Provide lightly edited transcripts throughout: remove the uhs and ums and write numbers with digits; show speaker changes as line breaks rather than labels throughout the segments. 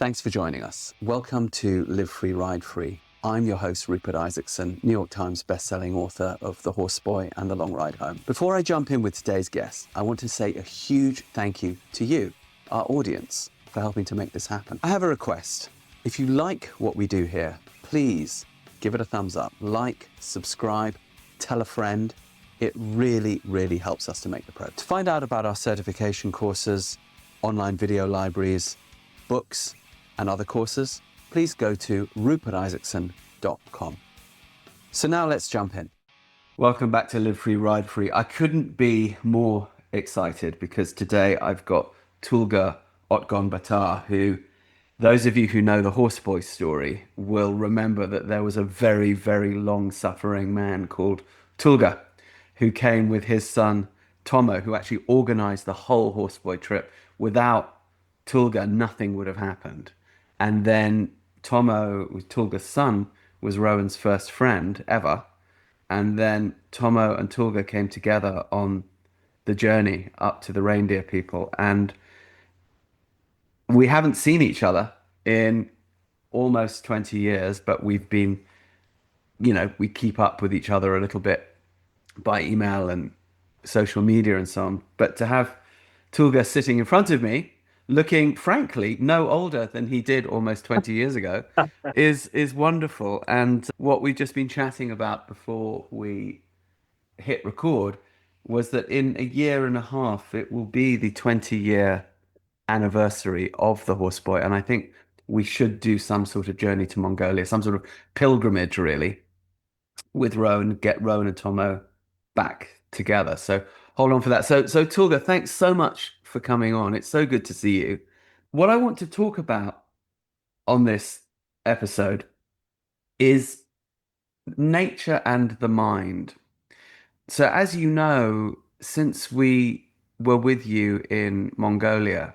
Thanks for joining us. Welcome to Live Free, Ride Free. I'm your host, Rupert Isaacson, New York Times bestselling author of The Horse Boy and The Long Ride Home. Before I jump in with today's guest, I want to say a huge thank you to you, our audience, for helping to make this happen. I have a request. If you like what we do here, please give it a thumbs up, like, subscribe, tell a friend. It really, really helps us to make the progress. To find out about our certification courses, online video libraries, books, and other courses, please go to rupertisaacson.com. So now let's jump in. Welcome back to Live Free, Ride Free. I couldn't be more excited because today I've got Tulga Otgonbaatar, who, those of you who know the Horse Boy story will remember that there was a very, very long-suffering man called Tulga who came with his son Tomo, who actually organized the whole Horse Boy trip. Without Tulga, nothing would have happened. And then Tomo, Tulga's son, was Rowan's first friend ever. And then Tomo and Tulga came together on the journey up to the reindeer people. And we haven't seen each other in almost 20 years, but we've been, we keep up with each other a little bit by email and social media and so on. But to have Tulga sitting in front of me, looking, frankly, no older than he did almost 20 years ago, is wonderful. And what we've just been chatting about before we hit record was that in a year and a half, it will be the 20-year anniversary of the Horse Boy. And I think we should do some sort of journey to Mongolia, some sort of pilgrimage, really, with Rowan, get Rowan and Tomo back together. So hold on for that. So Tulga, thanks so much for coming on. It's so good to see you. What I want to talk about on this episode is nature and the mind. So as you know, since we were with you in Mongolia,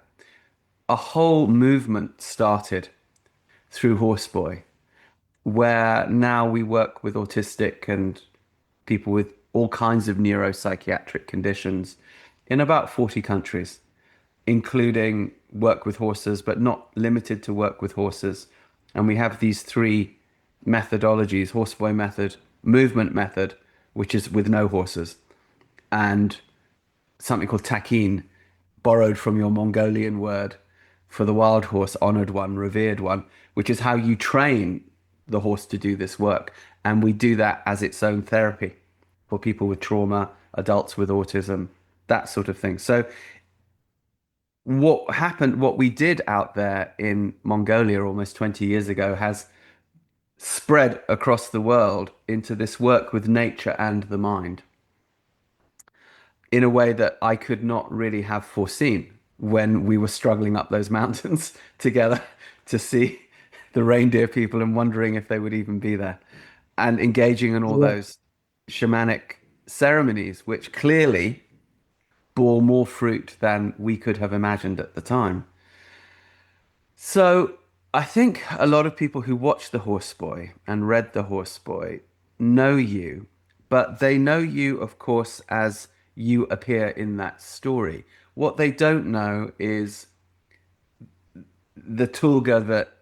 a whole movement started through Horse Boy, where now we work with autistic and people with all kinds of neuropsychiatric conditions in about 40 countries, including work with horses, but not limited to work with horses. And we have these three methodologies: Horse Boy method, movement method, which is with no horses, and something called takin, borrowed from your Mongolian word for the wild horse, honored one, revered one, which is how you train the horse to do this work. And we do that as its own therapy for people with trauma, adults with autism, that sort of thing. So what we did out there in Mongolia almost 20 years ago has spread across the world into this work with nature and the mind in a way that I could not really have foreseen when we were struggling up those mountains together to see the reindeer people and wondering if they would even be there, and engaging in all those shamanic ceremonies, which clearly bore more fruit than we could have imagined at the time. So I think a lot of people who watched The Horse Boy and read The Horse Boy know you, but they know you, of course, as you appear in that story. What they don't know is the Tulga that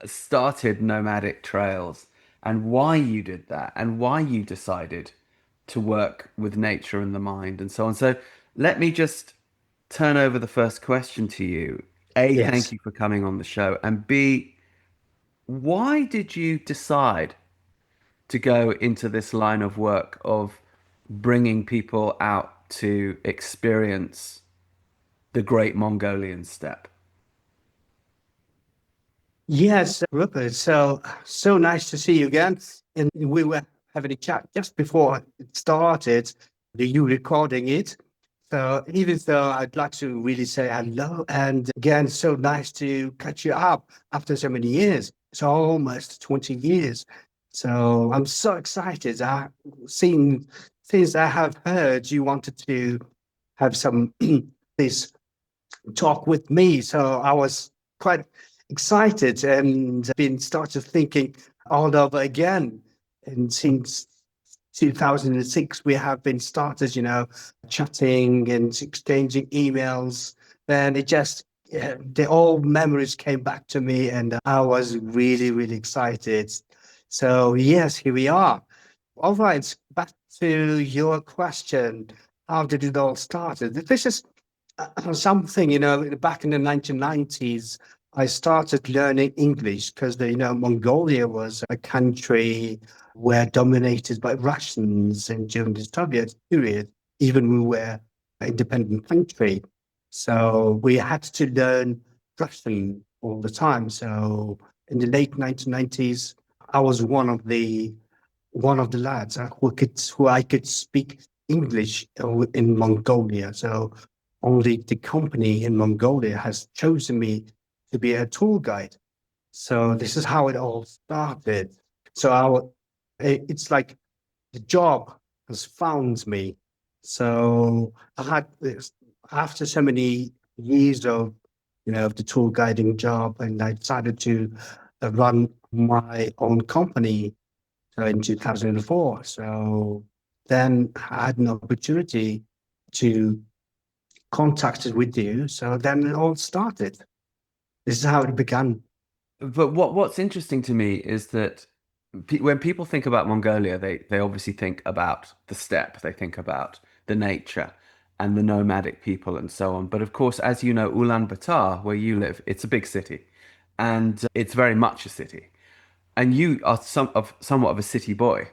started nomadic trails and why you did that and why you decided to work with nature and the mind and so on. So let me just turn over the first question to you. A,
Yes.
Thank you for coming on the show. And B, why did you decide to go into this line of work of bringing people out to experience the great Mongolian steppe?
Yes, Rupert. So nice to see you again. And we were having a chat just before it started, you recording it. So even though I'd like to really say hello, and again, so nice to catch you up after so many years. So almost 20 years. So I'm so excited. Since I have heard you wanted to have some this talk with me. So I was quite excited and been started thinking all over again. And since 2006, we have been started, chatting and exchanging emails. And it just yeah, the old memories came back to me, and I was really, really excited. So yes, here we are. All right, back to your question. How did it all start? This is something, back in the 1990s, I started learning English because, Mongolia was a country where dominated by Russians, and during the Soviet period, even we were an independent country. So we had to learn Russian all the time. So in the late 1990s, I was one of the lads who I could speak English in Mongolia. So only the company in Mongolia has chosen me to be a tour guide. So this is how it all started. So it's like the job has found me. So I had this after so many years of the tour guiding job, and I decided to run my own company in 2004. So then I had an opportunity to contact with you. So then it all started. This is how it began.
But what's interesting to me is that when people think about Mongolia, they obviously think about the steppe, they think about the nature and the nomadic people and so on. But of course, as you know, Ulaanbaatar, where you live, it's a big city, and it's very much a city. And you are somewhat of a city boy.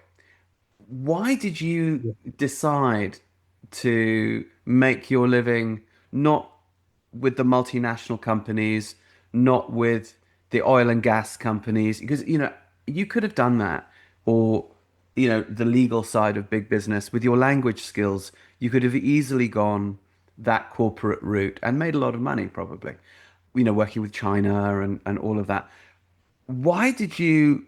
Why did you
Yeah.
decide to make your living not with the multinational companies, not with the oil and gas companies? Because, you could have done that, or, the legal side of big business with your language skills. You could have easily gone that corporate route and made a lot of money, probably, working with China and all of that. Why did you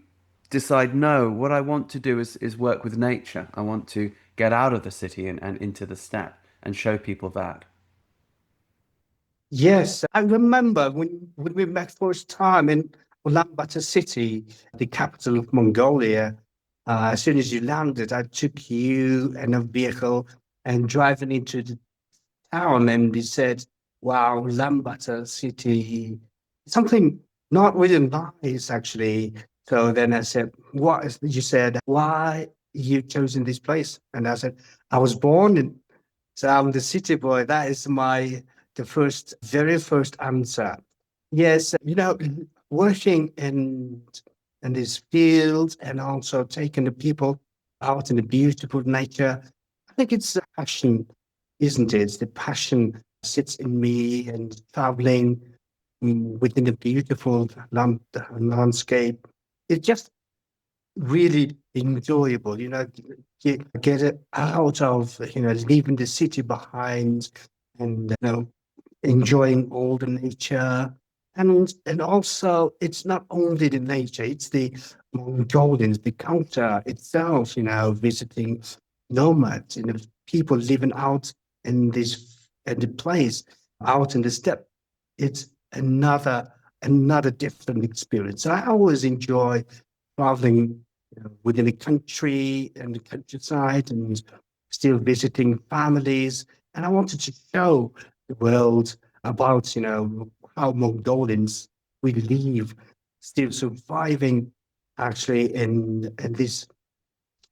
decide, no, what I want to do is work with nature. I want to get out of the city and into the steppe and show people that.
Yes, I remember when we met first time in Ulaanbaatar city, the capital of Mongolia. As soon as you landed, I took you in a vehicle and driving into the town, and he said, "Wow, Ulaanbaatar city, something not really nice actually." So then I said, "What is?" You said, "Why you chosen this place?" And I said, "I was born in, so I'm the city boy." That is the very first answer. Yes, working in this field and also taking the people out in the beautiful nature. I think it's a passion, isn't it? The passion sits in me, and traveling within the beautiful landscape. It's just really enjoyable, get it out of, leaving the city behind, and, enjoying all the nature. And also, it's not only the nature, it's the Mongolians, the culture itself, visiting nomads, people living out in the place, out in the steppe. It's another different experience. I always enjoy traveling within the country and the countryside, and still visiting families. And I wanted to show the world about, how Mongolians we live, still surviving actually in this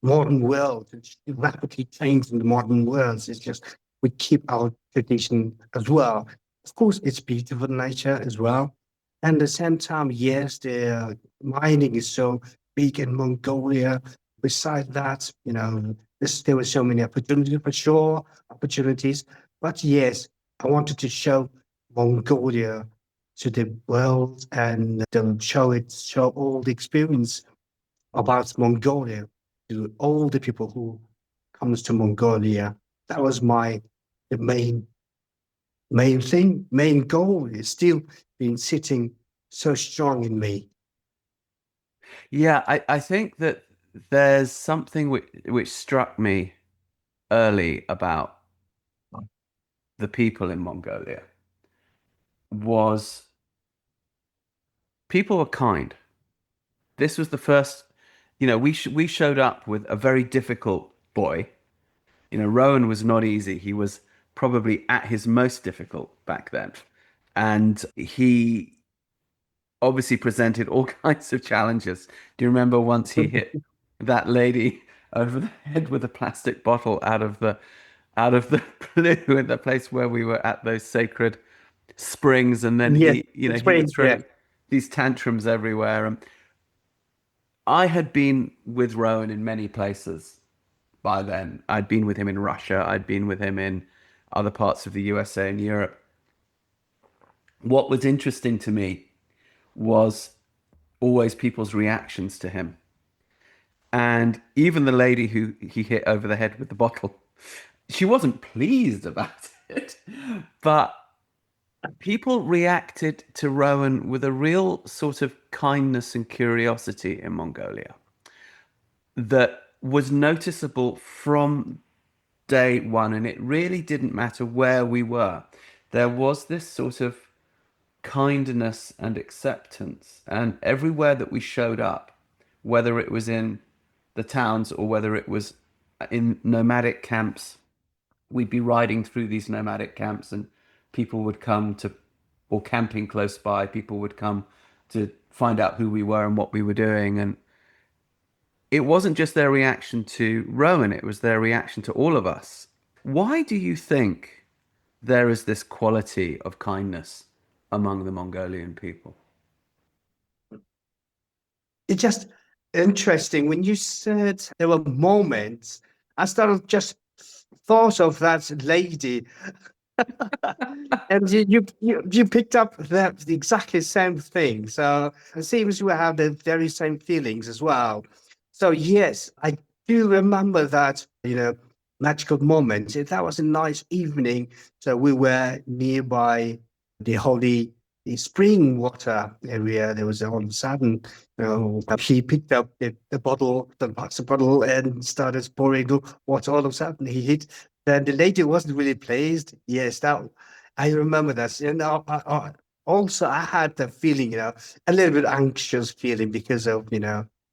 modern world. It's rapidly changing the modern world. It's just we keep our tradition as well. Of course, it's beautiful nature as well. And at the same time, yes, the mining is so big in Mongolia. Besides that, there were so many opportunities for sure, opportunities. But yes, I wanted to show Mongolia to the world, and show all the experience about Mongolia to all the people who comes to Mongolia. That was the main goal is still been sitting so strong in me.
Yeah, I think that there's something which struck me early about the people in Mongolia was people were kind. This was the first, we showed up with a very difficult boy. Rowan was not easy. He was probably at his most difficult back then. And he obviously presented all kinds of challenges. Do you remember once he hit that lady over the head with a plastic bottle out of the blue in the place where we were at those sacred springs, and then
Yes,
he was
yes.
throwing these tantrums everywhere. And I had been with Rowan in many places by then. I'd been with him in Russia, I'd been with him in other parts of the USA and Europe. What was interesting to me was always people's reactions to him. And even the lady who he hit over the head with the bottle, she wasn't pleased about it. But people reacted to Rowan with a real sort of kindness and curiosity in Mongolia that was noticeable from day one. And it really didn't matter where we were. There was this sort of kindness and acceptance. And everywhere that we showed up, whether it was in the towns or whether it was in nomadic camps, we'd be riding through these nomadic camps and people would come to, or camping close by, people would come to find out who we were and what we were doing. And it wasn't just their reaction to Rowan, it was their reaction to all of us. Why do you think there is this quality of kindness among the Mongolian people?
It's just interesting when you said there were moments. I started just thought of that lady, and you picked up that the exactly same thing. So it seems we have the very same feelings as well. So yes, I do remember that magical moment. That was a nice evening. So we were nearby the holy the spring water area. There was all of a sudden, he picked up the bottle, the water bottle, and started pouring the water. All of a sudden, he hit. Then the lady wasn't really pleased. Yes, that I remember that. And also, I had the feeling, a little bit anxious feeling because of,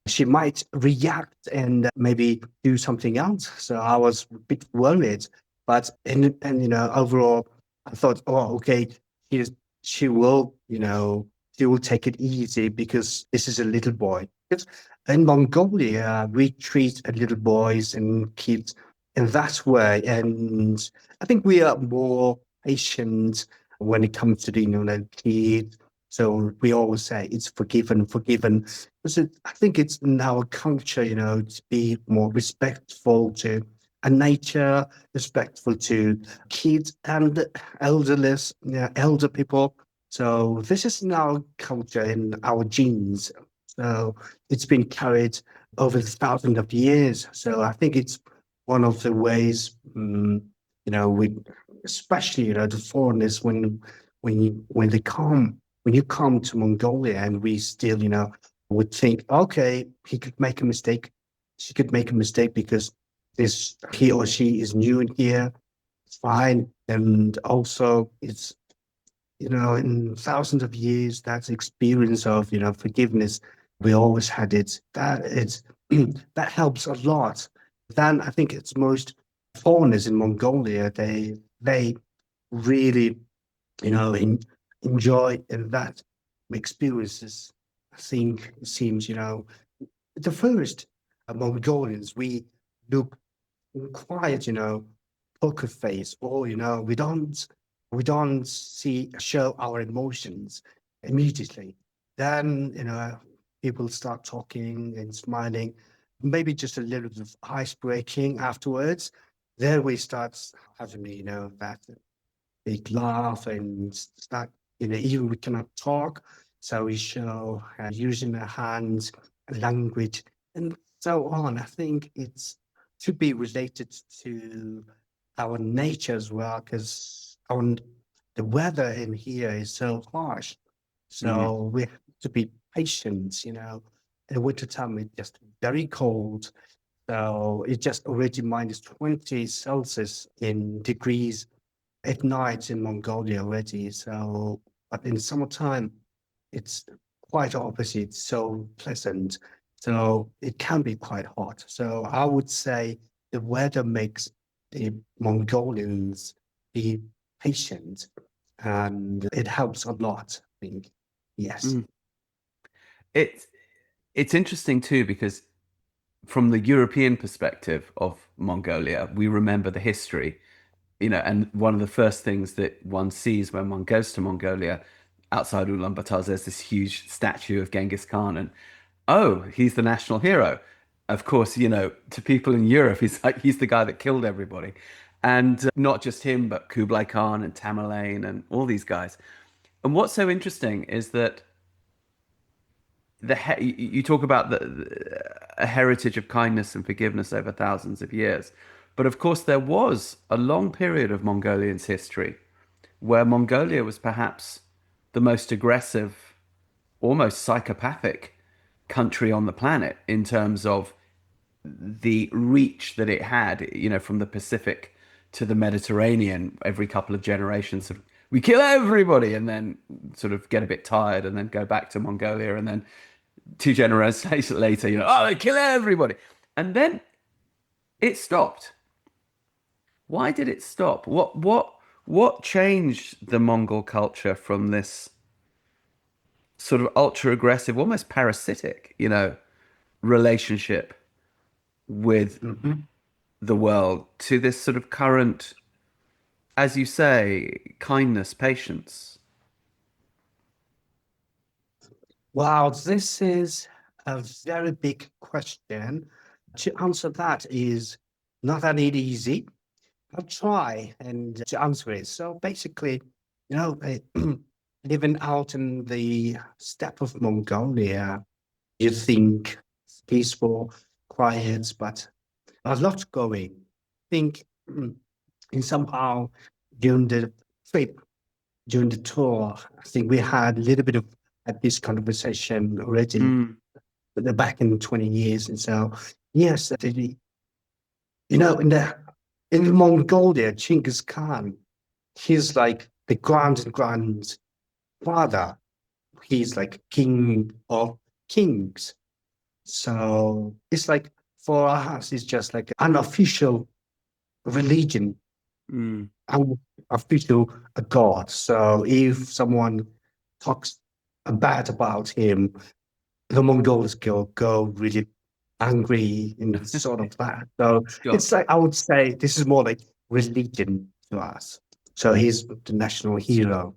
she might react and maybe do something else. So I was a bit worried. But overall, I thought, oh, okay, she's she will, she will take it easy because this is a little boy. Because in Mongolia, we treat little boys and kids in that way, and I think we are more patient when it comes to the kids. So we always say it's forgiven, forgiven. Because I think it's in our culture, to be more respectful to nature, respectful to kids and elder people. So this is in our culture, in our genes. So it's been carried over thousands of years. So I think it's one of the ways, we, especially the foreigners when they come when you come to Mongolia and we still would think, okay, he could make a mistake, she could make a mistake because this he or she is new in here. It's fine, and also it's in thousands of years, that experience of forgiveness, we always had it. That it's that helps a lot. Then I think it's most foreigners in Mongolia. They really enjoy that experiences. I think it seems the first Mongolians we look quiet, poker face, or we don't show our emotions immediately. Then people start talking and smiling, maybe just a little bit of ice breaking afterwards. Then we start having that big laugh and start even we cannot talk, so we show using our hands, language, and so on. I think it's to be related to our nature as well, because the weather in here is so harsh.
Mm.
So we have to be patient, In wintertime, it's just very cold. So it's just already minus 20 Celsius in degrees at night in Mongolia already. So, but in summertime, it's quite opposite. It's so pleasant. So it can be quite hot. So I would say the weather makes the Mongolians be patient. and it helps a lot, I think. Yes.
Mm. It's interesting too, because from the European perspective of Mongolia, we remember the history, and one of the first things that one sees when one goes to Mongolia outside Ulaanbaatar, there's this huge statue of Genghis Khan, and oh, he's the national hero. Of course, to people in Europe, he's the guy that killed everybody, and not just him, but Kublai Khan and Tamerlane and all these guys. And what's so interesting is that you talk about a heritage of kindness and forgiveness over thousands of years. But of course, there was a long period of Mongolians' history where Mongolia was perhaps the most aggressive, almost psychopathic country on the planet in terms of the reach that it had, from the Pacific to the Mediterranean. Every couple of generations, we kill everybody and then sort of get a bit tired and then go back to Mongolia, and then two generations later, oh, they kill everybody. And then it stopped. Why did it stop? What changed the Mongol culture from this sort of ultra aggressive, almost parasitic, relationship with
Mhm.
the world to this sort of current, as you say, kindness, patience?
Wow, this is a very big question. To answer that is not that easy. I'll try and to answer it. So basically, living out in the steppe of Mongolia, you think it's peaceful, quiet, but a lot going. Think in somehow during the trip, during the tour, I think we had a little bit of this conversation already
Mm,
back in 20 years. And so, yes, in Mongolia, Genghis Khan, he's like the grandfather. He's like king of kings. So it's like for us, it's just like an official religion,
mm.
an official god. So if someone talks bad about him, the Mongols go really angry and sort of that. So
Sure.
it's like I would say this is more like religion to us. So he's the national hero.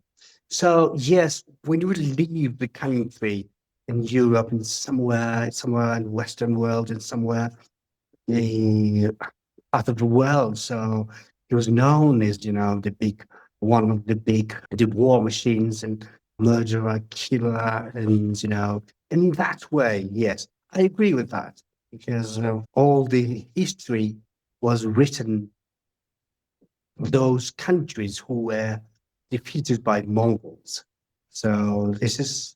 So yes, when you leave the country in Europe and somewhere in the Western world and somewhere the part of the world, so he was known as the big one of the big the war machines and murderer, killer, and in that way, yes, I agree with that because all the history was written those countries who were defeated by Mongols. So this is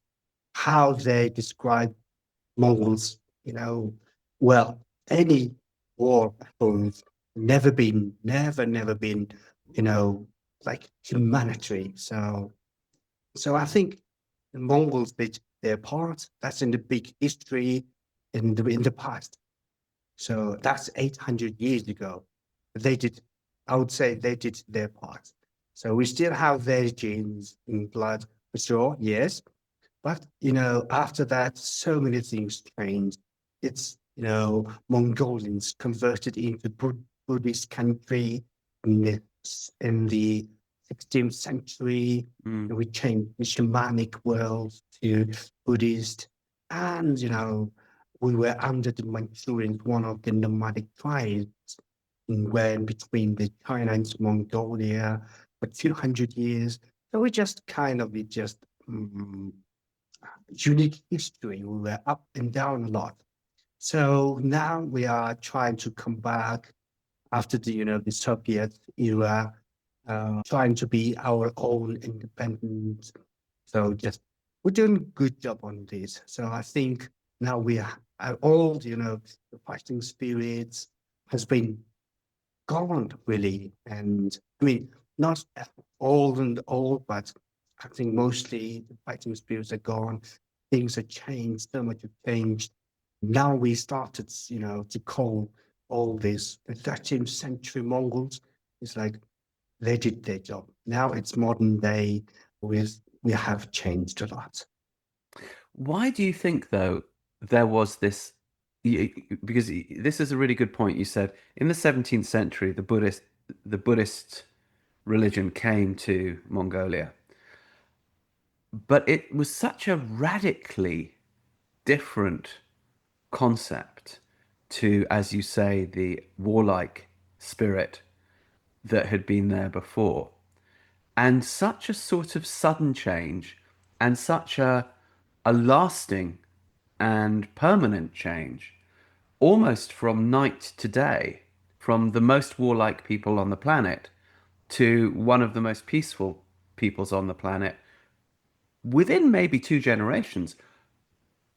how they describe Mongols, well, any war battles never been, you know, like humanitarian. So I think the Mongols did their part. That's in the big history in the past. So that's 800 years ago. They did, I would say they did their part. So we still have their genes in blood for sure, yes. But after that, so many things changed. It's Mongolians converted into Buddhist country in the 16th century.
Mm.
We changed the shamanic world to Buddhist, and we were under the Manchurians, one of the nomadic tribes, and went between the China and Mongolia for 200 years. So we just. Unique history. We were up and down a lot. So now we are trying to come back after the Soviet era, trying to be our own independent. So just we're doing a good job on this. So I think now we are all, the fighting spirits has been gone really. And I mean, not all, but I think mostly the fighting spirits are gone. Things have changed, so much have changed. Now we started, to call all this the 13th century Mongols. It's like they did their job. Now it's modern day. We have changed a lot.
Why do you think, though, there was this? Because this is a really good point. You said in the 17th century, the Buddhist religion came to Mongolia, but it was such a radically different concept to, as you say, the warlike spirit that had been there before. And such a sort of sudden change and such a lasting and permanent change, almost from night to day, from the most warlike people on the planet to one of the most peaceful peoples on the planet within maybe 2 generations.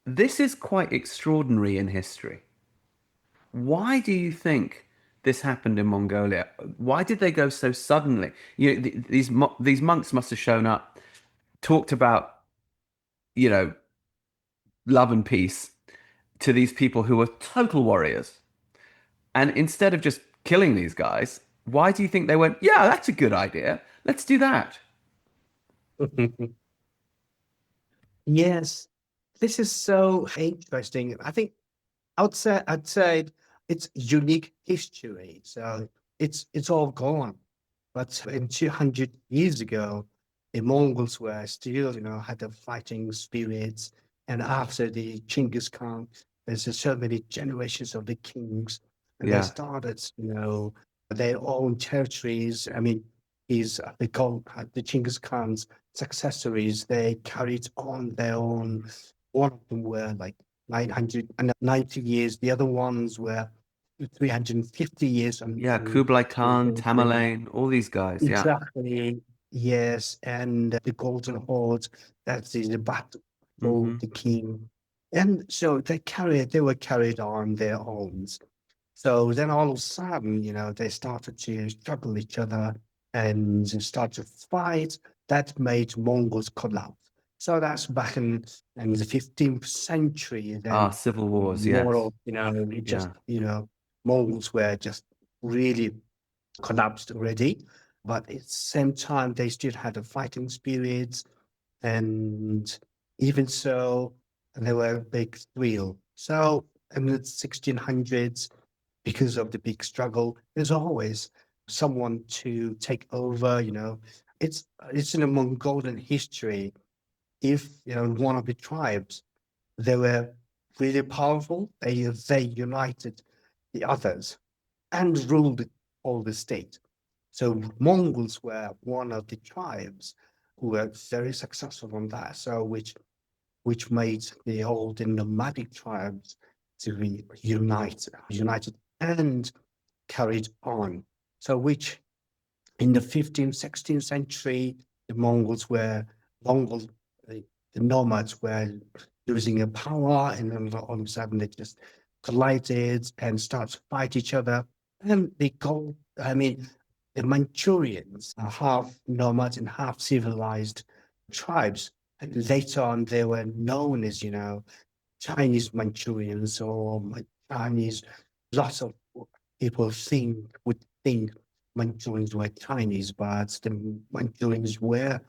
This is quite extraordinary in history. Why do you think this happened in Mongolia? Why did they go so suddenly? These monks must have shown up, talked about, you know, love and peace to these people who were total warriors. And instead of just killing these guys, why do you think they went, yeah, that's a good idea. Let's do that.
Yes, this is so interesting. I think I'd say it's unique history. So it's all gone. But in 200 years ago, the Mongols were still, had the fighting spirits. And after the Genghis Khan, there's just so many generations of the kings, and they
Yeah.
started, their own territories. I mean, they call the Genghis Khan's successories. They carried on their own. One of them were like 990 years. The other ones were 350 years.
Yeah. Kublai Khan,
And
Tamerlane, all these guys. Yeah.
exactly. Yes, and the Golden Horde, that's the battle for
Hmm.
the king. And so they were carried on their own. So then all of a sudden, they started to struggle each other and start to fight. That made Mongols collapse. So that's back in the 15th century.
Ah,
Then
civil wars.
more
Yes.
of, it just,
Yeah.
Mongols were just really collapsed already. But at the same time, they still had a fighting spirit. And even so, they were a big thrill. So in the 1600s, because of the big struggle, there's always someone to take over. It's in a Mongolian history. If one of the tribes, they were really powerful, they united the others and ruled all the state. So Mongols were one of the tribes who were very successful on that. So which made the old nomadic tribes to be united and carried on. So which in the 15th, 16th century, the Mongol, the, the nomads were losing their power, and then all of a sudden they just collided and started to fight each other. And the Manchurians are half nomads and half civilized tribes. And later on, they were known as, Chinese Manchurians or Chinese. Lots of people would think Manchurians were Chinese, but the Manchurians were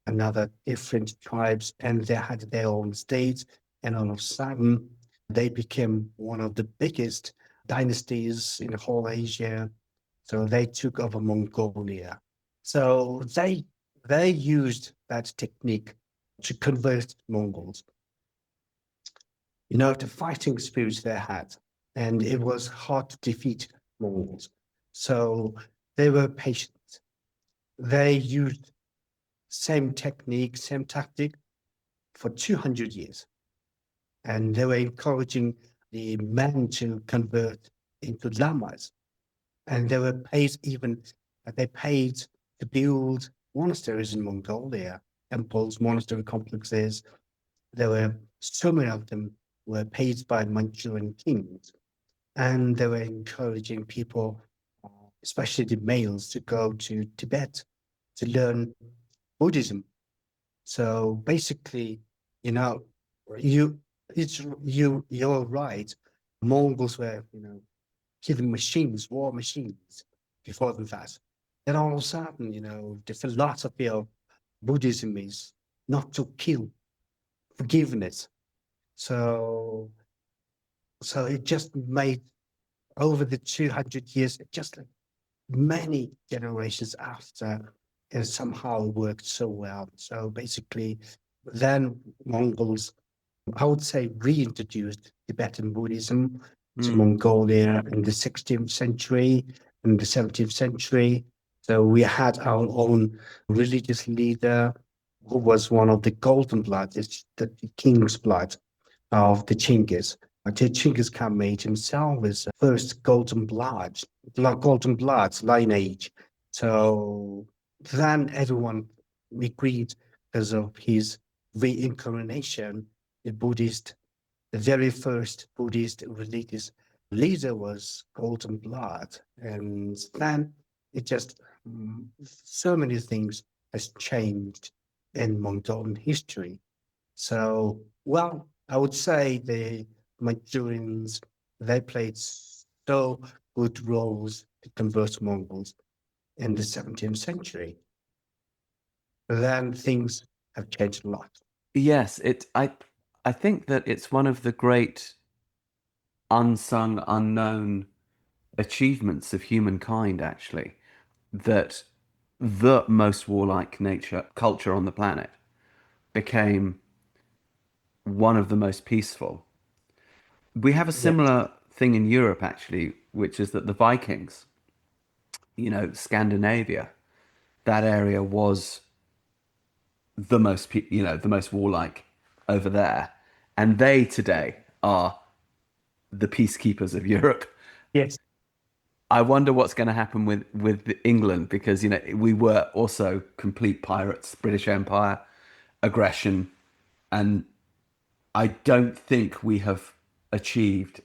another different tribes, and they had their own states. And all of a sudden, they became one of the biggest dynasties in the whole Asia. So they took over Mongolia. So they used that technique to convert Mongols, the fighting spirits they had. And it was hard to defeat Mongols. So they were patient. They used same technique, same tactic for 200 years. And they were encouraging the men to convert into lamas. And they paid to build monasteries in Mongolia, temples, monastery complexes. There were so many of them were paid by Manchurian kings, and they were encouraging people, especially the males, to go to Tibet to learn Buddhism. So basically, you know, you you're right. Mongols were, killing machines, war machines before that. then all of a sudden, the philosophy of Buddhism is not to kill, forgiveness. So, so it just made over the 200 years, it just like many generations after, it somehow worked so well. So basically, then Mongols, I would say, reintroduced Tibetan Buddhism to
Mm.
Mongolia in the 16th century and the 17th century. So we had our own religious leader who was one of the golden blood, it's the king's blood of the Chinggis. Genghis Khan made himself as first golden blood lineage. So then everyone agreed because of his reincarnation, the very first Buddhist religious leader was golden blood. And then it just, so many things has changed in Mongolian history. So, well, I would say the Manchurians, they played so good roles to convert Mongols in the 17th century. But then things have changed a lot.
Yes, I think that it's one of the great unsung, unknown achievements of humankind, actually, that the most warlike nature culture on the planet became one of the most peaceful. We have a
Yes,
similar thing in Europe, actually, which is that the Vikings, Scandinavia, that area was the most warlike over there, and they today are the peacekeepers of Europe.
yes,
I wonder what's going to happen with England because we were also complete pirates, British Empire, aggression, and I don't think we have achieved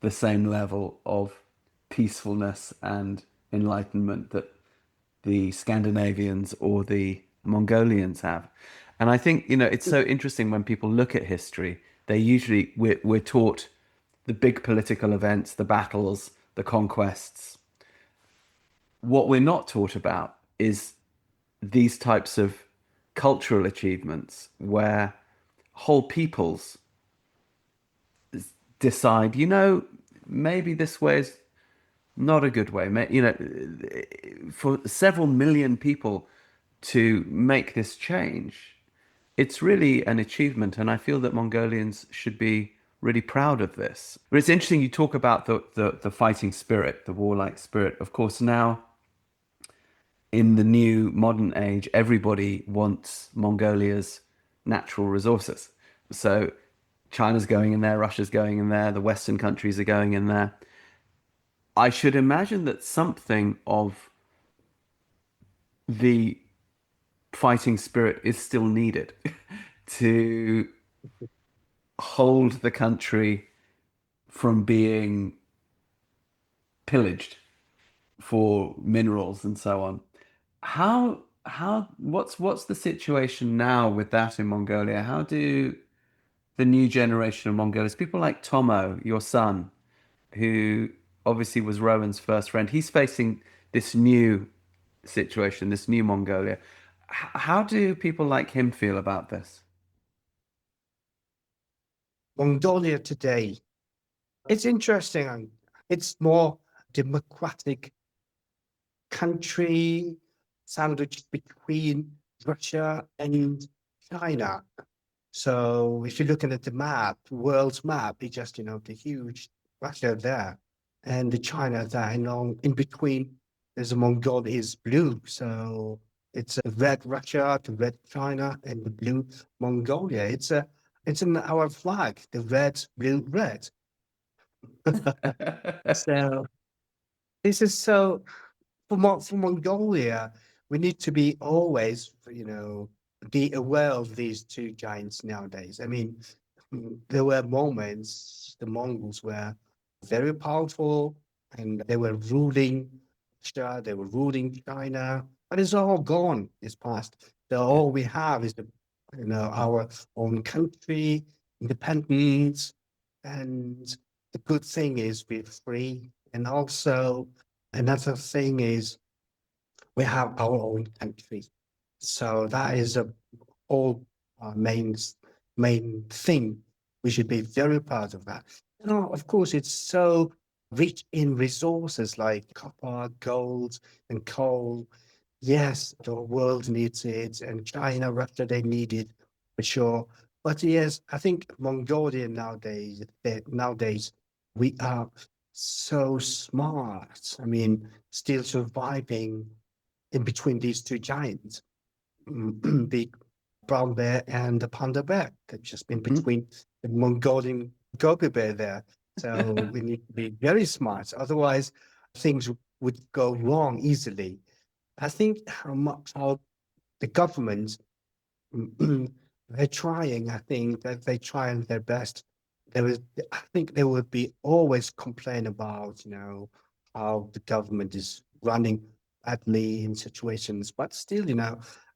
the same level of peacefulness and enlightenment that the Scandinavians or the Mongolians have. And I think, it's so interesting when people look at history, we're taught the big political events, the battles, the conquests. What we're not taught about is these types of cultural achievements where whole peoples decide, maybe this way is not a good way. For several million people to make this change, it's really an achievement. And I feel that Mongolians should be really proud of this. But it's interesting you talk about the fighting spirit, the warlike spirit. Of course, now in the new modern age, everybody wants Mongolia's natural resources. So China's going in there, Russia's going in there, the Western countries are going in there. I should imagine that something of the fighting spirit is still needed to hold the country from being pillaged for minerals and so on. What's the situation now with that in Mongolia? How do the new generation of Mongols, people like Tomo, your son, who obviously was Rowan's first friend, he's facing this new situation, this new Mongolia. How do people like him feel about this?
Mongolia today, it's interesting. It's more democratic country sandwiched between Russia and China. So if you're looking at the map, world's map, it's just, the huge Russia there and the China there. And in between, there's a Mongolia is blue. So it's a red Russia, the red China, and the blue Mongolia. It's in our flag, the red, blue, red. So this is so for Mongolia, we need to be always, be aware of these two giants nowadays. I mean, there were moments the Mongols were very powerful and they were ruling Russia, they were ruling China, but it's all gone. It's past. So all we have is our own country, independence, and the good thing is we're free. And also another thing is we have our own country. So that is a all main thing. We should be very proud of that. Of course, it's so rich in resources like copper, gold, and coal. Yes, the world needs it, and China, Russia, they need it for sure. But yes, I think Mongolia nowadays we are so smart. I mean, still surviving in between these two giants, the brown bear and the panda bear. They've just been
Hmm?
between the Mongolian gobi bear there. So we need to be very smart. Otherwise, things would go wrong easily. I think how the government they're trying. I think that they trying their best. I think there would be always complain about how the government is running badly in situations, but still,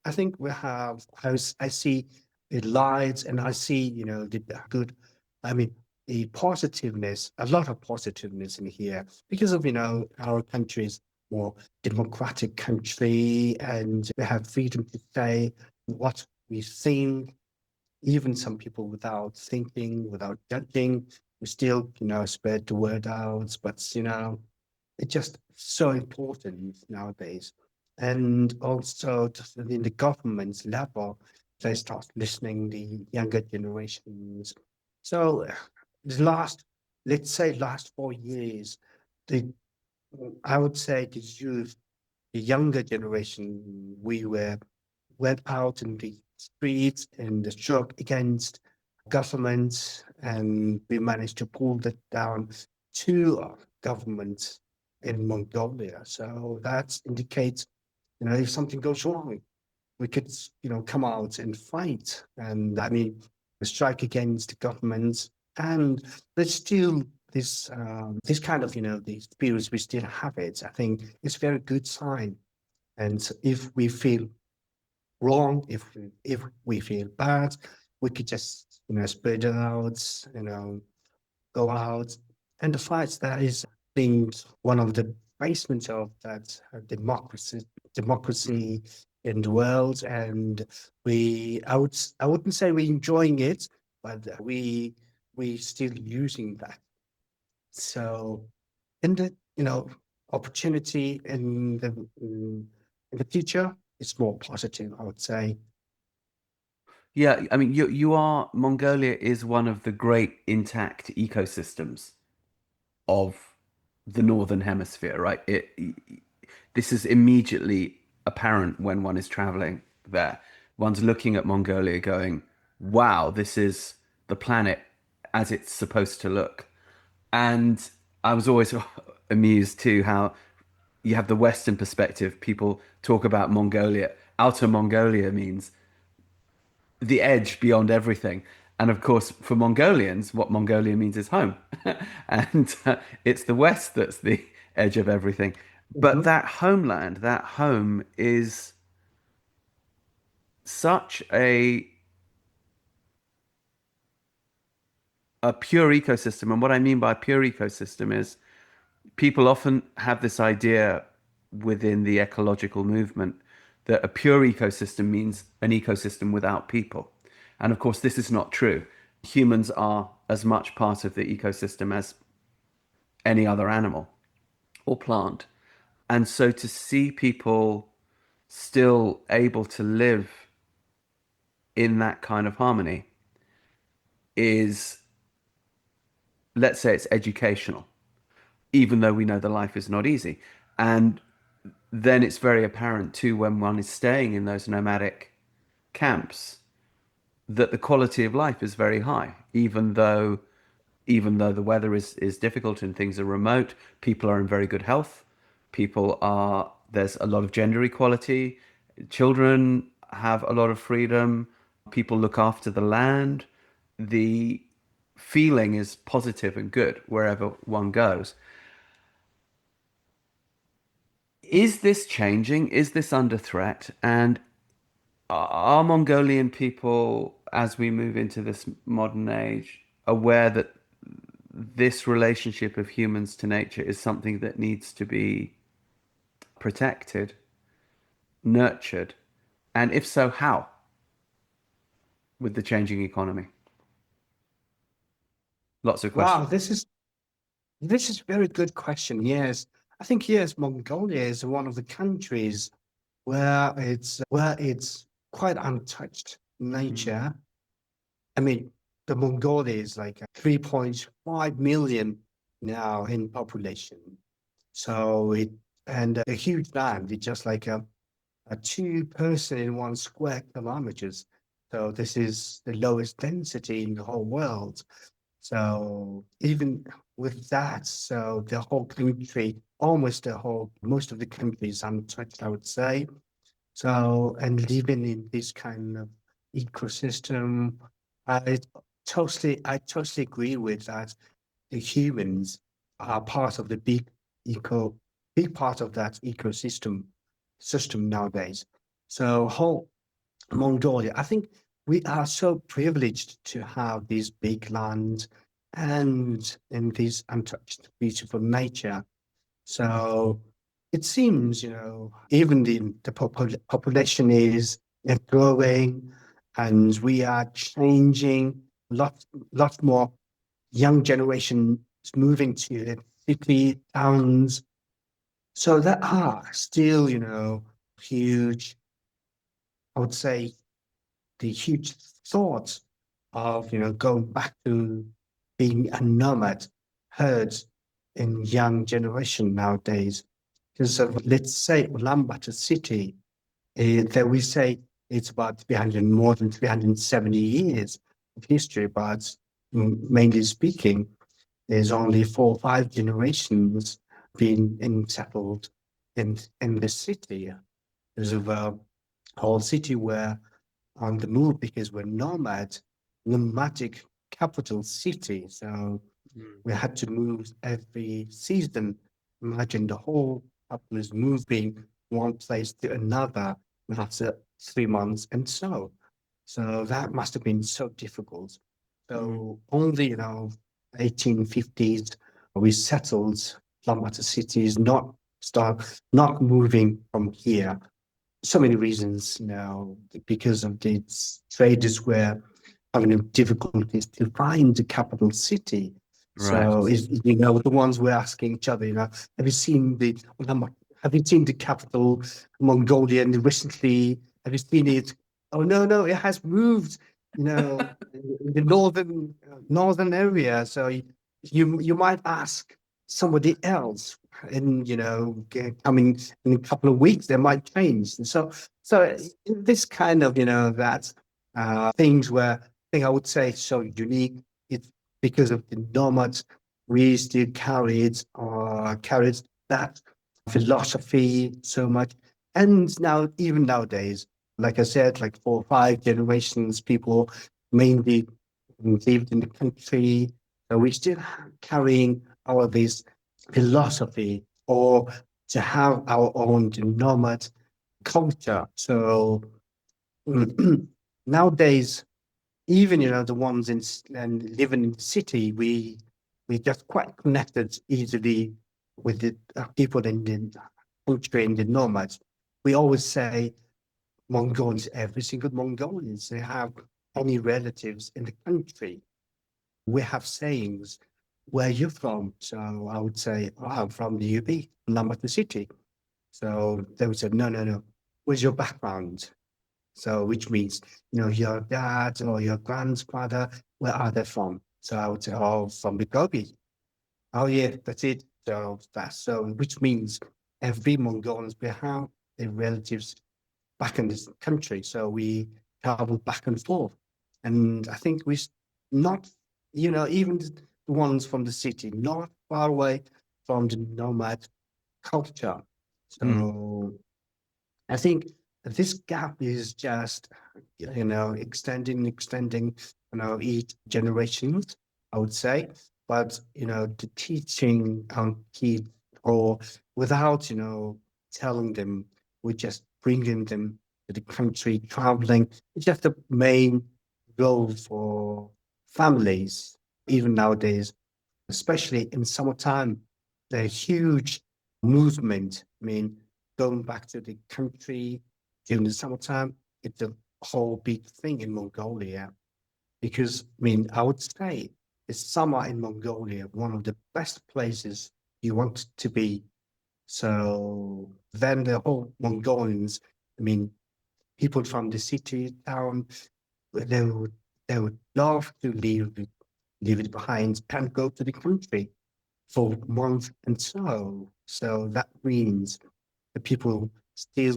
I think we have. I see the lights, and I see the good. I mean, the positiveness, a lot of positiveness in here because of our country's more democratic country, and we have freedom to say what we think, even some people without thinking, without judging, we still, spread the word out. But, it's just so important nowadays. And also just in the government's level, they start listening the younger generations. So the let's say last 4 years, the I would say the youth, the younger generation, we went out in the streets and struck against government, and we managed to pull that down to government in Mongolia. So that indicates, if something goes wrong, we could, come out and fight. And I mean, strike against the government. And there's still this kind of, these spirits, we still have it. I think it's a very good sign. And so if we feel wrong, if we feel bad, we could just spread it out, go out. And the fight that is being one of the basements of that democracy in the world. And I wouldn't say we're enjoying it, but we still using that. So in the opportunity in the future, it's more positive, I would say.
Yeah, I mean, Mongolia is one of the great intact ecosystems of the Northern Hemisphere, right? This is immediately apparent when one is traveling there. One's looking at Mongolia going, wow, this is the planet as it's supposed to look. And I was always amused too how you have the Western perspective. People talk about Mongolia. Outer Mongolia means the edge beyond everything. And of course, for Mongolians, what Mongolia means is home. And it's the West that's the edge of everything. But
Mhm.
that homeland, that home is such a pure ecosystem. And what I mean by pure ecosystem is people often have this idea within the ecological movement that a pure ecosystem means an ecosystem without people. And of course, this is not true. Humans are as much part of the ecosystem as any other animal or plant. And so to see people still able to live in that kind of harmony is, let's say, it's educational, even though we know the life is not easy. And then it's very apparent too when one is staying in those nomadic camps that the quality of life is very high, even though the weather is difficult and things are remote, people are in very good health. There's a lot of gender equality. Children have a lot of freedom. People look after the land. The feeling is positive and good wherever one goes. Is this changing? Is this under threat? And are Mongolian people, as we move into this modern age, aware that this relationship of humans to nature is something that needs to be protected? nurtured? And if so, how? With the changing economy? Lots of
Wow,
questions.
this is a very good question. Yes, I think yes, Mongolia is one of the countries where it's quite untouched nature. I mean, the Mongolia is like 3.5 million now in population. So and a huge land. It's just like a two-person in 1 square kilometers. So this is the lowest density in the whole world. So even with that, so the whole country, most of the country is untouched, I would say. So, and living in this kind of ecosystem, I I totally agree with that. The humans are part of the big part of that system nowadays. So whole Mongolia, I think we are so privileged to have these big lands and in this untouched, beautiful nature. So it seems, even the population is growing, and we are changing. Lot more young generation is moving to the city towns. So there are still, huge, I would say, the huge thoughts of, going back to being a nomad heard in young generation nowadays. Because of, let's say, Ulaanbaatar city, that we say it's about 300, more than 370 years of history, but mainly speaking, there's only 4 or 5 generations settled in the city. There's a whole city where on the move because we're nomadic capital city. So we had to move every season. Imagine the whole couple is moving one place to another after 3 months and so. So that must have been so difficult. So only, 1850s, we settled Ulaanbaatar cities, not moving from here. So many reasons now, because of these traders were having difficulties to find the capital city.
Right.
So the ones we're asking each other, have you seen the capital Mongolian recently? Have you seen it? Oh no, it has moved, in the northern area. So you might ask somebody else, and coming in a couple of weeks, they might change. And so this kind of that things where I think I would say so unique. It's because of the nomads we still carried that philosophy so much. And now, even nowadays, like I said, like 4 or 5 generations, people mainly lived in the country. So we still carrying all of this philosophy or to have our own nomad culture. So nowadays, even the ones and living in the city, we just quite connected easily with the people in the country and the nomads. We always say Mongols, every single Mongolians, they have any relatives in the country. We have sayings, where you from? So I would say, oh, I'm from the UP, Ulaanbaatar city. So they would say, no. Where's your background? So which means, your dad or your grandfather, where are they from? So I would say, oh, from the Gobi. Oh yeah, that's it. So which means every Mongolians we have their relatives back in this country. So we travel back and forth. And I think not, even the ones from the city, not far away from the nomad culture.
Mm.
So I think this gap is just, extending, each generations, I would say. But, the teaching kids or without, telling them, we're just bringing them to the country, traveling. It's just the main goal for families, even nowadays, especially in summertime. The huge movement, I mean, going back to the country. during the summertime, it's a whole big thing in Mongolia. Because, I would say it's summer in Mongolia, one of the best places you want to be. So then the whole Mongolians, people from the city, town, they would they would love to leave it behind and go to the country for a month and so. So that means the people still,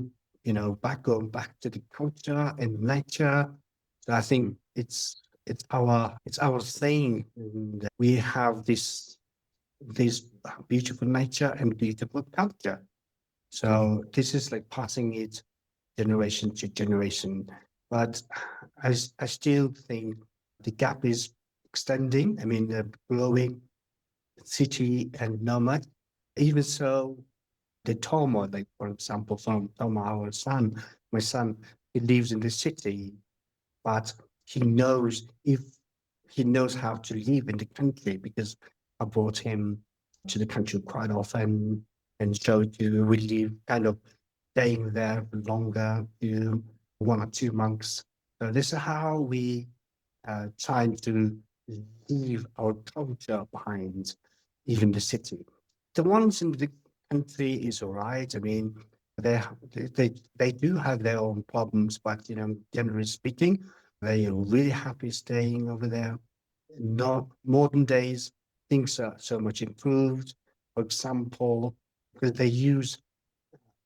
going back to the culture and nature. So I think it's our thing. And we have this beautiful nature and beautiful culture. So this is like passing it generation to generation. But I still think the gap is extending. The growing city and nomad. Even so, the Toma, like for example, from Toma, my son, he lives in the city, but he knows if he knows how to live in the country because I brought him to the country quite often and showed you we live kind of staying there longer, 1 or 2 months. So this is how we trying to leave our culture behind, even the city. The ones in the country is all right. They they do have their own problems, but generally speaking, they are really happy staying over there. Not modern days, things are so much improved. For example, because they use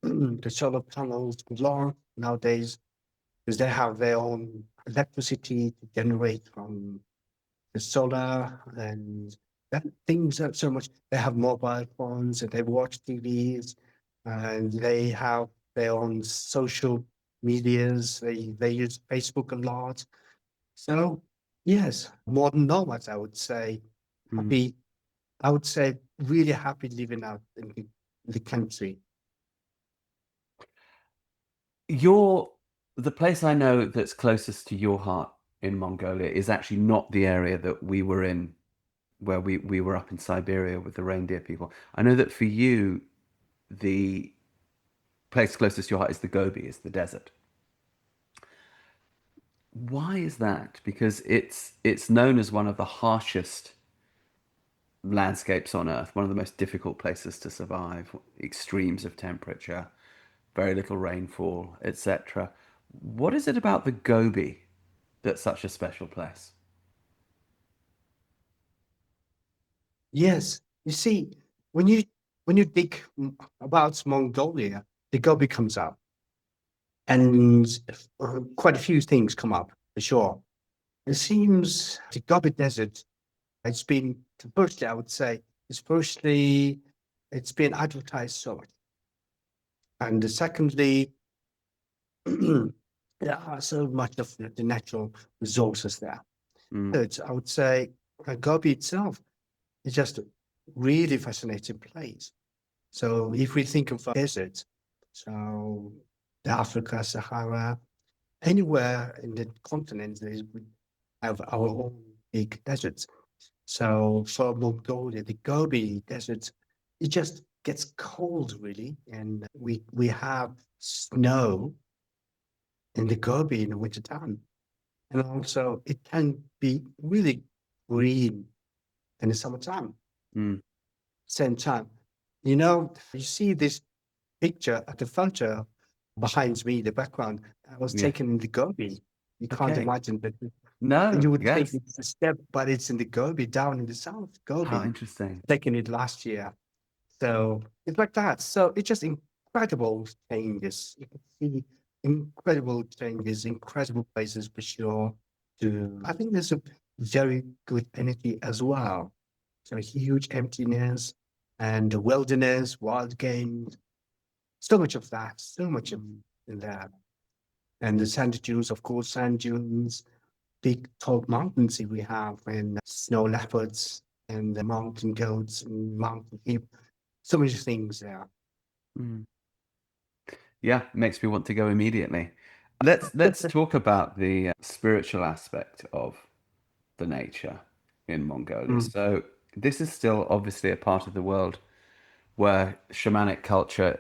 the solar panels a lot nowadays, because they have their own electricity to generate from the solar and that things are so much. They have mobile phones and they watch TVs and they have their own social medias. They use Facebook a lot. So yes, modern nomads, I would say, happy. I would say really happy living out in the country.
The place I know that's closest to your heart in Mongolia is actually not the area that we were in, where we were up in Siberia with the reindeer people. I know that for you, the place closest to your heart is the Gobi, is the desert. Why is that? Because it's known as one of the harshest landscapes on Earth, one of the most difficult places to survive, extremes of temperature, very little rainfall, etc. What is it about the Gobi that's such a special place?
Yes, you see, when you dig about Mongolia, the Gobi comes up, and quite a few things come up for sure. It seems the Gobi Desert, it's been, firstly, I would say, it's been advertised so much. And secondly, there are so much of the natural resources there. Third, I would say Gobi itself is just a really fascinating place. So if we think of a desert, so the Africa, Sahara, anywhere in the continent, we have our own big deserts. So for Mongolia, the Gobi Desert, it just gets cold really, and we have snow in the Gobi in the wintertime, and also it can be really green in the summertime.
Mm.
Same time, you see this picture at the photo behind me, the background. I was
Yeah.
taken in the Gobi. You can't
Okay.
imagine that
No.
you would think
Yes.
it's a step, but it's in the Gobi, down in the south
How
Gobi.
interesting.
Taken it last year. So it's like that. So it's just incredible changes. You can see incredible changes, incredible places for sure. I think there's a very good energy as well. So a huge emptiness and the wilderness, wild game, so much of that, so much of in that. And the sand dunes, of course, sand dunes, big tall mountains we have, and snow leopards and the mountain goats and mountain sheep. So many things there.
Mm. Yeah, makes me want to go immediately. Let's talk about the spiritual aspect of the nature in Mongolia.
Mm.
So this is still obviously a part of the world where shamanic culture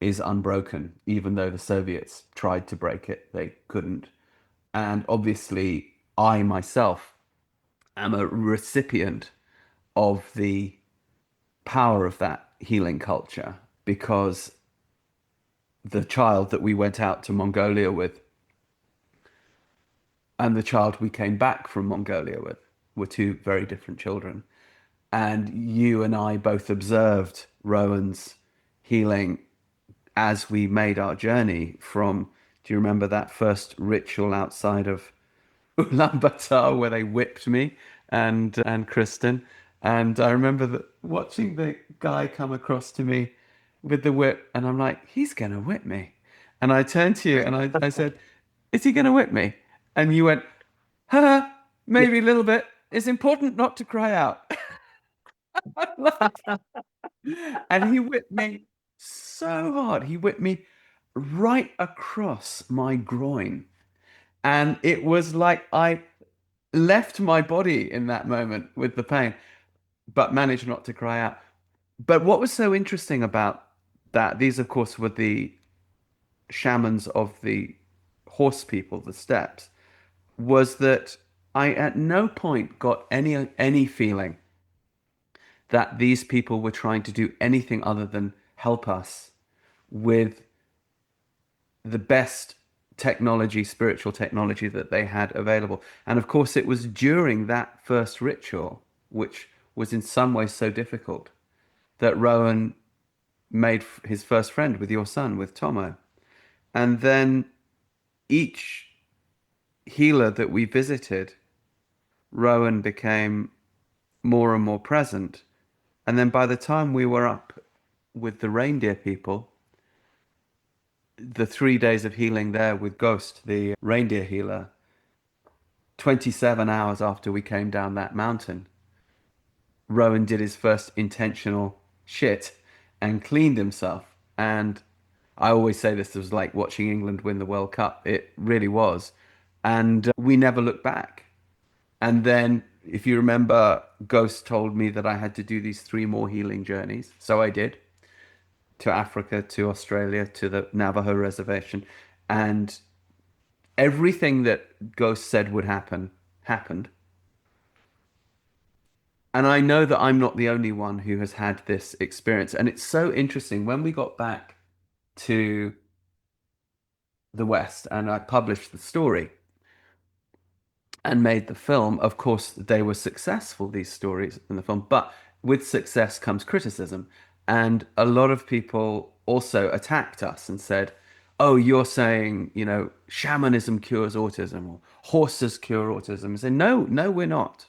is unbroken, even though the Soviets tried to break it, they couldn't. And obviously, I myself am a recipient of the power of that healing culture, because the child that we went out to Mongolia with and the child we came back from Mongolia with were two very different children. And you and I both observed Rowan's healing as we made our journey from, do you remember that first ritual outside of Ulaanbaatar where they whipped me and Kristen? And I remember watching the guy come across to me with the whip, and I'm like, he's gonna whip me. And I turned to you and I said, is he gonna whip me? And you went, huh,
Yeah.
maybe a little bit. It's important not to cry out. And he whipped me so hard. He whipped me right across my groin. And it was like I left my body in that moment with the pain, but managed not to cry out. But what was so interesting about that, these, of course, were the shamans of the horse people, the steppes, was that I at no point got any feeling that these people were trying to do anything other than help us with the best technology, spiritual technology that they had available. And of course, it was during that first ritual, which was in some ways so difficult, that Rowan made his first friend with your son, with Tomo. And then each healer that we visited, Rowan became more and more present. And then by the time we were up with the reindeer people, the 3 days of healing there with Ghost, the reindeer healer, 27 hours after we came down that mountain, Rowan did his first intentional shit and cleaned himself. And I always say this was like watching England win the World Cup. It really was. And we never looked back. And then, if you remember, Ghost told me that I had to do these 3 more healing journeys. So I did, to Africa, to Australia, to the Navajo reservation. And everything that Ghost said would happen happened. And I know that I'm not the only one who has had this experience. And it's so interesting. When we got back to the West and I published the story and made the film, of course, they were successful, these stories in the film. But with success comes criticism. And a lot of people also attacked us and said, oh, you're saying, shamanism cures autism, or horses cure autism. I said, no, we're not.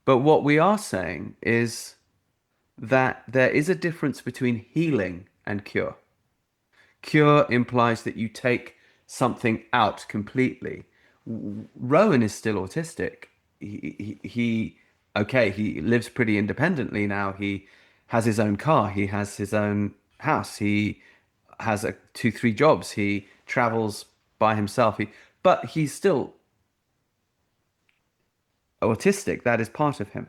But what we are saying is that there is a difference between healing and cure. Cure implies that you take something out completely. Rowan is still autistic. He lives pretty independently now. He has his own car. He has his own house. He has 2, 3 jobs. He travels by himself. But he's still autistic. That is part of him.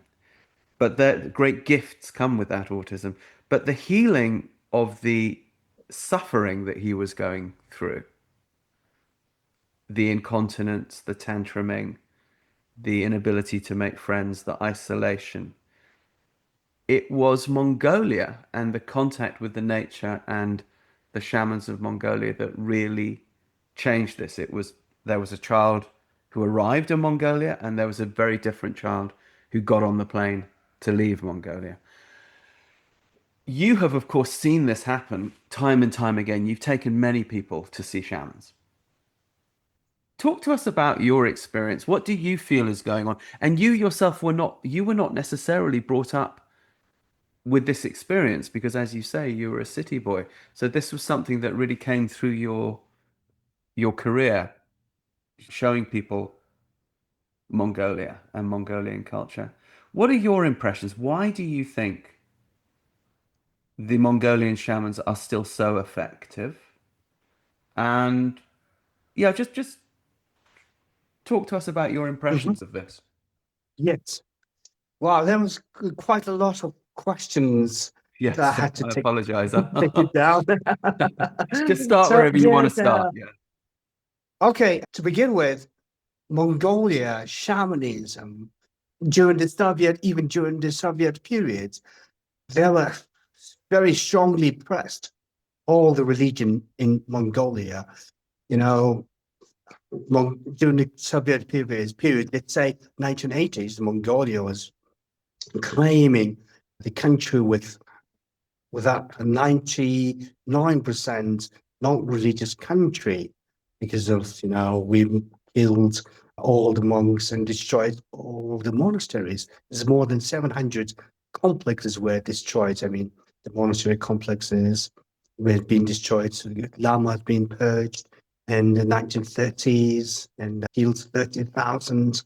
But the great gifts come with that autism. But the healing of the suffering that he was going through, the incontinence, the tantruming, the inability to make friends, the isolation, it was Mongolia and the contact with the nature and the shamans of Mongolia that really changed this. There was a child who arrived in Mongolia, and there was a very different child who got on the plane to leave Mongolia. You have, of course, seen this happen time and time again. You've taken many people to see shamans. Talk to us about your experience. What do you feel is going on? And you yourself were not necessarily brought up with this experience, because, as you say, you were a city boy. So this was something that really came through your career, showing people Mongolia and Mongolian culture. What are your impressions? Why do you think the Mongolian shamans are still so effective? And yeah, just talk to us about your
Mhm.
impressions of this.
Yes. Wow, there was quite a lot of questions So I
Yes,
had to
I apologize.
take it down.
Just start
So
wherever you want to
yes,
start. Yeah.
okay. To begin with, Mongolia shamanism during the Soviet, even during the Soviet periods, they were very strongly pressed. All the religion in Mongolia, you know, during the Soviet period, let's say 1980s, Mongolia was claiming the country with a 99% non-religious country because of, we killed all the monks and destroyed all the monasteries. There's more than 700 complexes were destroyed. I mean, the monastery complexes were being destroyed. So the Lama had been purged in the 1930s and killed 30,000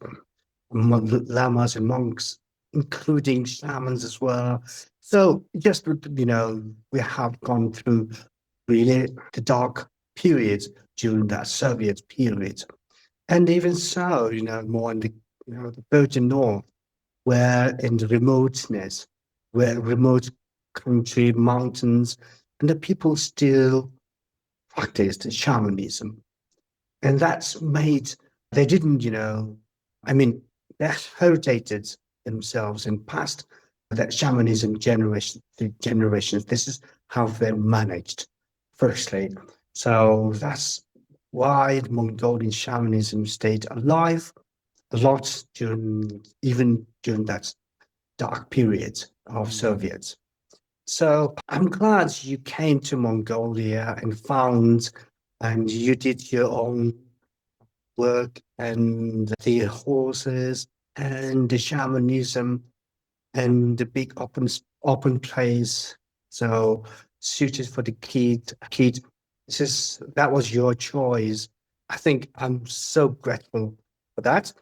lamas and monks, including shamans as well. So just, we have gone through really the dark periods during that Soviet period. And even so, more in the Virgin North, where in the remoteness, where remote country, mountains, and the people still practiced shamanism. And that's made, they didn't, I mean, they heritated themselves and passed that shamanism generation to generations. This is how they're managed, firstly. So that's why the Mongolian shamanism stayed alive a lot even during that dark period of Soviets. So I'm glad you came to Mongolia and found and you did your own work and the horses and the shamanism and the big open place. So suited for the kid. That was your choice. I think I'm so grateful for that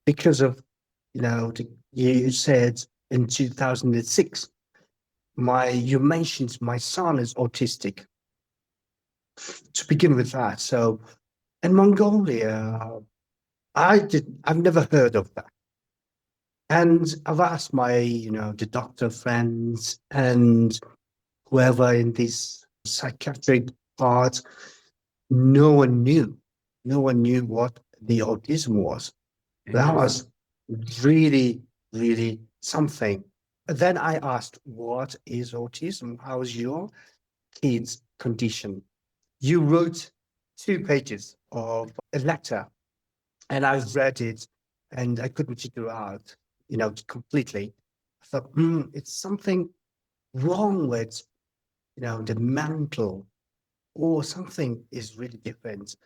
because of, you said in 2006, you mentioned my son is autistic to begin with that. So in Mongolia, I've never heard of that. And I've asked my, the doctor friends and whoever in this psychiatric part, no one knew. No one knew what the autism was. That was really, really something. Then I asked, what is autism? How's your kid's condition? You wrote 2 pages of a letter and I read it and I couldn't figure out, completely. I thought, it's something wrong with, the mental or something is really different.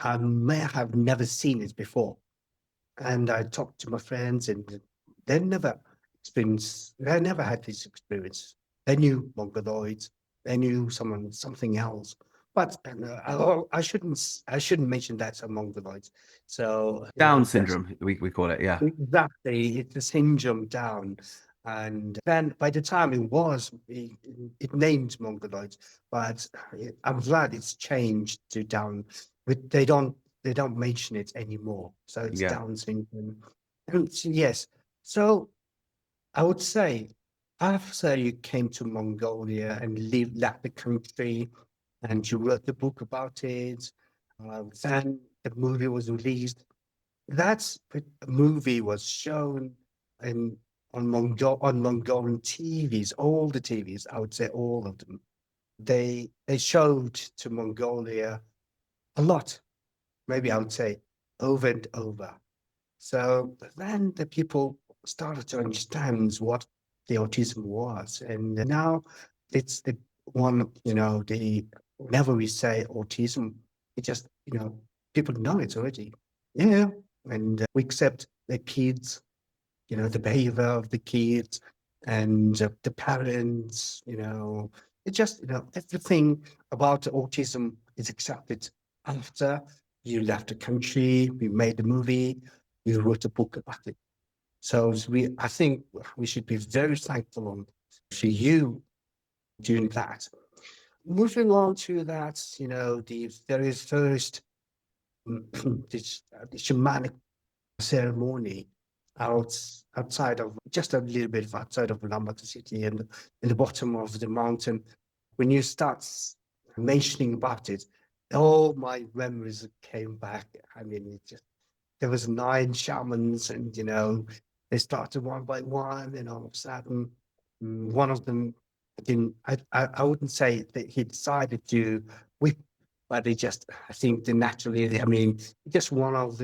I may have never seen it before. And I talked to my friends and they never they never had this experience. They knew mongoloids, they knew something else. But I shouldn't mention that's a mongoloids. So
Down
that's
syndrome, we call it. Yeah.
exactly it's a syndrome down. And then by the time it named mongoloids, but I'm glad it's changed to down. But they don't mention it anymore. So it's
Yeah.
Down syndrome. And yes, so I would say after you came to Mongolia and left the country, and you wrote the book about it, then the movie was released. That's the movie was shown in on Mongolian TVs, all the TVs. I would say all of them. They showed to Mongolia a lot. Maybe I would say over and over. So then the people started to understand what the autism was. And now it's the one, whenever we say autism, it just, people know it already. Yeah. And we accept the kids, the behavior of the kids and the parents, it just, everything about autism is accepted after you left the country, we made a movie, we wrote a book about it. So I think we should be very thankful for you doing that. Moving on to that, the very first the shamanic ceremony. outside of, just a little bit outside of Ulaanbaatar city, and in the bottom of the mountain. When you start mentioning about it, all my memories came back. I mean, there was 9 shamans, and they started one by one, and all of a sudden, one of them didn't. I wouldn't say that he decided to whip, but I think they naturally. I mean, just one of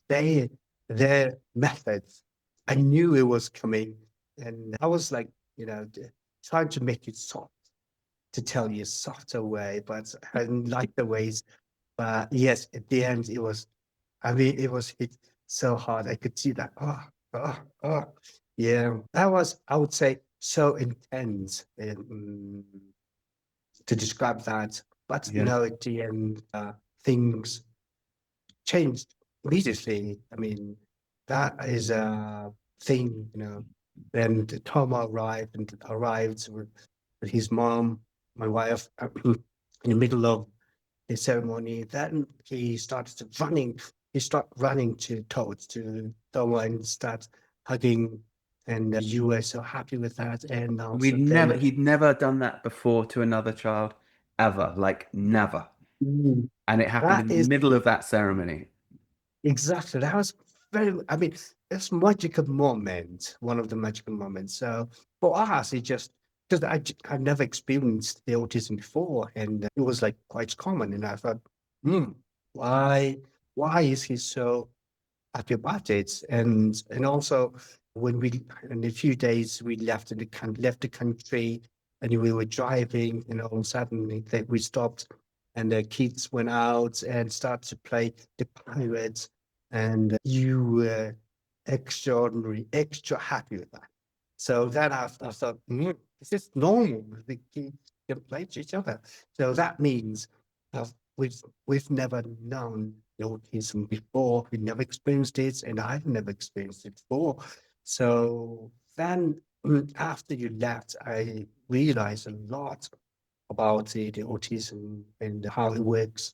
they their methods. I knew it was coming, and I was like, trying to make it soft, to tell you softer way, but I didn't like the ways. But yes, at the end, it was. I mean, it was hit so hard. I could see that. Yeah, that was, I would say, so intense to describe that. But
Yeah.
at the end, things changed immediately. I mean, that is a thing. Then Toma arrived with his mom, my wife, in the middle of the ceremony. Then he started running. He started running towards to Toma and start hugging. And you were so happy with that. And also then,
He'd never done that before to another child, ever, like never.
mm,
And it happened
that
in the
is
middle of that ceremony.
exactly, that was very, I mean, it's magical moment, one of the magical moments. So for us, it just, because I've never experienced the autism before, and it was like quite common. And I thought, hmm, why, why is he so happy about it? And also when in a few days we left left the country, and we were driving, and all of a sudden we stopped, and the kids went out and started to play the pirates, and you were extra happy with that. So then I thought, this is normal. The kids can play to each other. So that means uh, we've never known the autism before. We never experienced it, and I've never experienced it before. So then, after you left, I realized a lot about the autism and how it works,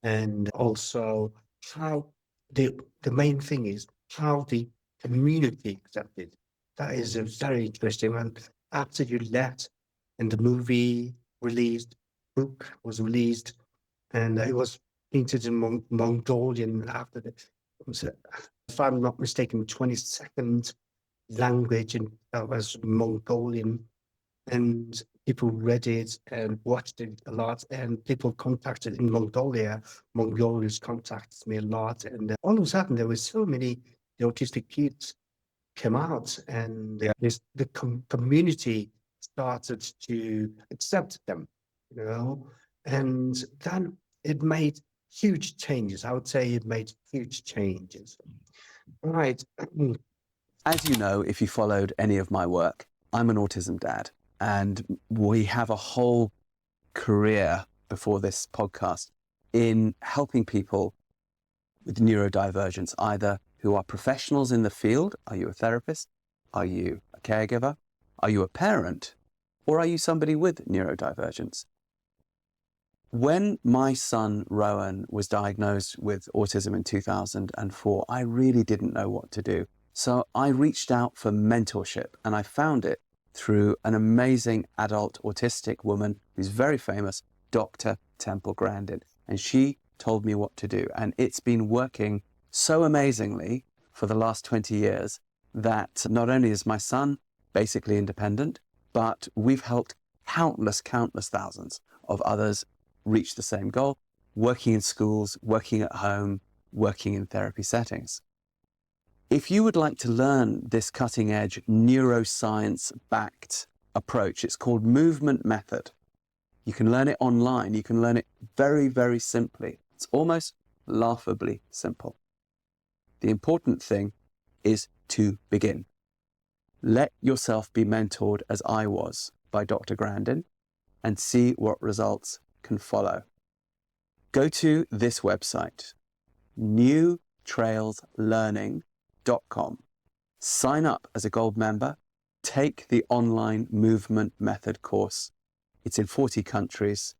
and also how the main thing is how the community accepted. That is a very interesting one. After you left, and the movie released, book was released, and it was painted in Mongolian after if I'm not mistaken, 22nd language, and that was Mongolian, and people read it and watched it a lot, and people contacted in Mongolia. Mongolians contacted me a lot, and all of a sudden there were so many the autistic kids came out, and the community started to accept them, and then it made huge changes. I would say it made huge changes. Right.
As you know, if you followed any of my work, I'm an autism dad, and we have a whole career before this podcast in helping people with neurodivergence, either who are professionals in the field. Are you a therapist? Are you a caregiver? Are you a parent? Or are you somebody with neurodivergence? When my son, Rowan, was diagnosed with autism in 2004, I really didn't know what to do. So I reached out for mentorship, and I found it through an amazing adult autistic woman who's very famous, Dr. Temple Grandin. And she told me what to do. And it's been working so amazingly for the last 20 years that not only is my son basically independent, but we've helped countless thousands of others reach the same goal, working in schools, working at home, working in therapy settings. If you would like to learn this cutting edge neuroscience-backed approach, it's called movement method. You can learn it online. You can learn it very, very simply. It's almost laughably simple. The important thing is to begin. Let yourself be mentored as I was by Dr. Grandin and see what results can follow. Go to this website, newtrailslearning.com. Sign up as a gold member. Take the online movement method course. It's in 40 countries.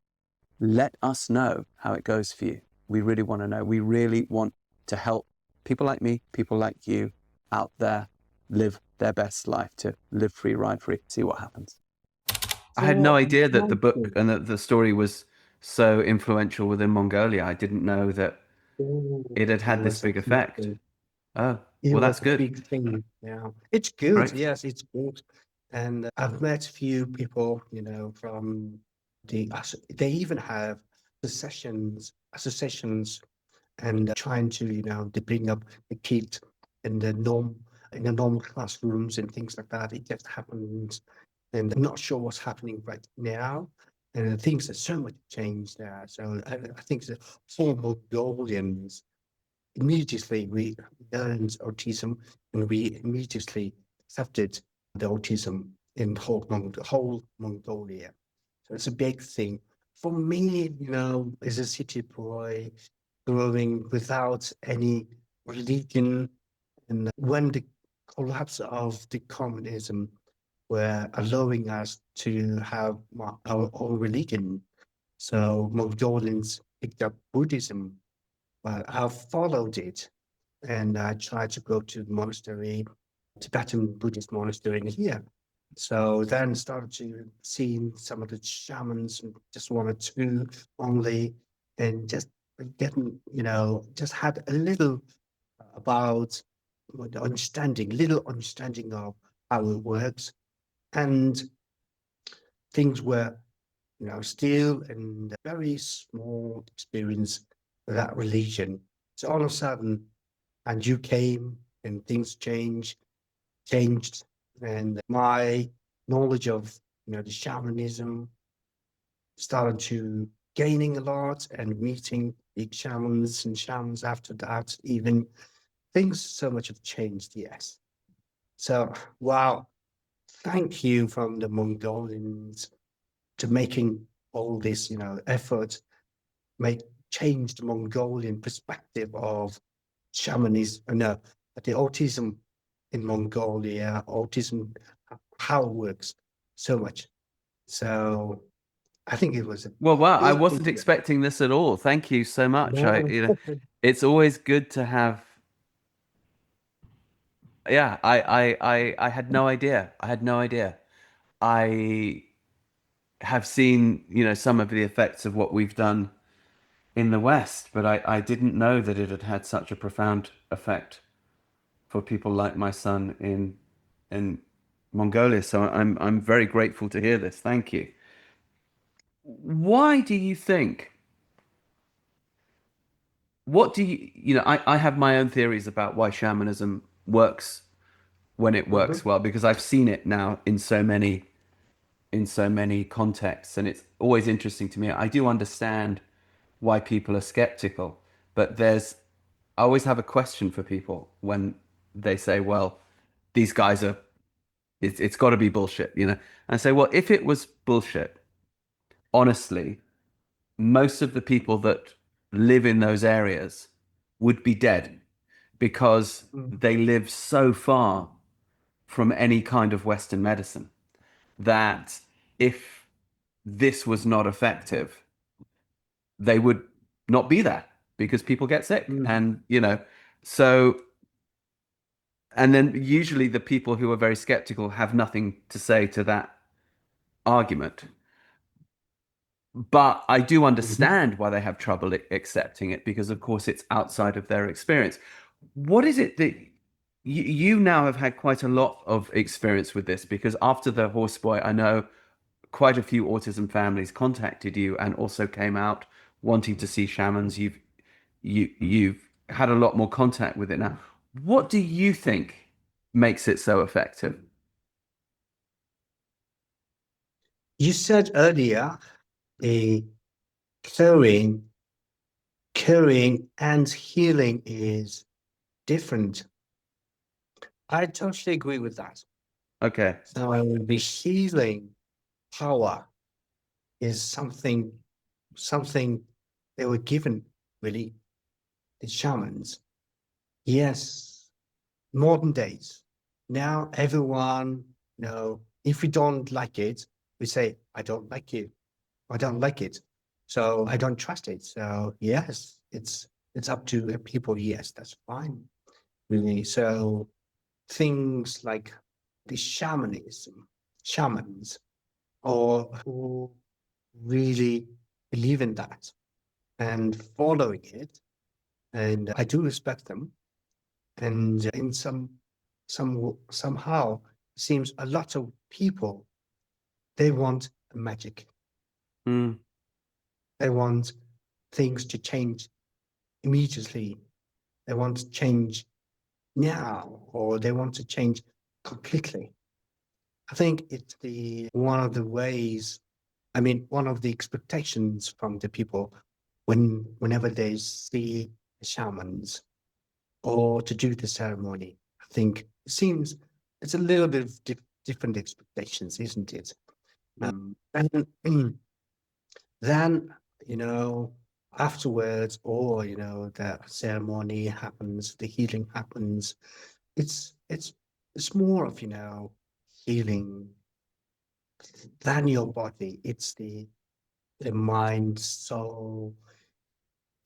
Let us know how it goes for you. We really want to know. We really want to help people like me, people like you, out there live their best life, to live free, ride free, see what happens. I had no
So
idea that the book and that the story was so influential within Mongolia. I didn't know that it had
it
had this
was a
big
big
effect.
thing.
Oh,
It
well, that's
was a
good.
big thing. Yeah, it's good.
Great.
Yes, it's good. And I've met a few people, from they even have associations, and trying to, to bring up the kids in the normal classrooms and things like that. It just happens, and I'm not sure what's happening right now. And things are so much changed there. So I think the whole Mongolians immediately we learned autism, and we immediately accepted the autism in whole Mongolia. So it's a big thing. For me, as a city boy growing without any religion, and when the collapse of the communism were allowing us to have our own religion, so Mongolians picked up Buddhism. But I followed it, and I tried to go to the monastery, Tibetan Buddhist monastery in here. So then started to see some of the shamans, and just one or two only, and just getting, just had a little about the little understanding of how it works. And things were, still in a very small experience of that religion. So all of a sudden, and you came, and things changed, and my knowledge of, the shamanism started to gaining a lot, and meeting big shamans and shamans after that. Even things so much have changed. Yes. So wow, thank you from the Mongolians to making all this, effort, make change the Mongolian perspective of shamanism, no, the autism in Mongolia, autism, how it works so much. So I think it was a
Well, wow, I
big
wasn't
thing.
expecting this at all. Thank you so much.
No.
It's always good to have. Yeah, I had no idea. I had no idea. I have seen, some of the effects of what we've done in the West, but I didn't know that it had had such a profound effect for people like my son in Mongolia. So I'm very grateful to hear this. Thank you. Why do you think? What do I have my own theories about why shamanism works when it works
Mhm.
well, because I've seen it now in so many contexts, and it's always interesting to me. I do understand why people are skeptical, but I always have a question for people when they say, well, these guys are, it's got to be bullshit, And I say, well, if it was bullshit, honestly, most of the people that live in those areas would be dead, because
Mm.
they live so far from any kind of Western medicine that if this was not effective, they would not be there because people get sick.
Mm.
And, so, and then usually the people who are very skeptical have nothing to say to that argument. But I do
Mhm.
understand why they have trouble accepting it, because, of course, it's outside of their experience. What is it that you now have had quite a lot of experience with this? Because after the horse boy, I know quite a few autism families contacted you and also came out wanting to see shamans. You've had a lot more contact with it now. What do you think makes it so effective?
You said earlier, a clearing, curing and healing is different. I totally agree with that.
Okay.
So the healing power is something they were given, really, the shamans. Yes, modern days. Now everyone, if we don't like it, we say, I don't like you. I don't like it. So I don't trust it. So yes, it's up to the people. Yes, that's fine. Really. So things like the shamanism, shamans, or who really believe in that and following it. And I do respect them. And in somehow, it seems a lot of people, they want magic.
Mm.
They want things to change immediately. They want to change now, or they want to change completely. I think it's one of the ways, one of the expectations from the people whenever they see shamans or to do the ceremony. I think it seems it's a little bit of different expectations, isn't it? And then, afterwards, or, the ceremony happens, the healing happens. It's more of, healing than your body. It's the mind, soul,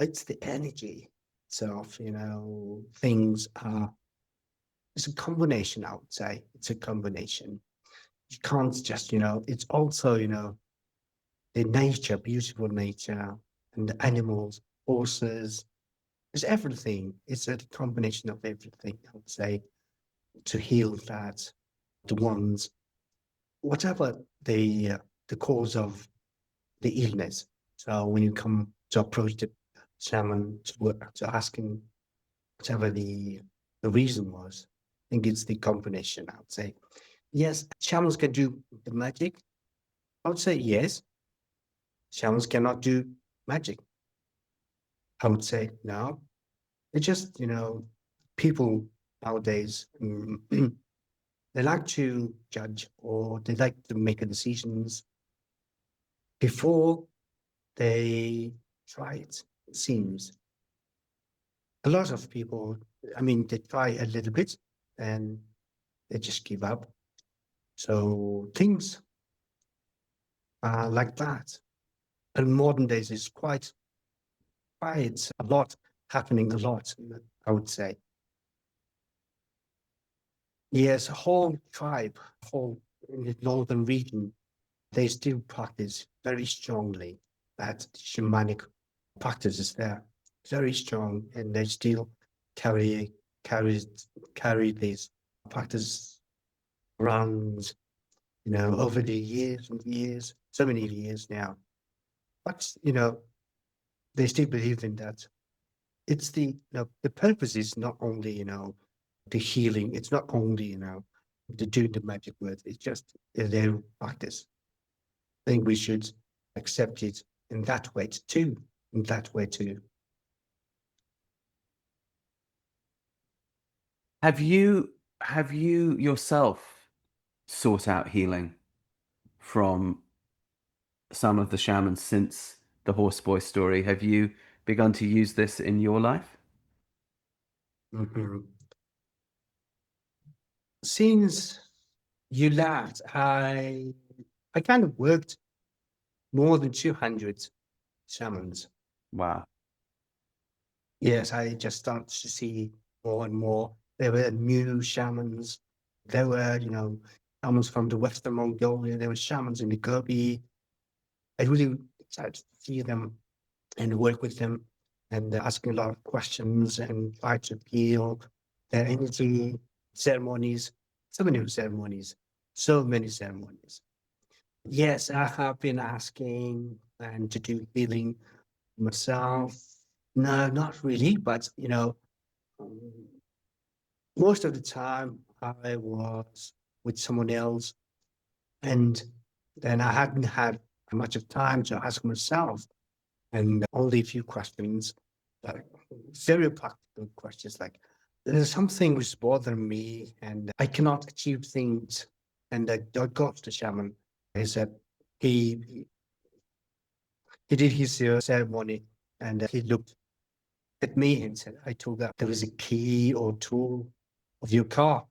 it's the energy itself, things are, it's a combination, I would say. It's a combination. You can't just, it's also, the nature, beautiful nature, and the animals, horses, it's everything. It's a combination of everything, I would say, to heal that, the ones, whatever the cause of the illness. So when you come to approach the shaman to ask him whatever the reason was, I think it's the combination, I would say. Yes, shamans can do the magic. I would say yes. Shamans cannot do magic. I would say no. It's just, people nowadays, they like to judge or they like to make decisions before they try it, it seems. A lot of people, they try a little bit and they just give up. So things are like that. And modern days is quite a lot happening, a lot, I would say. Yes, a whole tribe, whole in the northern region, they still practice very strongly that shamanic practices there, very strong, and they still carry carry carry these practice around, over the years and years, so many years now. But they still believe in that. It's the purpose is not only the healing. It's not only the doing the magic words. It's just their practice. I think we should accept it in that way too. In that way too.
Have you yourself sought out healing from some of the shamans since the horseboy story? Have you begun to use this in your life?
Mhm. Since you left, I kind of worked more than 200 shamans.
Wow.
Yes, I just started to see more and more. There were new shamans. There were, shamans from the Western Mongolia. There were shamans in the Gobi. I really started to see them and work with them and asking a lot of questions and try to heal their energy, ceremonies, so many ceremonies, so many ceremonies. Yes, I have been asking and to do healing myself. No, not really, but um, most of the time I was with someone else, and then I hadn't had much of time to ask myself, and only a few questions, like very practical questions, like there's something which is bothering me, and I cannot achieve things. And I got to the shaman. He said he he did his ceremony, and he looked at me and said, "I told that there was a key or tool of your car.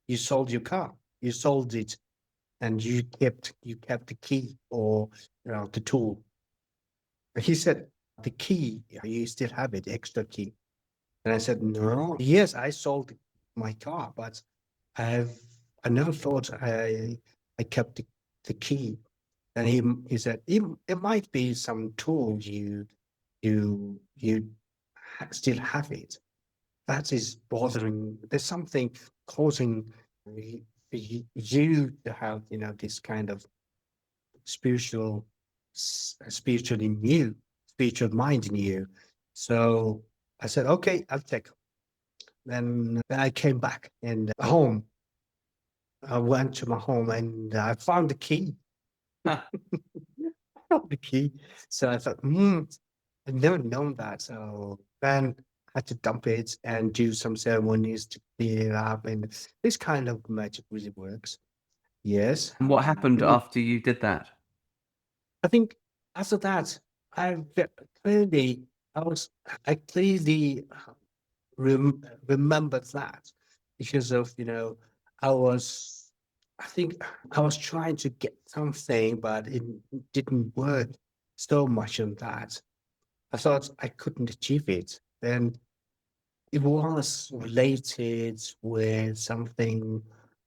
You sold your car. You sold it, and you kept the key or the tool." He said, "The key, you still have it, extra key." And I said, "No, yes, I sold my car, but I never thought I kept the key. And he said, it might be some tool you still have it. That is bothering. There's something causing you to have, this kind of spiritual in you, spiritual mind in you. So I said, okay, I'll take. Then I came back and home. I went to my home and I found the key. I found the key. So I thought, I've never known that. So then I had to dump it and do some ceremonies to clear it up. And this kind of magic really works. Yes.
And what happened after you did that?
I think after that, I clearly, I clearly remembered that because of, I was, I think I was trying to get something, but it didn't work so much on that. I thought I couldn't achieve it. Then it was related with something,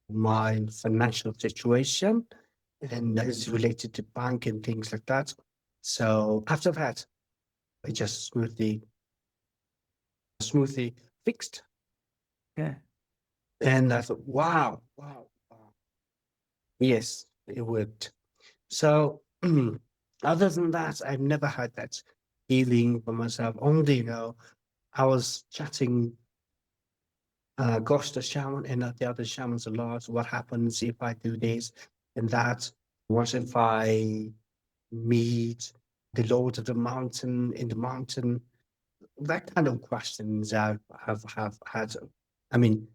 my financial situation, and it's related to bank and things like that. So after that, it just smoothly fixed.
Yeah.
And I thought, wow, wow, wow. Yes, it worked. So other than that, I've never had that feeling for myself. Only, I was chatting gosh, the shaman and the other shamans a lot. What happens if I do this and that? What if I meet the Lord of the Mountain in the mountain? That kind of questions have had, in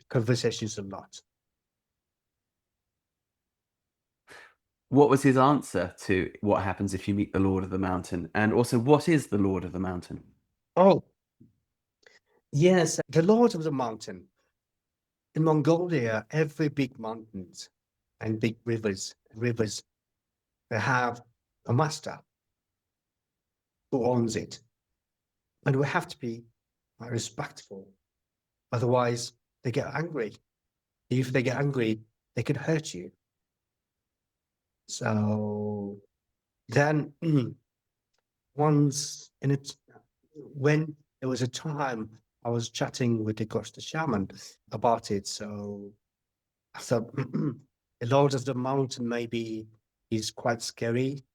conversations a lot.
What was his answer to what happens if you meet the Lord of the Mountain? And also, what is the Lord of the Mountain?
Oh, yes, the Lord of the Mountain. In Mongolia, every big mountains and big rivers, they have a master who owns it. And we have to be respectful. Otherwise, they get angry. If they get angry, they could hurt you. So then, once in it, when there was a time I was chatting with the ghost shaman about it. So I thought, the Lord of the Mountain maybe is quite scary.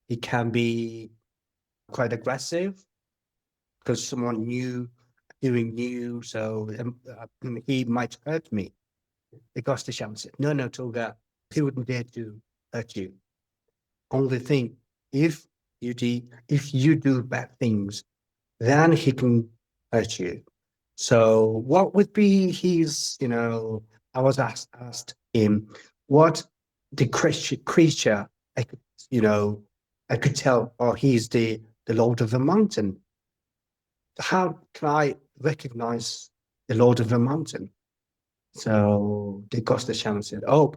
He can be quite aggressive because someone new doing new. So he might hurt me. The ghost shaman said, no, Tulga, he wouldn't dare to hurt you. Only thing, if if you do bad things, then he can hurt you. So what would be his, I was asked him what the creature I could, I could tell, oh, he's the Lord of the Mountain. How can I recognize the Lord of the Mountain? So the ghost shaman said, oh,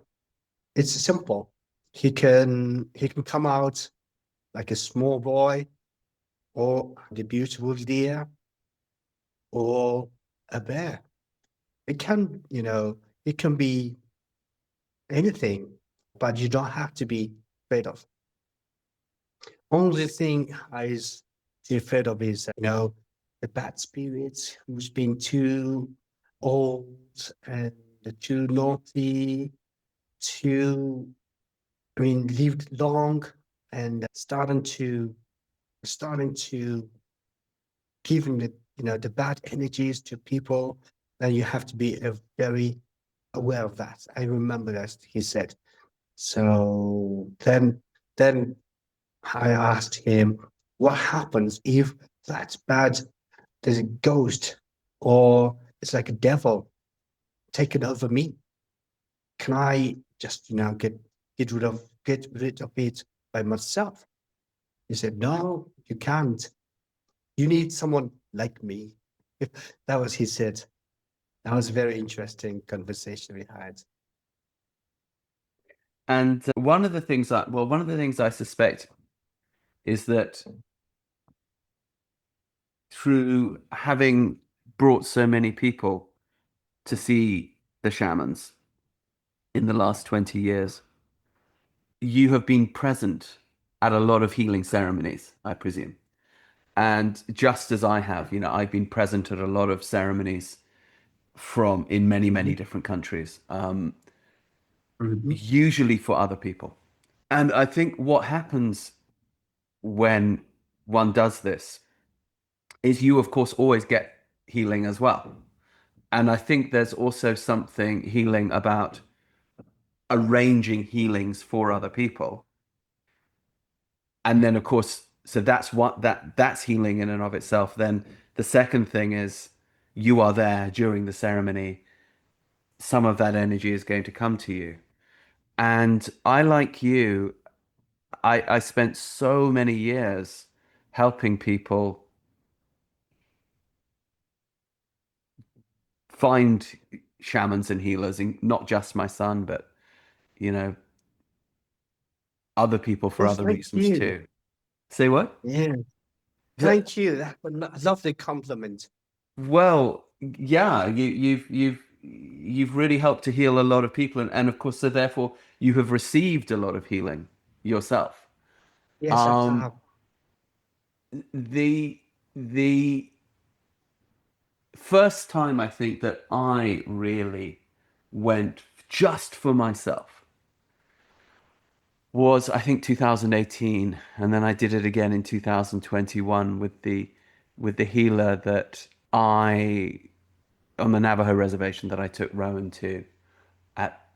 it's simple. He can come out like a small boy or the beautiful deer or a bear. It can be anything, but you don't have to be afraid of. Only thing I is afraid of is, the bad spirits who's been too old and too naughty, too, lived long and starting to giving the bad energies to people, then you have to be very aware of that. I remember that he said. So then I asked him, what happens if that's bad? There's a ghost or it's like a devil taking over me. Can I just get rid of it by myself? He said, no, you can't. You need someone like me. That was he said. That was a very interesting conversation we had.
And one of the things I suspect is that through having brought so many people to see the shamans in the last 20 years, you have been present at a lot of healing ceremonies, I presume. And just as I have, I've been present at a lot of ceremonies in many, many different countries,
Mhm.
usually for other people. And I think what happens when one does this is you, of course, always get healing as well. And I think there's also something healing about arranging healings for other people. And then, of course, so that's healing in and of itself. Then the second thing is you are there during the ceremony. Some of that energy is going to come to you. And I, like you, I spent so many years helping people find shamans and healers, and not just my son, but you know, other people for
Well,
other
thank
reasons
you.
too. Say what?
Yeah,
So-
thank you. That's a lovely compliment.
Well, yeah, you've really helped to heal a lot of people, and of course, so therefore you have received a lot of healing yourself.
Yes, I
Um,
have.
the first time I think that I really went just for myself was, I think, 2018, and then I did it again in 2021 with the healer that I on the Navajo reservation that I took Rowan to at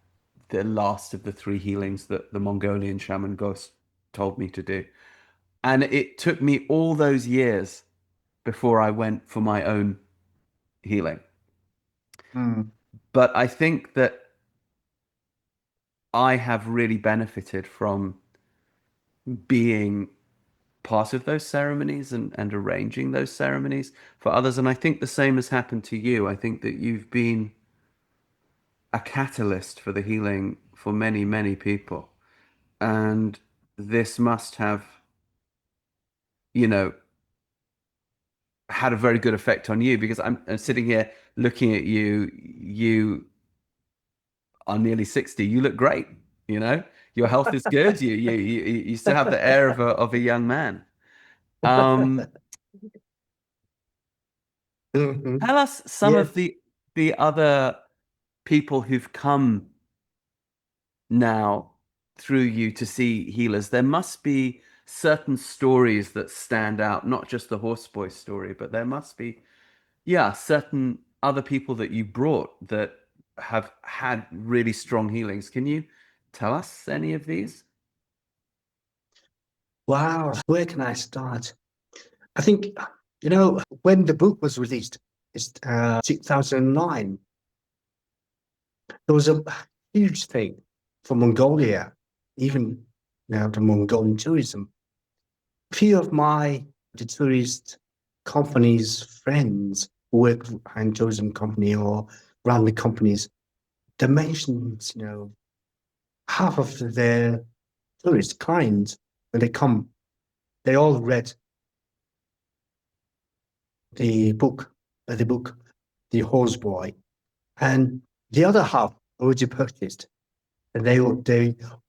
the last of the three healings that the Mongolian shaman ghost told me to do. And it took me all those years before I went for my own healing.
Mm.
But I think that I have really benefited from being part of those ceremonies and arranging those ceremonies for others. And I think the same has happened to you. I think that you've been a catalyst for the healing for many, many people. And this must have, you know, had a very good effect on you, because I'm sitting here looking at you. You are nearly 60. You look great. Your health is good. You still have the air of a young man. Um,
Mhm.
Tell us some
Yeah.
of the other people who've come now through you to see healers. There must be certain stories that stand out, not just the horseboy story, but there must be, yeah, certain other people that you brought that have had really strong healings. Can you tell us any of these?
Wow. Where can I start? I think, when the book was released, it's 2009, there was a huge thing for Mongolia, even now the Mongolian tourism. A few of the tourist companies, friends who work in tourism company or run the companies, they mentioned, half of their tourist clients, when they come, they all read the book, the book, The Horse Boy, and the other half already purchased, and they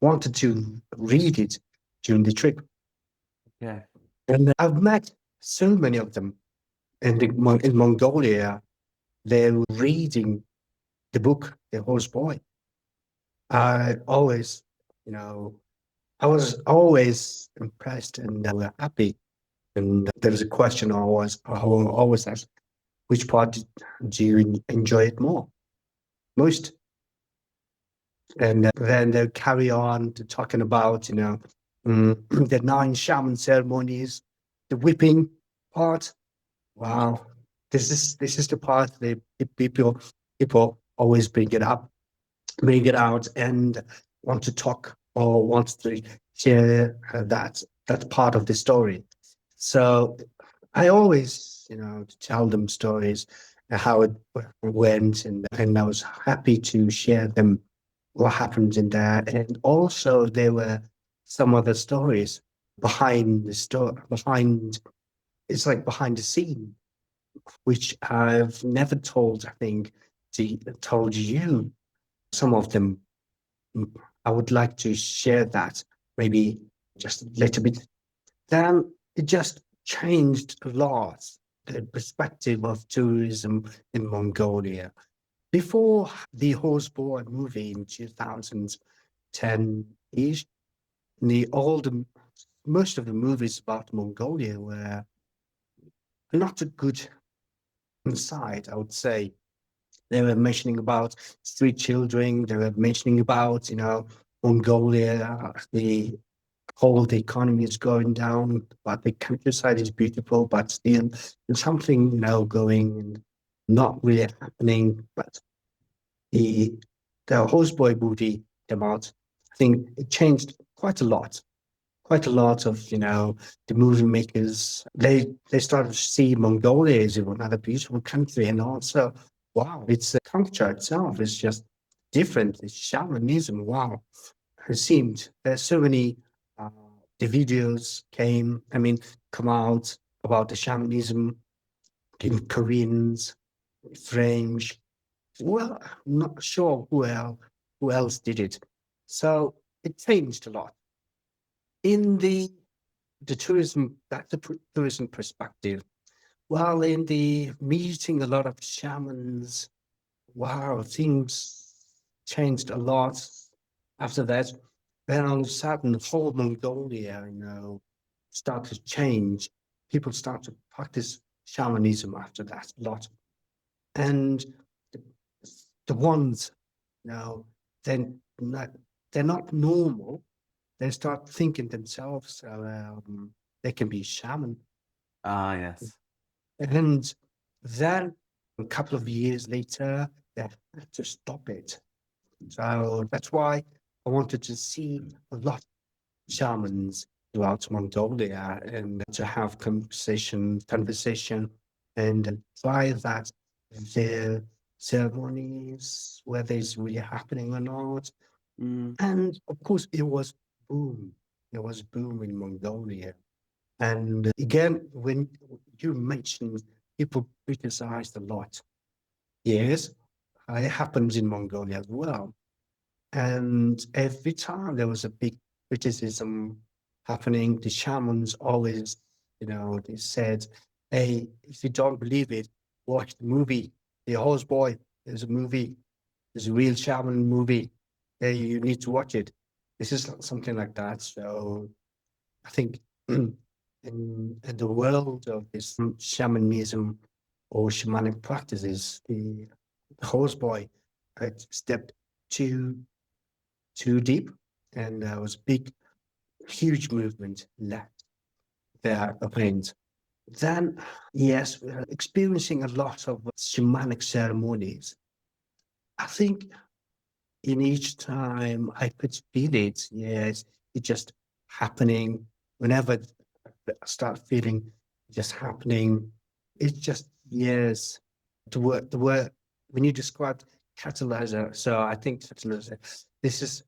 wanted to read it during the trip.
Yeah.
And I've met so many of them in Mongolia. They're reading the book, The Horse Boy. I always, you know, I was always impressed and happy. And there was a question I will always ask, which part do you enjoy it most? And then they'll carry on to talking about, the 9 shaman ceremonies, the whipping part. Wow, this is the part that people always bring it out, and want to talk or want to share that part of the story. So I always, tell them stories, how it went, and I was happy to share them what happened in there. And also there were some other stories behind the story, behind the scene, which I've never told, I think, told you. Some of them, I would like to share that maybe just a little bit. Then it just changed a lot, the perspective of tourism in Mongolia. Before the Horseboy movie in 2010-ish, most of the movies about Mongolia were not a good insight, I would say. They were mentioning about street children. They were mentioning about, Mongolia, the whole economy is going down, but the countryside is beautiful, but still there's something, going and not really happening. But the Horseboy movie came out. I think it changed quite a lot. Quite a lot of, the movie makers, they started to see Mongolia as another beautiful country. And also, wow, it's a culture itself is just different. It's shamanism. Wow. It seemed there's so many, uh, the videos come out about the shamanism in Koreans, French. Well, I'm not sure who else did it. So it changed a lot. In the tourism, tourism perspective, well, in the meeting a lot of shamans, wow, things changed a lot after that. Then all of a sudden, whole Mongolia, started to change. People start to practice shamanism after that a lot. And the, the ones, then not, they're not normal. They start thinking themselves, they can be shaman.
Ah, yes.
And then a couple of years later, they had to stop it. So that's why I wanted to see a lot of shamans throughout Mongolia and to have conversation and try that their ceremonies, whether it's really happening or not. And of course, it was boom. It was boom in Mongolia. And again, when you mentioned people criticized a lot, yes, it happens in Mongolia as well. And every time there was a big criticism happening, the shamans always, they said, hey, if you don't believe it, watch the movie. The Horse Boy, there's a movie, there's a real shaman movie. Hey, you need to watch it. This is something like that. So I think in the world of this shamanism or shamanic practices, the Horse Boy had stepped too deep, and there was a huge movement left there behind. Then, yes, we are experiencing a lot of shamanic ceremonies. I think in each time I could feel it. Yes, it just happening. Whenever I start feeling it just happening, it's just yes. The word when you described catalyzer, so I think catalyzer. This is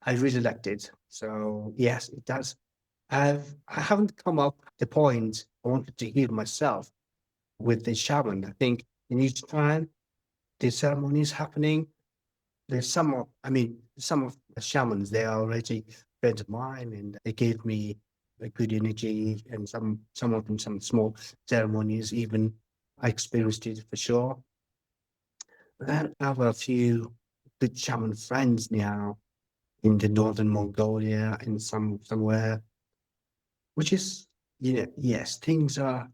I really liked it. So yes, it does. I haven't come up the point I wanted to heal myself with the shaman. I think in each time the ceremony is happening, there's some of the shamans, they are already friends of mine and they gave me a good energy and some of them some small ceremonies even I experienced it for sure. Then I have a few good shaman friends now in the northern Mongolia and somewhere, which is yes, things are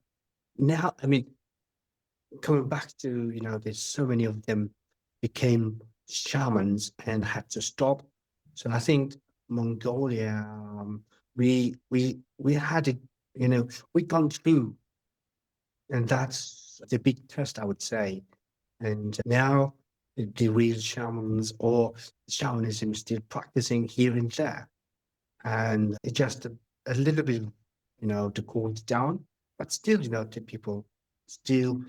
now. Coming back to there's so many of them became shamans and had to stop. So I think Mongolia, we had it, we gone through, and that's the big test, I would say. And now the real shamans or shamanism is still practicing here and there. And it just a little bit, to cool it down, but still, the people still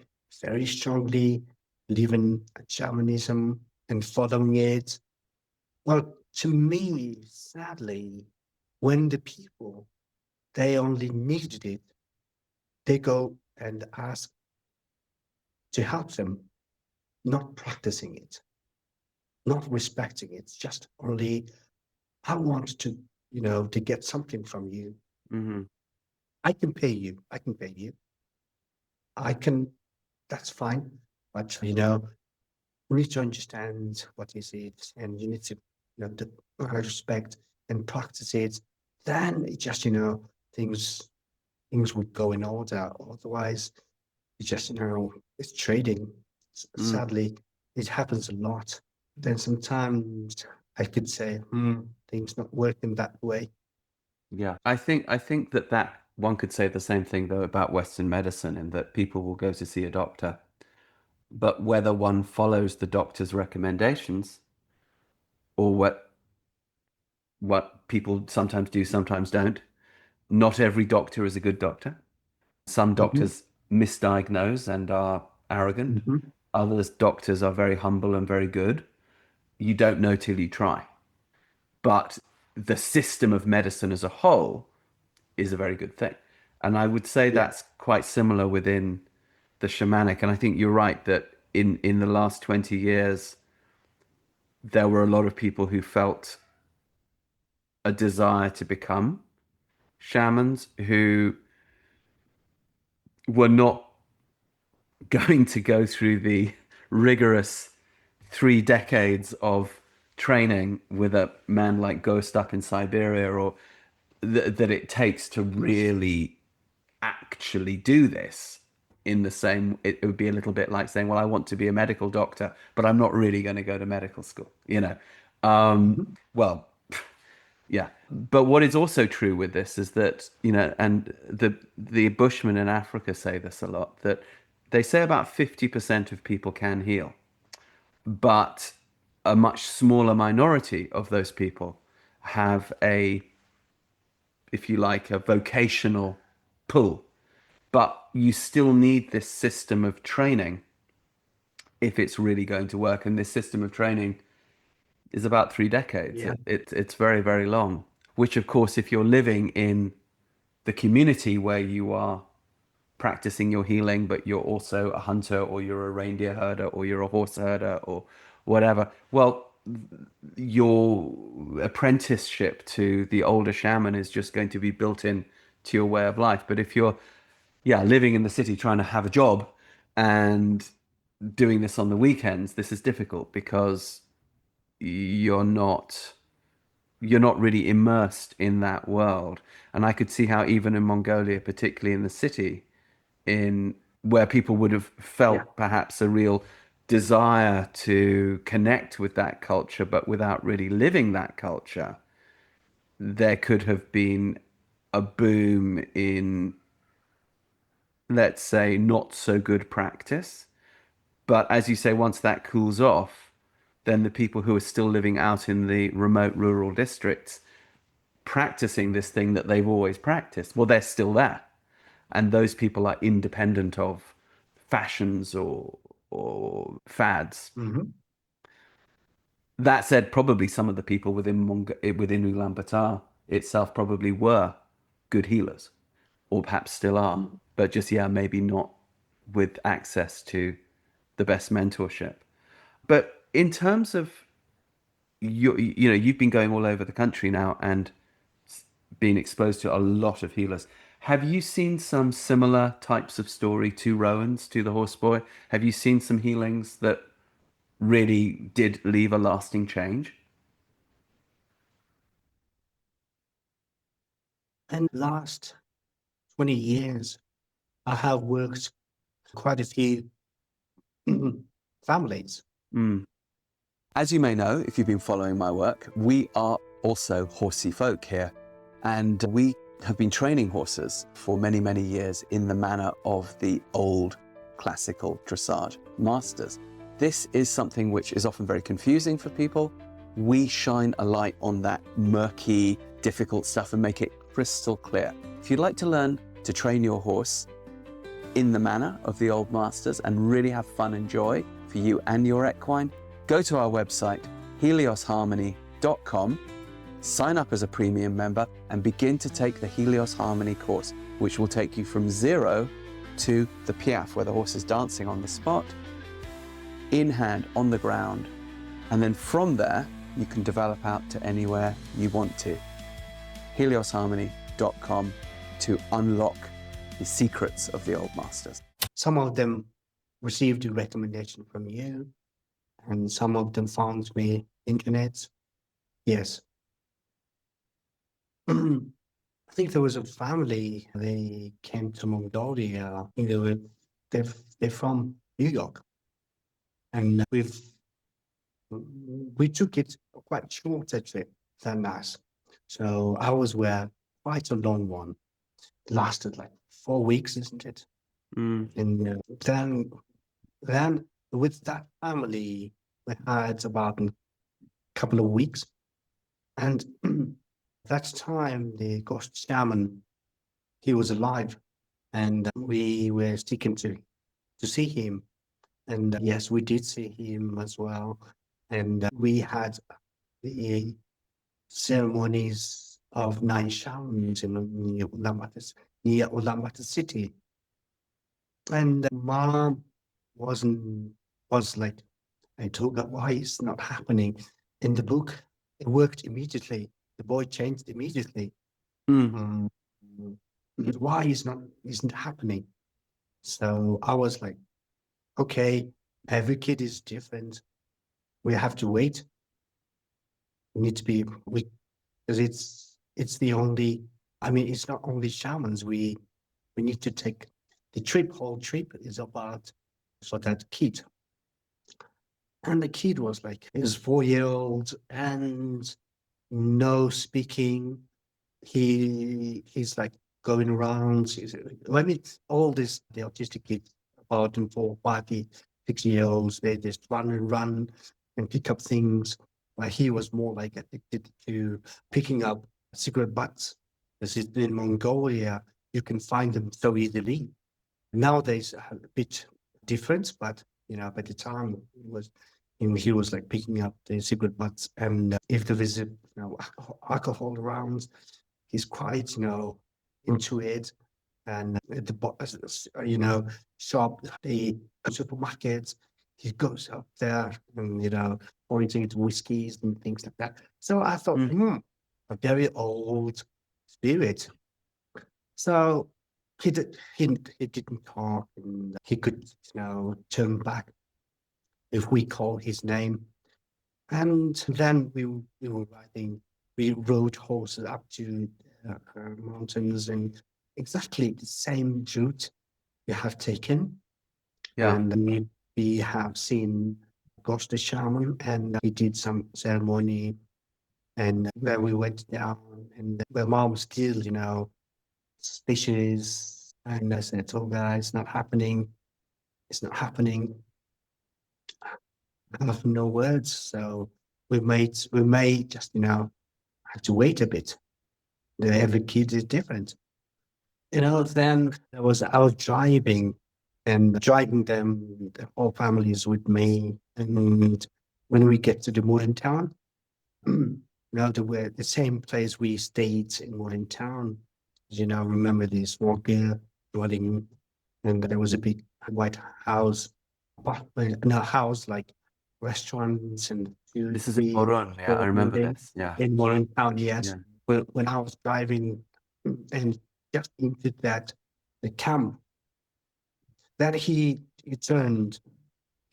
very strongly believe in shamanism and following it. Well, to me, sadly, when the people they only needed it, they go and ask to help them. not practicing it, not respecting it, just only, I want to, to get something from you.
Mm-hmm.
I can pay you. I can, that's fine. But, we need to understand what is it, and you need to, to respect and practice it. Then it just, things would go in order. Otherwise, it's just, it's trading.
Mm.
Sadly, it happens a lot. Then sometimes I could say, things not working that way.
Yeah, I think that one could say the same thing though about Western medicine, in that people will go to see a doctor, but whether one follows the doctor's recommendations or what people sometimes do, sometimes don't. Not every doctor is a good doctor. Some
Hmm.
doctors misdiagnose and are arrogant.
Hmm.
Others doctors are very humble and very good. You don't know till you try. But the system of medicine as a whole is a very good thing. And I would say
Yeah.
that's quite similar within the shamanic. And I think you're right that in the last 20 years, there were a lot of people who felt a desire to become shamans who were not going to go through the rigorous 3 decades of training with a man like Ghost up in Siberia, or that it takes to really actually do this. In the same, it would be a little bit like saying, well, I want to be a medical doctor, but I'm not really going to go to medical school,
Hmm.
well, yeah. But what is also true with this is that, and the Bushmen in Africa say this a lot, that they say about 50% of people can heal, but a much smaller minority of those people have a, if you like, a vocational pull. But you still need this system of training if it's really going to work. And this system of training is about 3 decades.
Yeah.
It's very, very long, which, of course, if you're living in the community where you are practicing your healing, but you're also a hunter, or you're a reindeer herder, or you're a horse herder, or whatever, well, your apprenticeship to the older shaman is just going to be built in to your way of life. But if you're, yeah, living in the city trying to have a job and doing this on the weekends, this is difficult because you're not you're not really immersed in that world. And I could see how even in Mongolia, particularly in the city, in where people would have
Yeah.
felt perhaps a real desire to connect with that culture, but without really living that culture, there could have been a boom in, let's say, not so good practice. But as you say, once that cools off, then the people who are still living out in the remote rural districts practicing this thing that they've always practiced, well, they're still there. And those people are independent of fashions or fads.
Hmm.
That said, probably some of the people within Ulaanbaatar itself probably were good healers, or perhaps still are, but just, yeah, maybe not with access to the best mentorship. But in terms of you've been going all over the country now and been exposed to a lot of healers. Have you seen some similar types of story to Rowan's, to the horseboy? Have you seen some healings that really did leave a lasting change?
And last 20 years, I have worked quite a few families.
Mm. As you may know, if you've been following my work, we are also horsey folk here, and we have been training horses for many, many years in the manner of the old classical dressage masters. This is something which is often very confusing for people. We shine a light on that murky, difficult stuff and make it crystal clear. If you'd like to learn to train your horse in the manner of the old masters and really have fun and joy for you and your equine, go to our website, heliosharmony.com, sign up as a premium member and begin to take the Helios Harmony course, which will take you from zero to the piaffe, where the horse is dancing on the spot, in hand, on the ground. And then from there, you can develop out to anywhere you want to. heliosharmony.com to unlock the secrets of the old masters.
Some of them received a recommendation from you, and some of them found me internet. Yes. I think there was a family, they came to Mongolia. I think they're from New York. And we took it quite shorter trip than us. So ours were quite a long one. It lasted like 4 weeks, isn't it? And then with that family, we had about a couple of weeks. And that time, the ghost shaman, he was alive. And we were sticking to see him. And yes, we did see him as well. And we had the ceremonies of 9 shamans in near Ulaanbaatar city. And Mom was like, I told her, why it's not happening? In the book, it worked immediately. The boy changed immediately. Why isn't happening? So I was like, okay, every kid is different. We have to wait. We need to be because it's the only. I mean, it's not only shamans. We need to take the whole trip is about for that kid. And the kid was like, he was 4-year-old and no speaking. He's like going around. When it's all this, the autistic kids, about 4, 5, 6-year-olds, they just run and pick up things. But he was more like addicted to picking up cigarette butts. This is in Mongolia, you can find them so easily. Nowadays, a bit different, but by the time he was like picking up the cigarette butts, and if there is alcohol around, he's quite into it. And at the shop, the supermarkets, he goes up there and pointing to whiskeys and things like that. So I thought, a very old spirit. So he didn't talk, and he could turn back if we called his name. And then we were riding. We rode horses up to mountains and exactly the same route we have taken.
Yeah.
And we have seen Ghost Shaman, and he did some ceremony. And where we went down, and where Mom was still, suspicious. And I said, "Tulga, it's not happening. It's not happening." I have no words. So we may just, have to wait a bit. Every kid is different. Then I was driving and driving them, the whole families with me. And when we get to the modern town, the same place we stayed in modern town. Remember the small girl dwelling, and there was a big white house, house like restaurants and
This is in Rowan. Yeah, I remember this. Yeah.
in modern town. Yes,
Yeah.
when I was driving and just into the camp, then he turned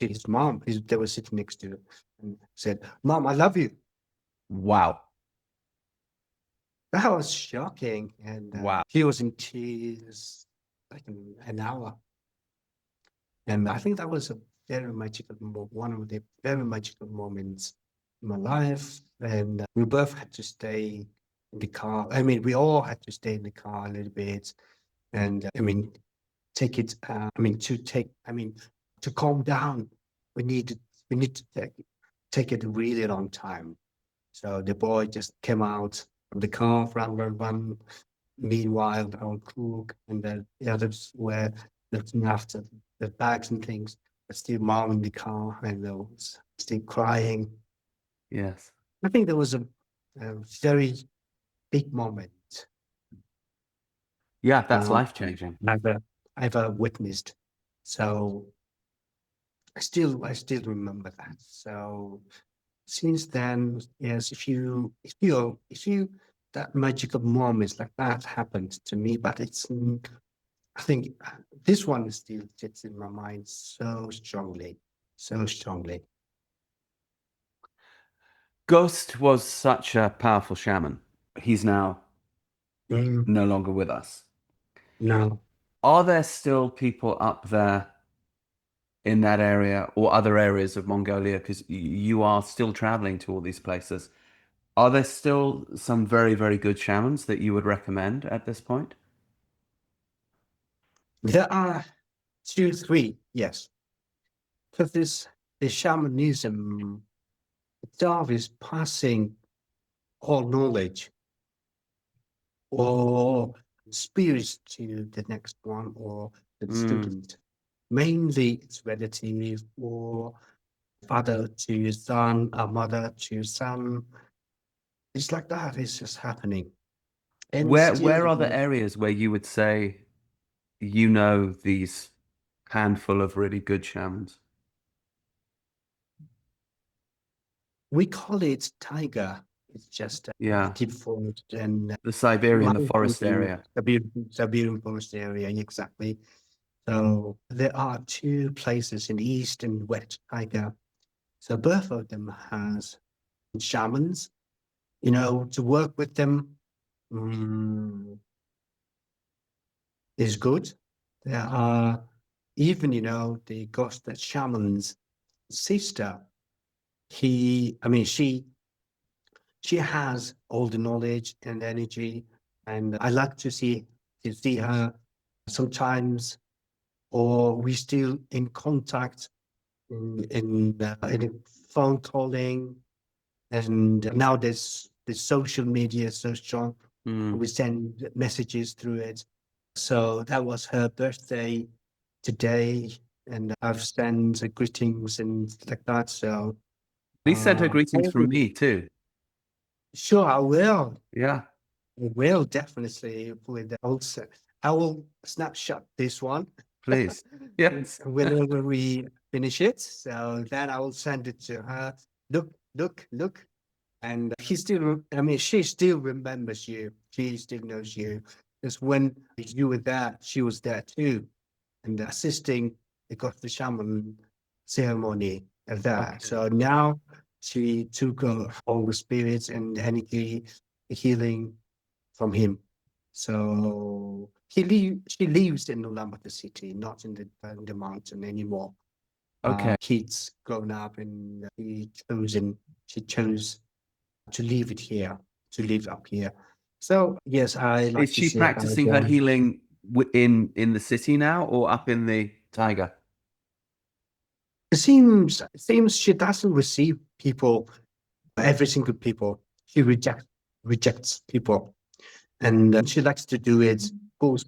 to his mom. They were sitting next to, and said, "Mom, I love you."
Wow.
That was shocking, and
Wow.
he was in tears like an hour. And I think that was a very magical one of the very magical moments in my life. And we both had to stay in the car. I mean, we all had to stay in the car a little bit, and take it. To calm down, we need to take it a really long time. So the boy just came out from the car, run. Meanwhile, our cook and the others were looking after the bags and things, but still mom in the car and was still crying.
Yes.
I think there was a very big moment.
Yeah, that's life changing.
I've ever witnessed. So I still remember that. So since then, yes, if you that magical moments like that happened to me, but I think this one still sits in my mind so strongly, so strongly.
Ghost was such a powerful shaman. He's now
Mm,
no longer with us.
no,
Are there still people up there in that area or other areas of Mongolia? Because you are still traveling to all these places. Are there still some very, very good shamans that you would recommend at this point?
there are two, three, yes, because this shamanism itself is passing all knowledge or spirits to the next one or the
Mm.
student. Mainly it's relative or father to son, a mother to son. It's like that. It's just happening. And still,
Where are the areas where you would say you know these handful of really good shamans?
we call it tiger. It's just a
Yeah,
deep forest and
the Siberian, the
mountains
forest
in
area.
the beautiful forest area. Exactly. So there are two places in the east and west tiger. So both of them has shamans. To work with them mm, is good. There are even, the ghost that shaman's sister. I mean, she has all the knowledge and energy, and I like to see her sometimes, or we still in contact in phone calling, and now there's the social media so strong.
Mm.
We send messages through it. So that was her birthday today, and I've sent greetings and like that. So
Please send her greetings from
maybe
me too.
sure I will.
Yeah,
I will definitely with the old set. I will snapshot this one
please. Yes.
whenever we finish it. So then I will send it to her. Look, look, look. And I mean, she still remembers you. She still knows you. Because when you were there, she was there too, and assisting the shaman ceremony of that.
Okay.
So now she took all the spirits and energy healing from him. So she lives in Ulaanbaatar city, not in the mountain anymore.
Okay.
Kids grown up and she chose to leave it here, to live up here. So yes, I like
Is
to
she
see how
practicing her
one.
healing in the city now or up in the taiga?
It seems she doesn't receive people, every single people. She rejects people, and she likes to do it both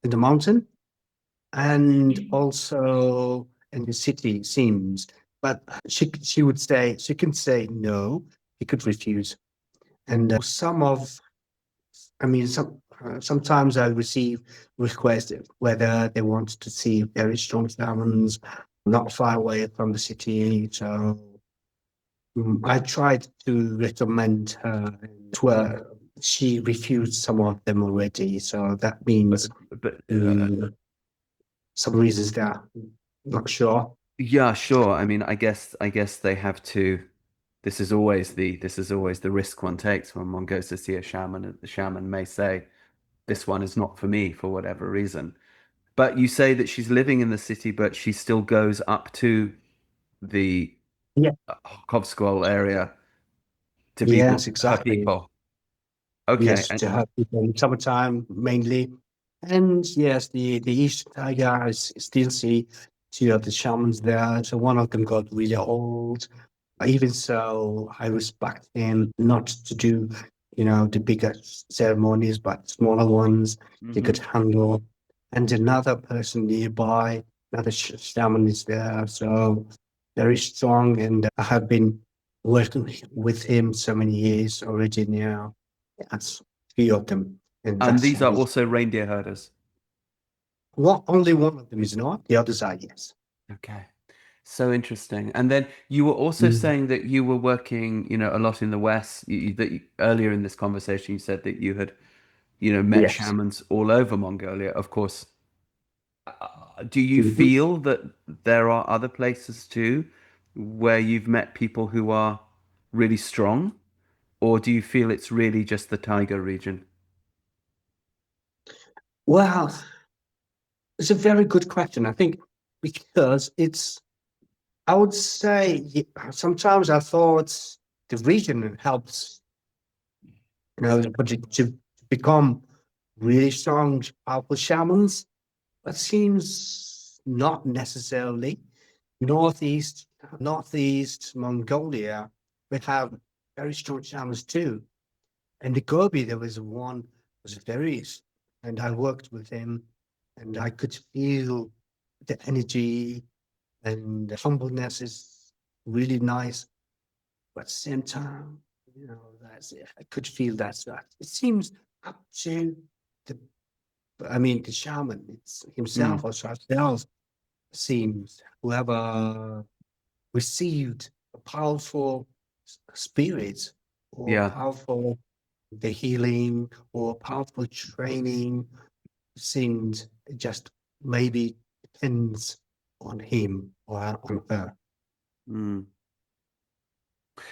in the mountain and also in the city. Seems, but she would say she can say no. She could refuse, and sometimes I receive requests whether they want to see very strong shamans not far away from the city. So I tried to recommend her to her. She refused some of them already. So that means
But
some reasons there. Not sure.
yeah, sure. I mean, I guess they have to. This is always the risk one takes when one goes to see a shaman. The shaman may say, "This one is not for me for whatever reason." But you say that she's living in the city, but she still goes up to the
Yeah.
Kovsgol area to be with
Yes,
her
exactly.
people. Okay,
Yes,
and
to have people in summertime mainly. And yes, the Eastern Tiger, still see two of the shamans there. So one of them got really old. Even so, I respect him not to do, the bigger ceremonies, but smaller ones he could
mhm.
handle. And another person nearby, another shaman is there. So very strong. And I have been working with him so many years already now. That's three of them. And
And
that's
these are also reindeer herders.
only one of them is not, the others are yes.
Okay. So interesting. And then you were also saying that you were working, a lot in the West. Earlier in this conversation, you said that you had, met
Yes.
shamans all over Mongolia. Of course, do you
Mhm.
feel that there are other places too where you've met people who are really strong, or do you feel it's really just the Taiga region?
Well, it's a very good question. I think because I would say sometimes I thought the region helps, but to become really strong, powerful shamans. That seems not necessarily. Northeast, Northeast Mongolia, we have very strong shamans too. And the Gobi, there was one was very, and I worked with him, and I could feel the energy and the humbleness is really nice. But at the same time, that's it. I could feel that. It seems up to the, the shaman it's himself
Mm,
or ourselves seems whoever received a powerful spirit or
yeah.
powerful the healing or powerful training seems it just maybe depends on him or on her.
Mm.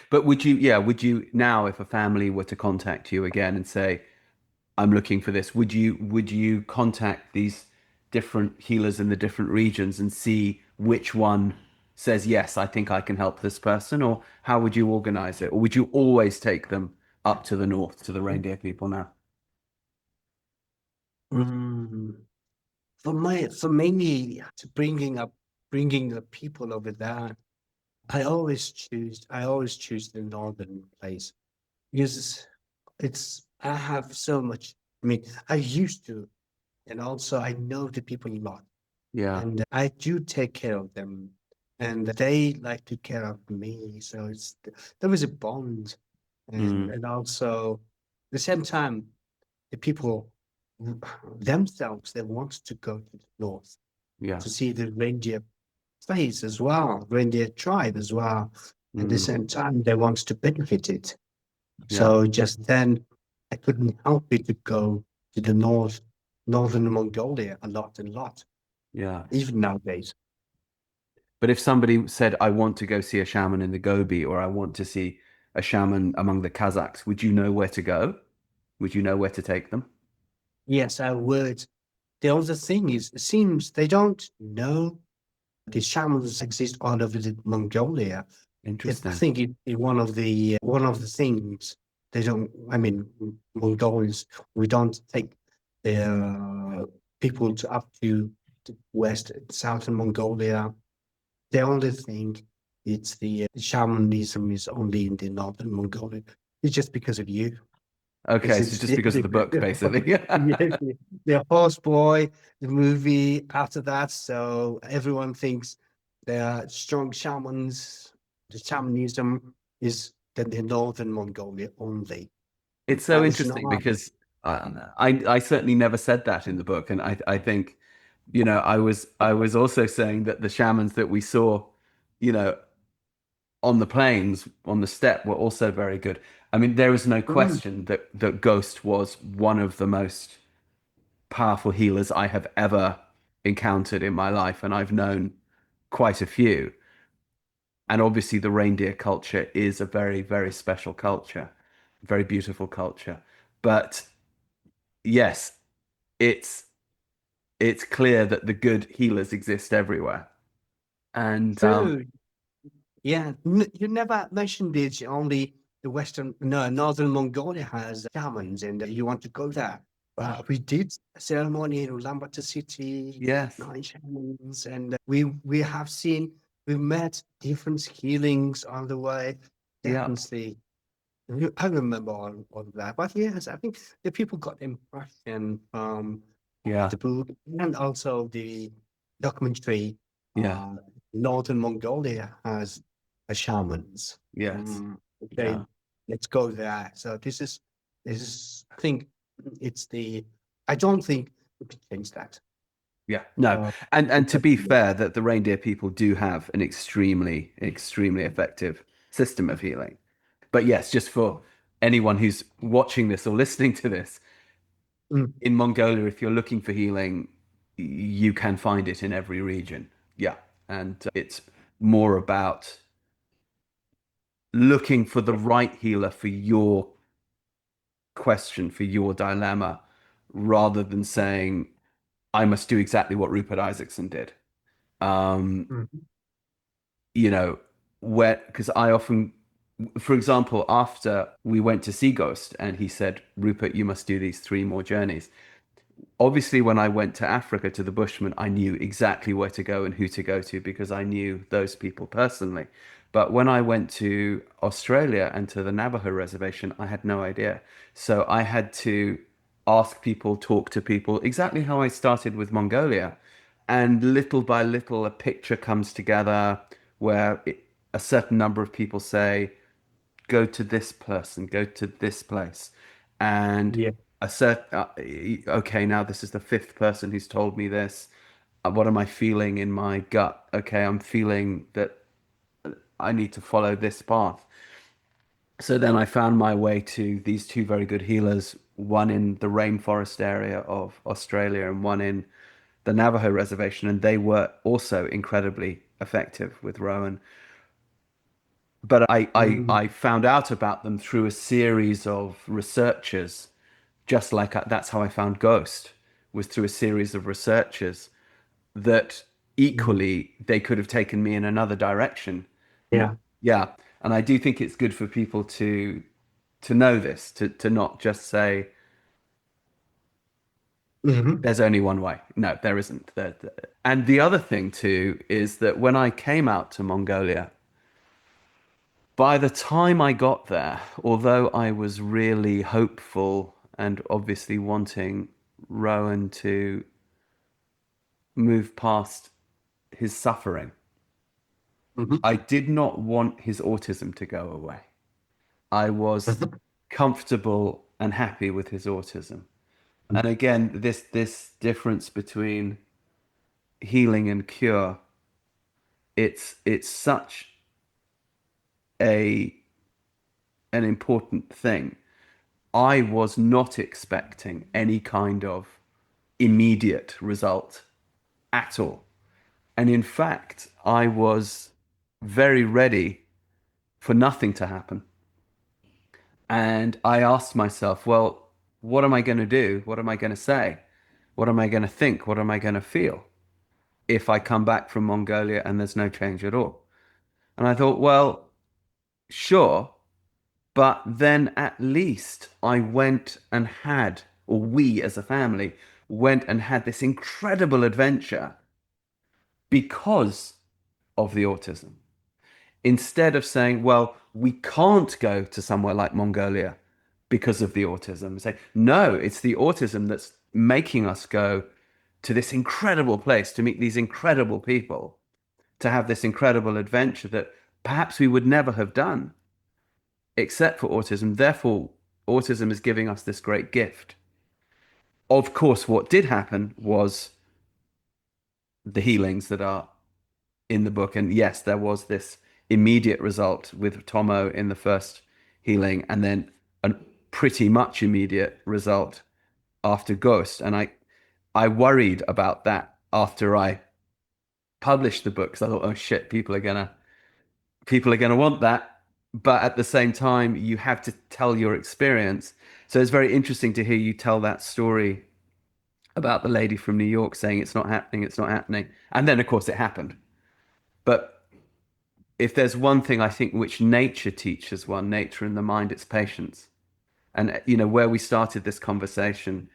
But would you now, if a family were to contact you again and say, I'm looking for this, would you contact these different healers in the different regions and see which one says, yes, I think I can help this person? Or how would you organize it? Or would you always take them up to the north to the reindeer people now?
Mm. For me, to bringing the people over there, I always choose the northern place because I have so much. I used to, and also I know the people a lot,
Yeah.
and I do take care of them, and they like to care of me. So there was a bond, and
Mm,
and also at the same time, the people themselves they want to go to the north
yeah.
to see the reindeer place as well, reindeer tribe as well. At the
Mm,
same time, they want to benefit it.
yeah.
So just then, I couldn't help it to go to the northern Mongolia a lot,
Yeah.
even nowadays.
But if somebody said, I want to go see a shaman in the Gobi, or I want to see a shaman among the Kazakhs, would you know where to go? Would you know where to take them?
Yes, I would. The other thing is, it seems they don't know the shamans exist all over Mongolia. I
Interesting.
think one of the things they don't. Mongolians we don't take their people up to west southern Mongolia. The only thing it's the shamanism is only in the northern Mongolia. It's just because of you. It's
Okay, so
it's
just because of the book, basically.
yes, the Horse Boy, the movie after that. So everyone thinks they are strong shamans. The shamanism is the northern Mongolia only,
It's so
and it's
interesting
not.
because I certainly never said that in the book, and I think I was also saying that the shamans that we saw, you know, on the plains, on the steppe, were also very good. I mean, there is no
Mm,
question that Ghost was one of the most powerful healers I have ever encountered in my life, and I've known quite a few. And obviously, the reindeer culture is a very, very special culture, very beautiful culture. But yes, it's it's clear that the good healers exist everywhere. And
true. Yeah, you never mentioned this. Only the Western, no, Northern Mongolia has shamans, and you want to go there. We did a ceremony in Ulaanbaatar city,
yes,
9 shamans, and we've met different healings on the way.
yeah,
Definitely, I remember all of that. But yes, I think the people got impression from
yeah,
the book and also the documentary.
yeah,
Uh, Northern Mongolia has a shamans.
yes,
Mm, okay,
yeah.
let's go there. So this is. I think it's the. I don't think we can change that.
Yeah, no. And to be
Interesting.
fair, that the reindeer people do have an extremely effective system of healing. But yes, just for anyone who's watching this or listening to this,
Mm,
in Mongolia, if you're looking for healing, you can find it in every region. Yeah. And it's more about looking for the right healer for your question, for your dilemma, rather than saying, I must do exactly what Rupert Isaacson did. Um,
mm,
you know, where, because I often, for example, after we went to see Ghost and he said, Rupert, you must do these 3 more journeys. Obviously, when I went to Africa to the Bushmen, I knew exactly where to go and who to go to because I knew those people personally. But when I went to Australia and to the Navajo reservation, I had no idea. So I had to ask people, talk to people, exactly how I started with Mongolia. And little by little, a picture comes together where a certain number of people say, go to this person, go to this place. And
yeah.
a cert okay, now this is the 5th person who's told me this. What am I feeling in my gut? Okay, I'm feeling that I need to follow this path. So then I found my way to these 2 very good healers, one in the rainforest area of Australia and one in the Navajo reservation, and they were also incredibly effective with Rowan. But
Mm,
I found out about them through a series of researchers, just like that's how I found Ghost, was through a series of researchers that
mm,
equally they could have taken me in another direction.
yeah.
Yeah, and I do think it's good for people to know this, to not just say
Hmm.
there's only one way. No, there isn't. And the other thing too is that when I came out to Mongolia, by the time I got there, although I was really hopeful and obviously wanting Rowan to move past his suffering,
Hmm.
I did not want his autism to go away. I was comfortable and happy with his autism. And again, this difference between healing and cure, it's such a an important thing. I was not expecting any kind of immediate result at all. And in fact, I was very ready for nothing to happen. And I asked myself, well, what am I going to do? What am I going to say? What am I going to think? What am I going to feel if I come back from Mongolia and there's no change at all? And I thought, well, sure. But then at least I went and had, or we as a family went and had this incredible adventure because of the autism. Instead of saying, well, we can't go to somewhere like Mongolia because of the autism, say, no, it's the autism that's making us go to this incredible place to meet these incredible people, to have this incredible adventure that perhaps we would never have done except for autism. Therefore, autism is giving us this great gift. Of course, what did happen was the healings that are in the book. And yes, there was this immediate result with Tomo in the first healing, and then a pretty much immediate result after Ghost. And I worried about that after I published the book because I thought, oh shit, people are gonna want that. But at the same time, you have to tell your experience. So it's very interesting to hear you tell that story about the lady from New York saying it's not happening, it's not happening. And then, of course, it happened. But if there's one thing I think which nature teaches one, nature and the mind, it's patience. And, where we started this conversation,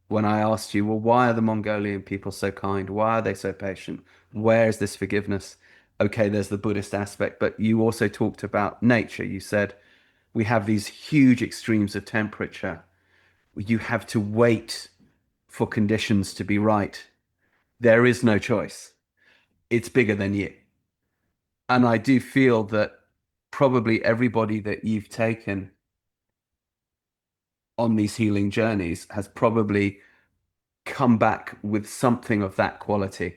when I asked you, well, why are the Mongolian people so kind? Why are they so patient? Where is this forgiveness? Okay, there's the Buddhist aspect, but you also talked about nature. You said we have these huge extremes of temperature. You have to wait for conditions to be right. There is no choice. It's bigger than you. And I do feel that probably everybody that you've taken on these healing journeys has probably come back with something of that quality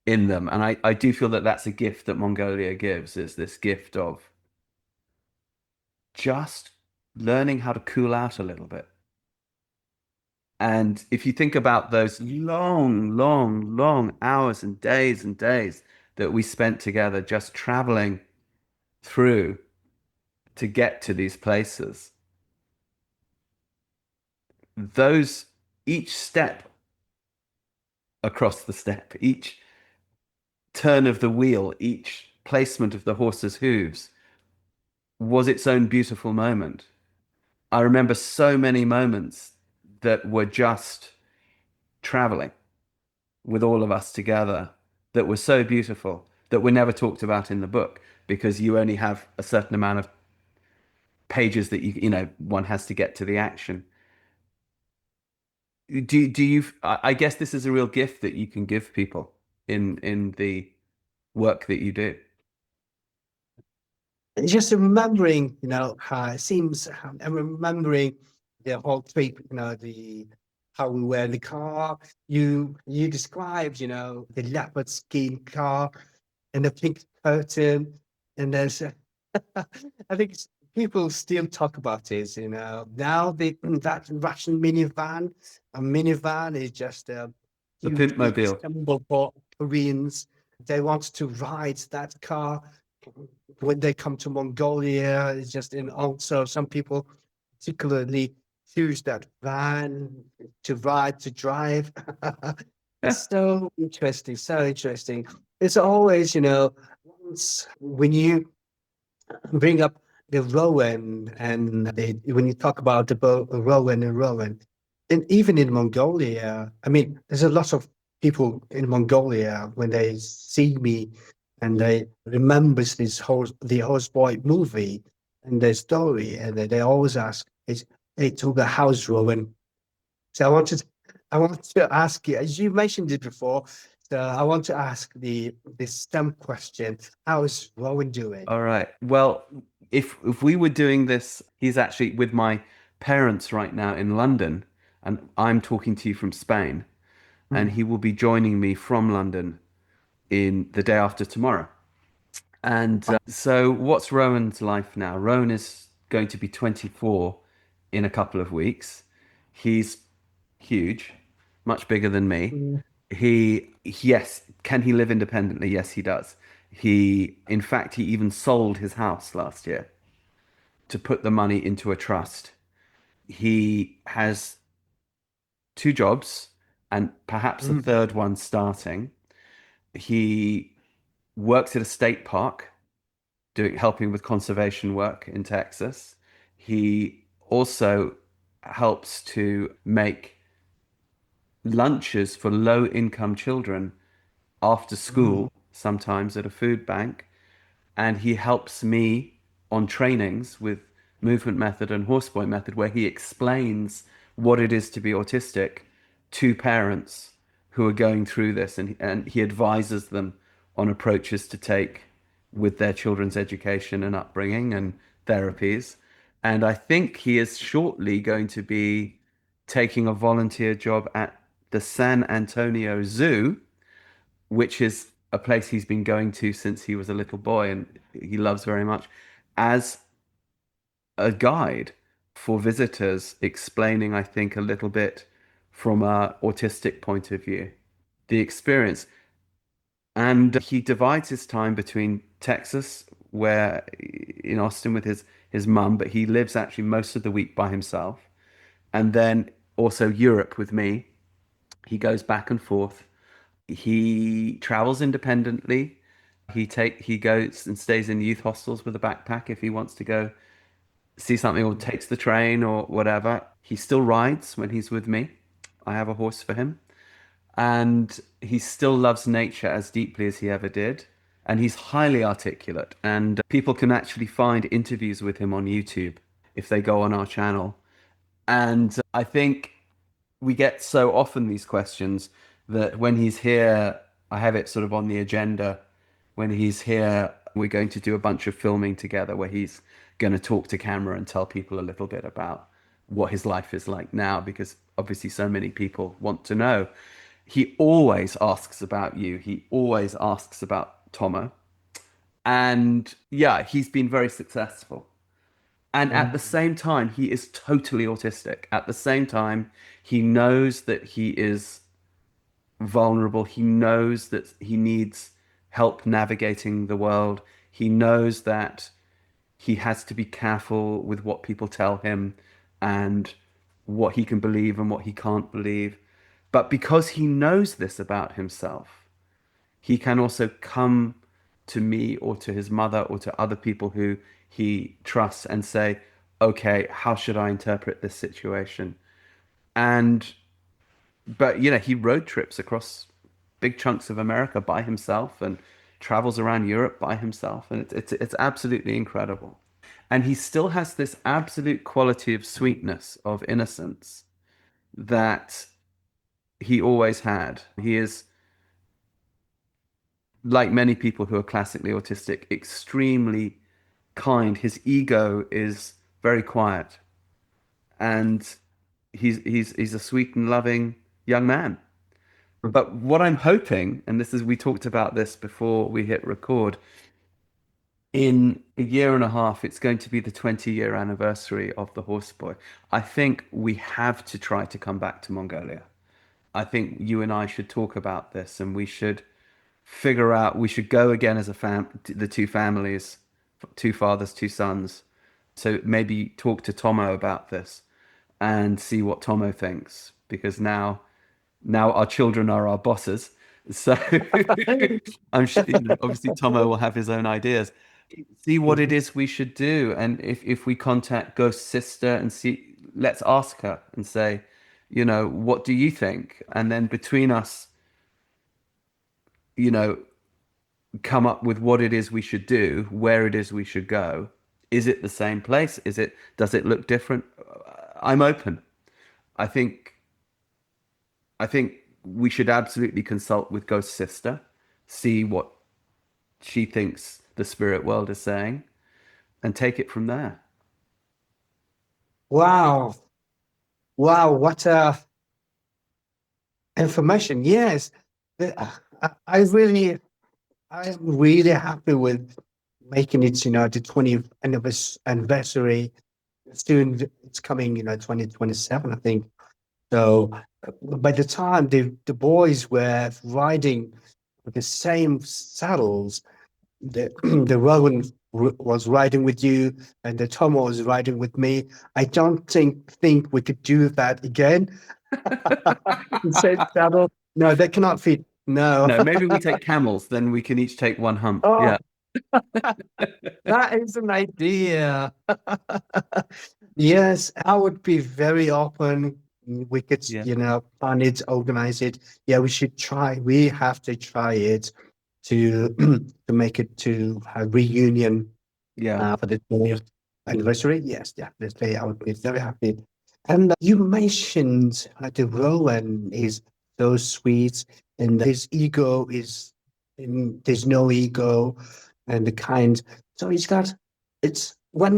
in them. And I do feel that that's a gift that Mongolia gives, is this gift of just learning how to cool out a little bit. And if you think about those long, long, long hours and days that we spent together just traveling through to get to these places, those each step across the steppe, each turn of the wheel, each placement of the horse's hooves was its own beautiful moment. I remember so many moments that were just traveling with all of us together that were so beautiful that were never talked about in the book because you only have a certain amount of pages that one has to get to the action. Do you I guess this is a real gift that you can give people in the work that you do.
Just remembering, how it seems, I'm remembering the whole trip, the how we were in the car. You described, the leopard skin car and the pink curtain, and there's, I think people still talk about it. Now that Russian minivan, a minivan is just a
The
huge
Pimp
big
Mobile.
symbol for Koreans. They want to ride that car when they come to Mongolia. It's just, and also some people particularly choose that van to ride, to drive.
Yeah.
So interesting, so interesting. It's always, when you bring up the Rowan and when you talk about the Rowan and Rowan, and even in Mongolia, I mean, there's a lot of people in Mongolia when they see me and they remembers the Horse Boy movie and their story, and they always ask, "Is hey Tulga, how's Rowan?" So I wanted to ask you, as you mentioned it before. So I want to ask the stem question: how is Rowan doing?
All right. Well, if we were doing this, he's actually with my parents right now in London, and I'm talking to you from Spain, and he will be joining me from London in the day after tomorrow. And so, what's Rowan's life now? Rowan is going to be 24 in a couple of weeks. He's huge, much bigger than me.
Mm.
Yes, can he live independently? Yes, he does. In fact, he even sold his house last year to put the money into a trust. He has two jobs and perhaps a
Mm.
third one starting. He works at a state park helping with conservation work in Texas. He also helps to make lunches for low income children after
Mm.
school, sometimes at a food bank. And he helps me on trainings with movement method and horseboy method, where he explains what it is to be autistic to parents who are going through this, and he advises them on approaches to take with their children's education and upbringing and therapies. And I think he is shortly going to be taking a volunteer job at the San Antonio Zoo, which is a place he's been going to since he was a little boy and he loves very much, as a guide for visitors, explaining, I think, a little bit from a autistic point of view, the experience. And he divides his time between Texas, where in Austin with his mum, but he lives actually most of the week by himself, and then also Europe with me. He goes back and forth. He travels independently. He goes and stays in youth hostels with a backpack if he wants to go see something, or takes the train or whatever. He still rides when he's with me. I have a horse for him. And he still loves nature as deeply as he ever did. And he's highly articulate. And people can actually find interviews with him on YouTube if they go on our channel. And I think we get so often these questions that when he's here, I have it sort of on the agenda. When he's here, we're going to do a bunch of filming together where he's going to talk to camera and tell people a little bit about what his life is like now, because obviously so many people want to know. He always asks about you. He always asks about Tomo. And yeah, he's been very successful. And at the
Mm.
same time, he is totally autistic. At the same time, he knows that he is vulnerable. He knows that he needs help navigating the world. He knows that he has to be careful with what people tell him and what he can believe and what he can't believe. But because he knows this about himself, he can also come to me or to his mother or to other people who he trusts and say, okay, how should I interpret this situation? And, but, he road trips across big chunks of America by himself and travels around Europe by himself. And it's absolutely incredible. And he still has this absolute quality of sweetness, of innocence that he always had. He is, like many people who are classically autistic, extremely kind. His ego is very quiet, and he's a sweet and loving young man. But what I'm hoping, and this is, we talked about this before we hit record, in a year and a half, it's going to be the 20-year anniversary of the Horseboy. I think we have to try to come back to Mongolia. I think you and I should talk about this, and we should figure out, we should go again as a the two families, two fathers, two sons. So maybe talk to Tomo about this and see what Tomo thinks, because now our children are our bosses. So I'm sure, obviously Tomo will have his own ideas. See what it is we should do, and if we contact Ghost Sister and see, let's ask her and say, what do you think? And then between us, you know, come up with what it is we should do, where it is we should go. Is it the same place? Does it look different? I'm open. I think I think we should absolutely consult with Ghost Sister, see what she thinks the spirit world is saying, and take it from there.
Wow. Wow. What information. Yes. I'm really happy with making it, the 20th anniversary. Soon it's coming, 2027, I think. So by the time the boys were riding with the same saddles, the Rowan was riding with you and the Tomo was riding with me. I don't think we could do that again. Same saddle. No, they cannot fit. No.
No, maybe we take camels, then we can each take one hump.
Oh,
Yeah,
that is an idea. Yes, I would be very open. We could,
yeah,
plan it, organize it. Yeah, we should try. We have to try it to to make it to a reunion
yeah,
for the 20th anniversary. Yes, definitely. I would be very happy. And you mentioned the Rowan is so sweet, and his ego is, there's no ego, and the kind. So it's when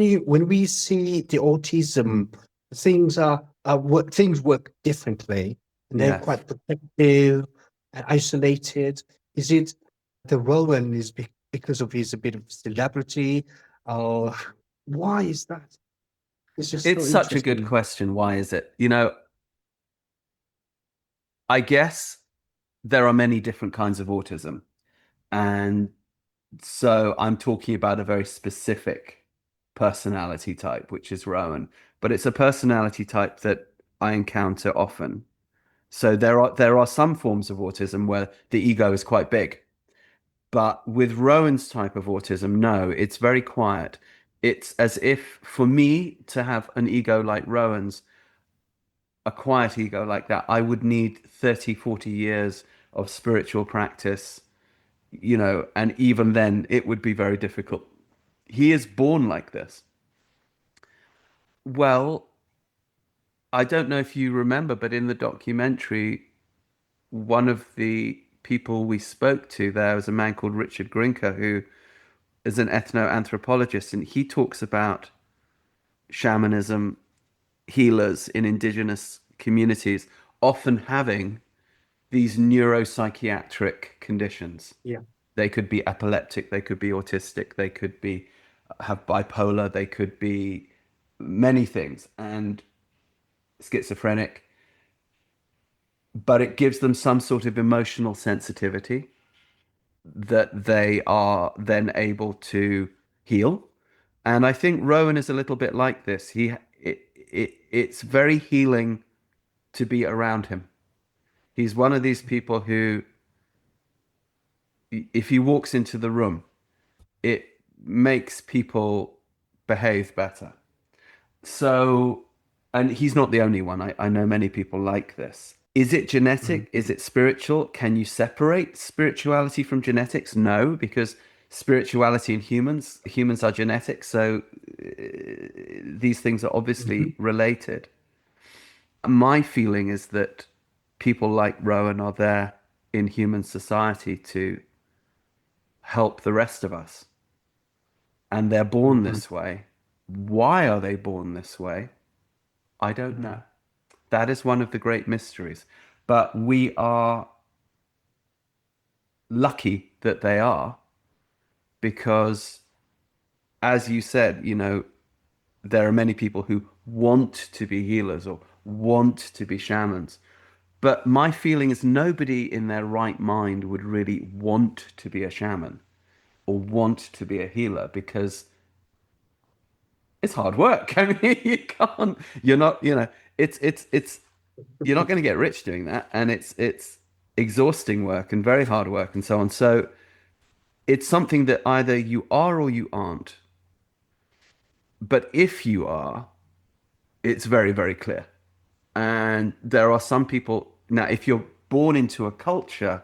we see the autism, things work differently, and they're
yes.
quite protective and isolated. Is it the Rowan is because of his a bit of celebrity, or why is that? It's just so
It's such a good
interesting.
question. Why is it? I guess there are many different kinds of autism. And so I'm talking about a very specific personality type, which is Rowan. But it's a personality type that I encounter often. So there are some forms of autism where the ego is quite big. But with Rowan's type of autism, no, it's very quiet. It's as if for me to have an ego like Rowan's, a quiet ego like that, I would need 30, 40 years of spiritual practice, and even then it would be very difficult. He is born like this. Well, I don't know if you remember, but in the documentary, one of the people we spoke to there was a man called Richard Grinker, who is an ethnoanthropologist, and he talks about shamanism healers in indigenous communities often having these neuropsychiatric conditions.
Yeah.
They could be epileptic, they could be autistic, they could be have bipolar, they could be many things, and schizophrenic, but it gives them some sort of emotional sensitivity that they are then able to heal. And I think Rowan is a little bit like this. It's very healing to be around him. He's one of these people who, if he walks into the room, it makes people behave better. So, and he's not the only one. I know many people like this. Is it
Mhm.
genetic? Is it spiritual? Can you separate spirituality from genetics? No, because spirituality in humans are genetic. So these things are
Mhm.
obviously related. My feeling is that people like Rowan are there in human society to help the rest of us. And they're born
Mhm.
this way. Why are they born this way? I don't know.
Mhm.
That is one of the great mysteries. But we are lucky that they are because, as you said, there are many people who want to be healers or want to be shamans. But my feeling is nobody in their right mind would really want to be a shaman or want to be a healer because it's hard work. I mean, you're not, you're not going to get rich doing that. And it's exhausting work and very hard work and so on. So it's something that either you are or you aren't. But if you are, it's very, very clear. And there are some people now, if you're born into a culture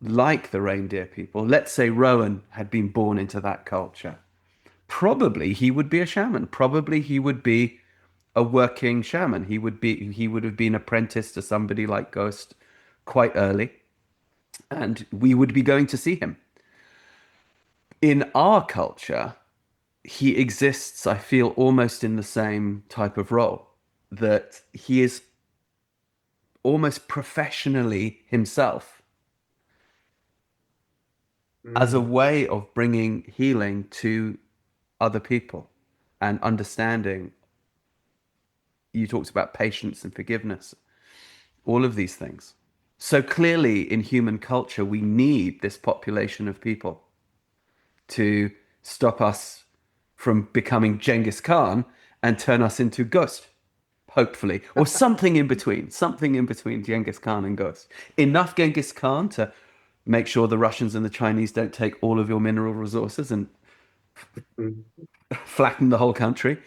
like the reindeer people, let's say Rowan had been born into that culture, probably he would be a shaman. Probably he would be a working shaman. He would have been apprenticed to somebody like Ghost quite early, and we would be going to see him. In our culture, he exists, I feel, almost in the same type of role, that he is almost professionally himself as a
Mhm.
way of bringing healing to other people and understanding. You talked about patience and forgiveness, all of these things. So clearly, in human culture, we need this population of people to stop us from becoming Genghis Khan and turn us into Ghost, hopefully, or something in between Genghis Khan and Ghost. Enough Genghis Khan to make sure the Russians and the Chinese don't take all of your mineral resources and
Mhm.
flatten the whole country,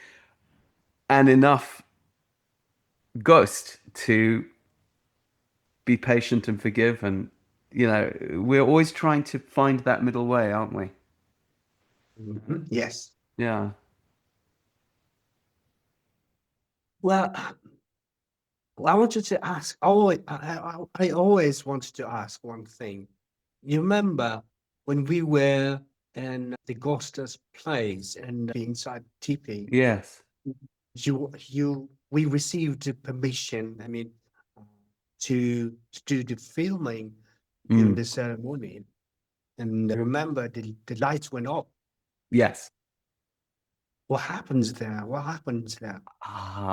and enough Ghost to be patient and forgive. And, we're always trying to find that middle way, aren't we?
Mhm. Yes.
Yeah.
Well, I wanted to ask. I always wanted to ask one thing. You remember when we were in the Ghosters place and inside teepee,
Yes.
we received the permission. I mean, to do the filming during
Mm.
the ceremony. And I remember the lights went off.
Yes.
What happens there? What happens there?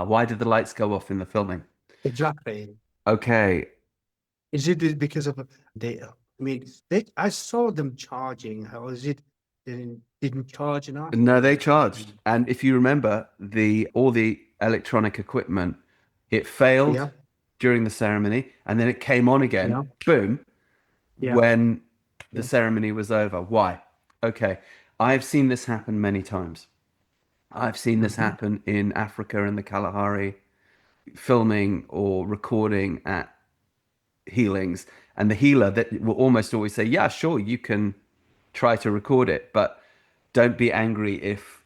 Why did the lights go off in the filming?
Exactly.
Okay.
Is it because of they? I mean, I saw them charging. Or is it didn't charge enough?
No,
Or
they charged. And if you remember, the all the electronic equipment, it failed
yeah,
during the ceremony, and then it came on again,
yeah,
boom,
yeah,
when the
yeah.
ceremony was over. Why? Okay. I've seen this happen many times. I've seen this
Hmm.
happen in Africa in the Kalahari, filming or recording at healings, and the healer that will almost always say, "Yeah, sure, you can try to record it, but don't be angry if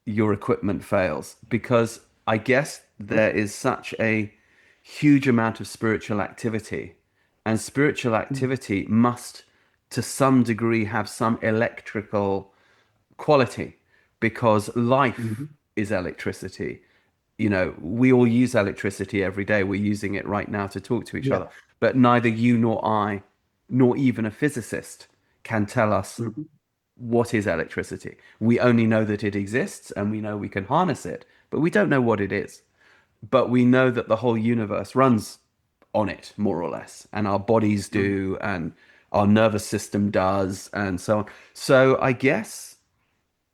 your equipment fails," because I guess there is such a huge amount of spiritual activity, and spiritual activity must, to some degree, have some electrical quality because life
Hmm.
is electricity. you know, we all use electricity every day. We're using it right now to talk to each
Yeah.
other. But neither you nor I, nor even a physicist, can tell us
Mhm.
what is electricity. We only know that it exists and we know we can harness it, but we don't know what it is. But we know that the whole universe runs on it, more or less, and our bodies
Mhm.
do, and our nervous system does, and so on. So I guess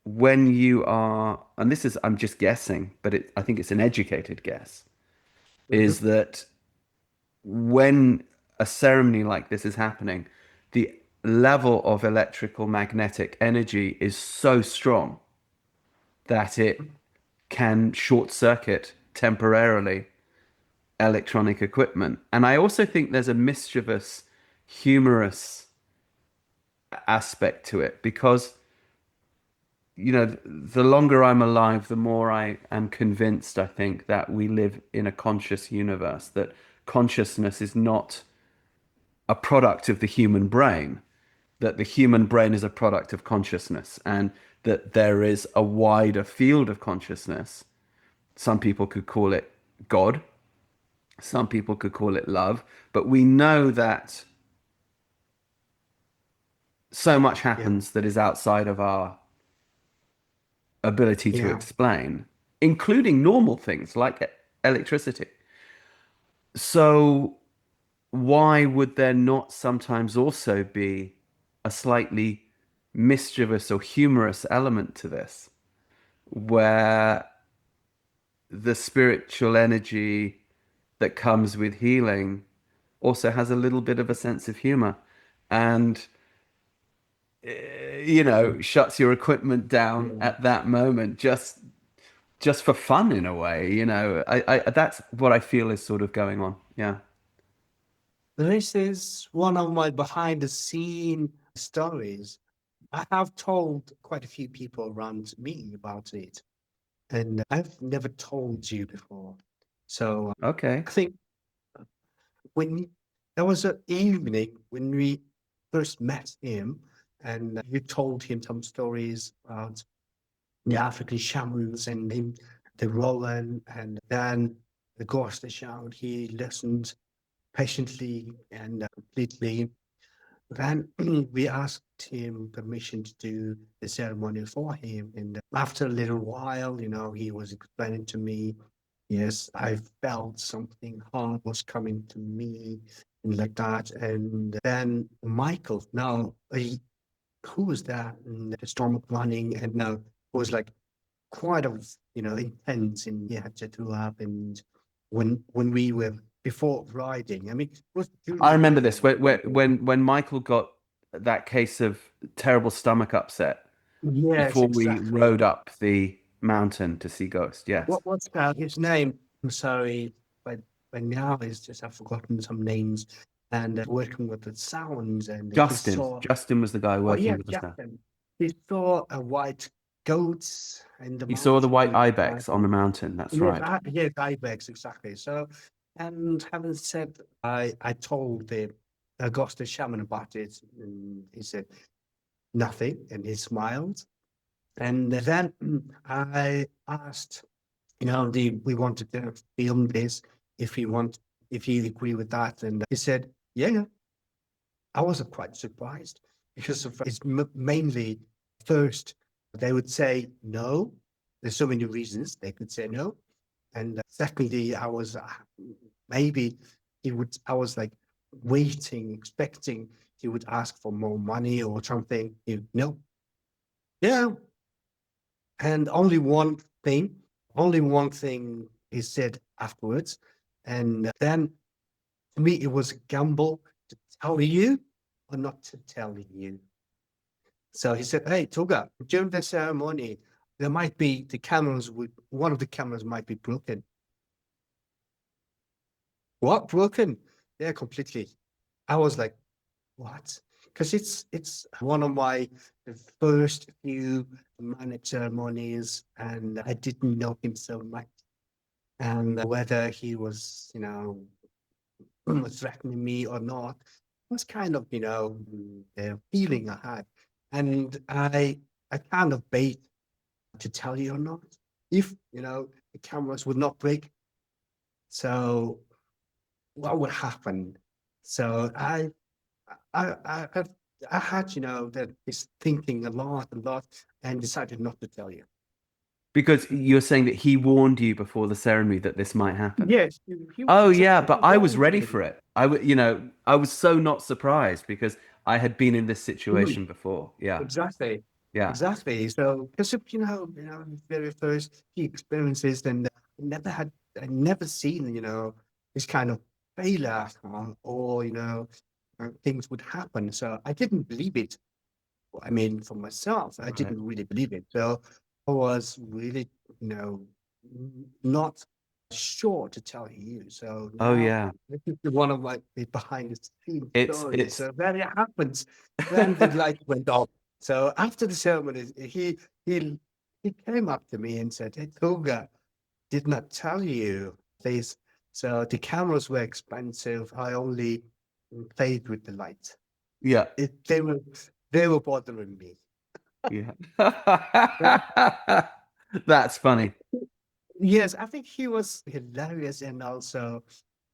when you are, and this is, I'm just guessing, but I think it's an educated guess,
Mhm.
is that when a ceremony like this is happening, the level of electrical magnetic energy is so strong that it can short circuit temporarily electronic equipment. And I also think there's a mischievous, humorous aspect to it because, you know, the longer I'm alive, the more I am convinced, I think, that we live in a conscious universe, that consciousness is not a product of the human brain, that the human brain is a product of consciousness, and that there is a wider field of consciousness. Some people could call it God, some people could call it love, but we know that so much
Yeah.
happens that is outside of our ability to
Yeah.
explain, including normal things like electricity. So, why would there not sometimes also be a slightly mischievous or humorous element to this, where the spiritual energy that comes with healing also has a little bit of a sense of humor and, you know, shuts your equipment down
Yeah.
at that moment just for fun in a way, you know. I that's what I feel is sort of going on. Yeah.
This is one of my behind the scene stories. I have told quite a few people around me about it, and I've never told you before. So
Okay.
I think when there was an evening when we first met him, and you told him some stories about the African shamans and him, the Rowan, and then the ghost shaman. He listened patiently and completely. Then we asked him permission to do the ceremony for him. And after a little while, he was explaining to me, yes, I felt something hard was coming to me and like that. And then Michael, now, who was that? And the storm of running. And now it was like quite a, intense, and he had to do up. And when we were before riding, I mean, it was
I
during
remember
riding.
this when Michael got that case of terrible stomach upset
Yes,
before we
exactly.
rode up the mountain to see Ghost. Yes.
What's his name? I'm sorry, but now it's just I've forgotten some names. And working with the sounds, and he
Justin.
saw.
Justin was the guy
Oh yeah,
working with us there.
Jackson. He saw a white goat in the
He saw the white
mountain.
ibex on the mountain. That's
Yes,
right.
yes, ibex exactly. So, and having said, I told the Augusta shaman about it, and he said nothing, and he smiled. And then I asked, we wanted to film this if he agree with that, and he said, yeah, yeah. I was quite surprised because it's mainly first they would say no. There's so many reasons they could say no, and secondly, I was maybe he would. I was like waiting, expecting he would ask for more money or something. No, yeah, and only one thing he said afterwards, and then to me it was a gamble to tell you or not to tell you. So he said, "Hey, Tulga, during the ceremony, there might be one of the cameras might be broken." What broken? Yeah, completely. I was like, what? Because it's one of my first few manic ceremonies, and I didn't know him so much, and whether he was, threatening me or not was kind of, the feeling I had, and I kind of bait to tell you or not. if, the cameras would not break, so what would happen? So I, I, I I had, that is thinking a lot, and decided not to tell you.
Because you're saying that he warned you before the ceremony that this might happen.
Yes, he
Oh yeah,
exactly.
but
He
I was
warned
ready
me.
for it. I was so not surprised because I had been in this
Mhm.
situation before. Yeah,
Exactly,
yeah,
exactly. So because of very first few experiences, and I never seen this kind of failure, or things would happen. So I didn't believe it. I mean, for myself, I
right.
didn't really believe it. So I was really, you know, not sure to tell you. So
Oh
now
yeah,
this is one of my behind the scenes stories.
it's
So then it happens. Then the light went off. So after the ceremony, he he came up to me and said, "Hey, Tulga, did not tell you this. So the cameras were expensive. I only played with the light.
yeah,
It, they were bothering me."
yeah.
Yeah.
That's funny.
Yes, I think he was hilarious, and also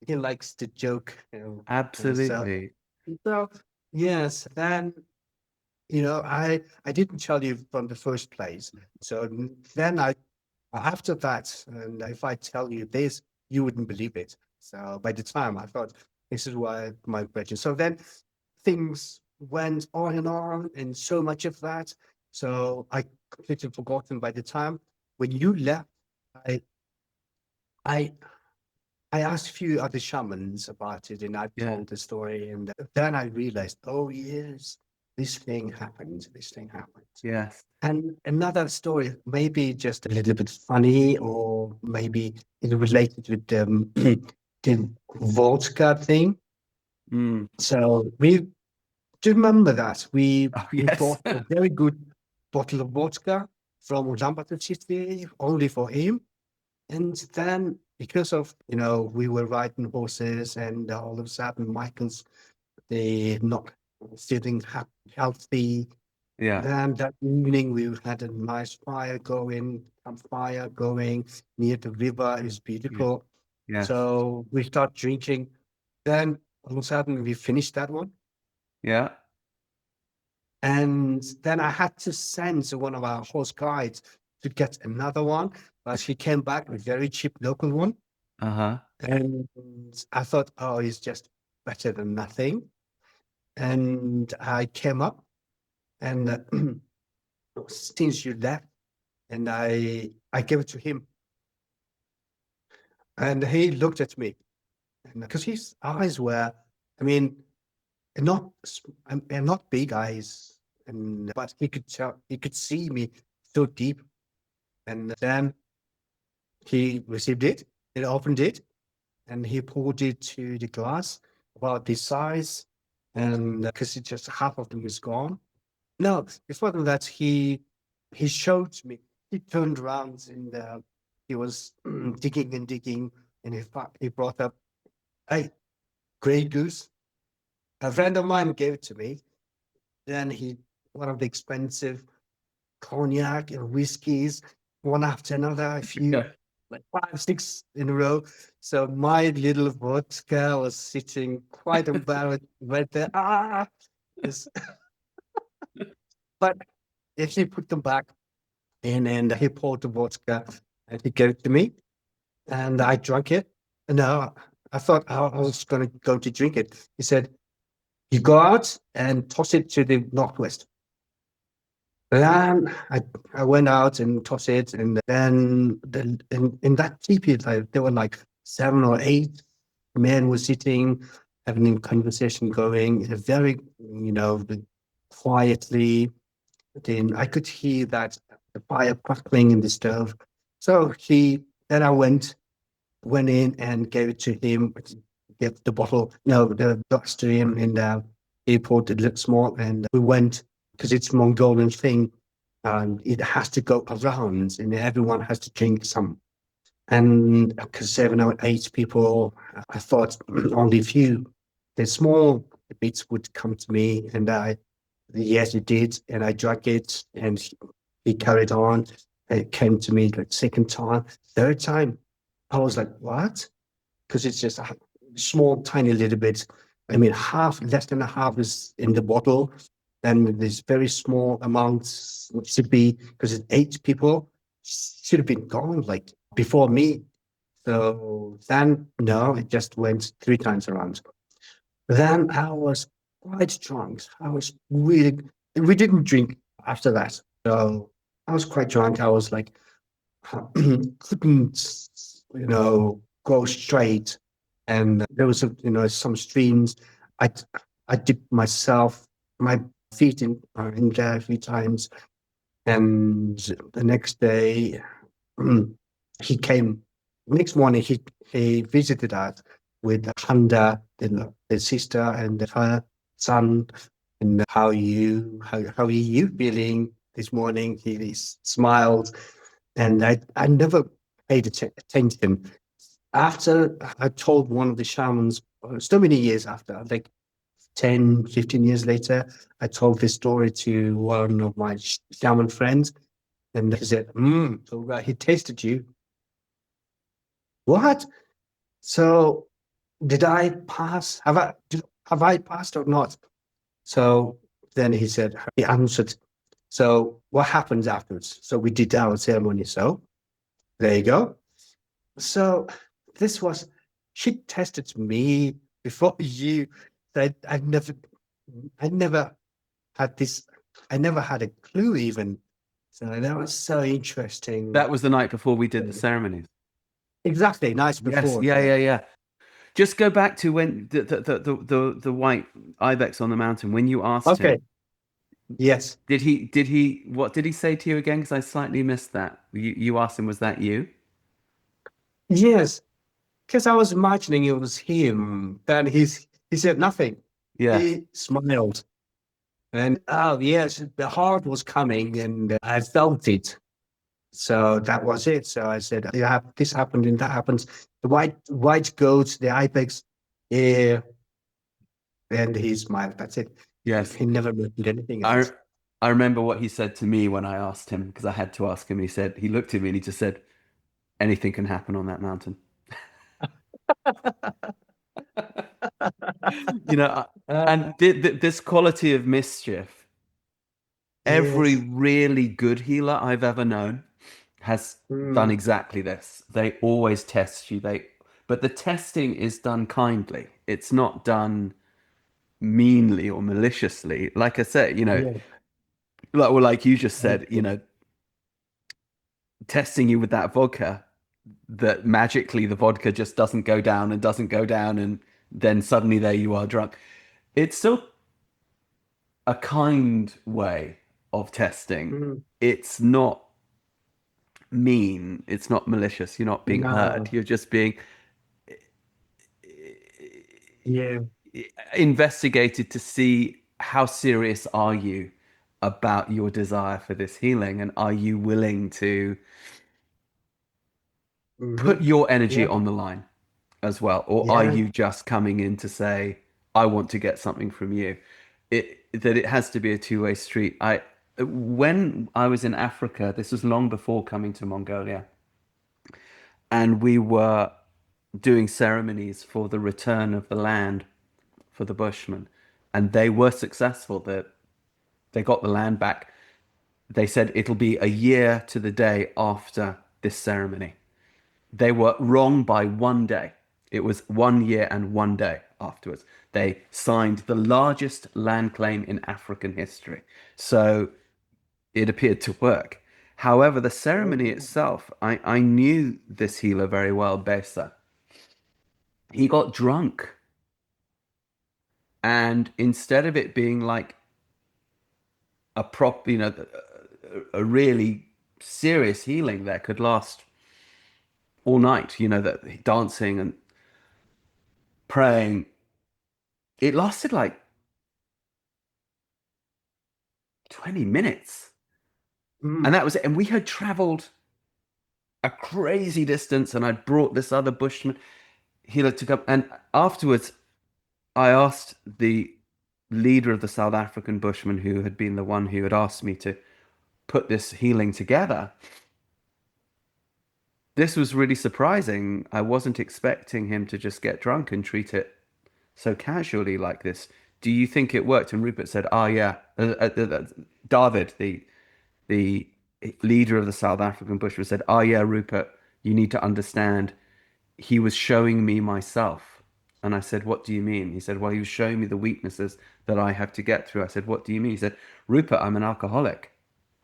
he likes to joke. So
Absolutely.
so yes, then I didn't tell you from the first place. So then after that, and if I tell you this, you wouldn't believe it. So by the time I thought this is why my question. So then things went on, and so much of that. So I completely forgotten by the time when you left. I I I asked a few other shamans about it, and I
Yeah.
told the story, and then I realized, oh yes, this thing happened. This thing happened.
Yes.
And another story, maybe just a little bit funny, or maybe it related with the vodka thing.
Mm.
So we do you remember that
Oh
we
yes.
bought a very good bottle of vodka from Ulaanbaatar city only for him. And then because of, we were riding horses, and all of a sudden Michael's they not feeling healthy.
Yeah.
Then that evening we had a nice campfire going near the river. It's
Yeah.
beautiful.
Yes.
So we start drinking. Then all of a sudden we finished that one.
Yeah.
And then I had to send one of our horse guides to get another one, but he came back with a very cheap local one.
Uh-huh.
And I thought, oh, it's just better than nothing. And I came up, and since you left, and I gave it to him, and he looked at me, and because his eyes were, I mean, not and not big eyes, and but he could see me so deep. And then he received it, he opened it, and he poured it to the glass about this size, and because it's just half of them is gone. No, before that, he showed me. He turned around, and he was digging and digging, and he brought up a Grey Goose. A friend of mine gave it to me. Then he one of the expensive cognac and whiskeys, one after another, a few,
Yeah.
like 5, 6 in a row. So my little vodka was sitting quite embarrassed right there. Yes. But if he put them back in, and he poured the vodka, and he gave it to me, and I drank it. And now I thought I was going to drink it. He said, "You go out and toss it to the northwest." Then I went out and tossed it, and then in that teepee, like, there were like 7 or 8 men were sitting, having a conversation going, very, quietly. Then I could hear that the fire crackling in the stove. So then I went in and gave it to him, gave the bottle, no, the glass to him, and he poured it a little small, and we went, because it's Mongolian thing, and it has to go around, and everyone has to drink some. And because 7 or 8 people, I thought only a few, the small bits would come to me, and yes, it did, and I drank it, and he carried on. It came to me like second time, third time. I was like, what? Because it's just a small, tiny little bit. I mean, half, less than a half is in the bottle. Then this very small amounts should be, because it's 8 people, should have been gone like before me. So then, no, it just went 3 times around. Then I was quite drunk. I was really, we didn't drink after that. So I was quite drunk. I was like, couldn't, go straight. And there was, some streams. I, I dipped my feet in there 3 times. And the next day, he came. Next morning, he visited us with Handa, the sister, and her son. And how are you feeling this morning? He smiled, and I never paid attention. After I told one of the shamans, so many years after, like 10, 15 years later, I told this story to one of my shaman friends, and he said, so he tasted you. What? So did I pass? Have I passed or not? So then he answered, so what happens afterwards? So we did our ceremony. So there you go. So this was, she tested me before you. I never had this, I never had a clue even. So that was so interesting.
That was the night before we did the ceremonies.
Exactly, nice
Yes,
before.
yeah. Just go back to when the white ibex on the mountain, when you asked
Okay,
him,
yes.
what did he say to you again? Because I slightly missed that. You asked him, was that you?
Yes, because I was imagining it was him. And he said nothing.
Yeah.
He smiled. And oh yes, the heart was coming and I felt it. So that was it. So I said, yeah, this happened and that happens. The white goats, the ibex, yeah, and he smiled. That's it.
Yes.
He never mentioned anything
I
else.
I remember what he said to me when I asked him, because I had to ask him. He looked at me and he just said, anything can happen on that mountain. You know, and this quality of mischief, every
Yes.
really good healer I've ever known has done
Mm,
exactly this. They always test you. But the testing is done kindly. It's not done meanly or maliciously. Like I said,
yeah.
like you just said,
Okay.
testing you with that vodka, that magically the vodka just doesn't go down and doesn't go down, and then suddenly there you are drunk. It's still a kind way of testing.
Mm,
It's not mean. It's not malicious. You're not being hurt.
no.
You're just being
Yeah.
investigated to see how serious are you about your desire for this healing, and are you willing to
Hmm.
put your energy
Yeah.
on the line as well, or are
Yeah.
you just coming in to say, I want to get something from you? It has to be a two-way street. When I was in Africa, this was long before coming to Mongolia, and we were doing ceremonies for the return of the land for the Bushmen, and they were successful. That they got the land back. They said it'll be a year to the day after this ceremony. They were wrong by one day. It was 1 year and 1 day afterwards. They signed the largest land claim in African history. So it appeared to work. However, the ceremony
Oh.
itself, I knew this healer very well, Besa. He got drunk. And instead of it being like a really serious healing that could last all night, that dancing and praying, it lasted like 20 minutes. And
Mm,
that was it. And we had traveled a crazy distance, and I'd brought this other bushman healer to come. And afterwards, I asked the leader of the South African Bushmen, who had been the one who had asked me to put this healing together. this was really surprising. I wasn't expecting him to just get drunk and treat it so casually like this. Do you think it worked? And Rupert said, "Oh yeah." David, the leader of the South African Bushmen, said, "Oh yeah, Rupert, you need to understand. He was showing me myself." And I said, "What do you mean?" He said, "Well, he was showing me the weaknesses that I have to get through." I said, "What do you mean?" He said, "Rupert, I'm an alcoholic."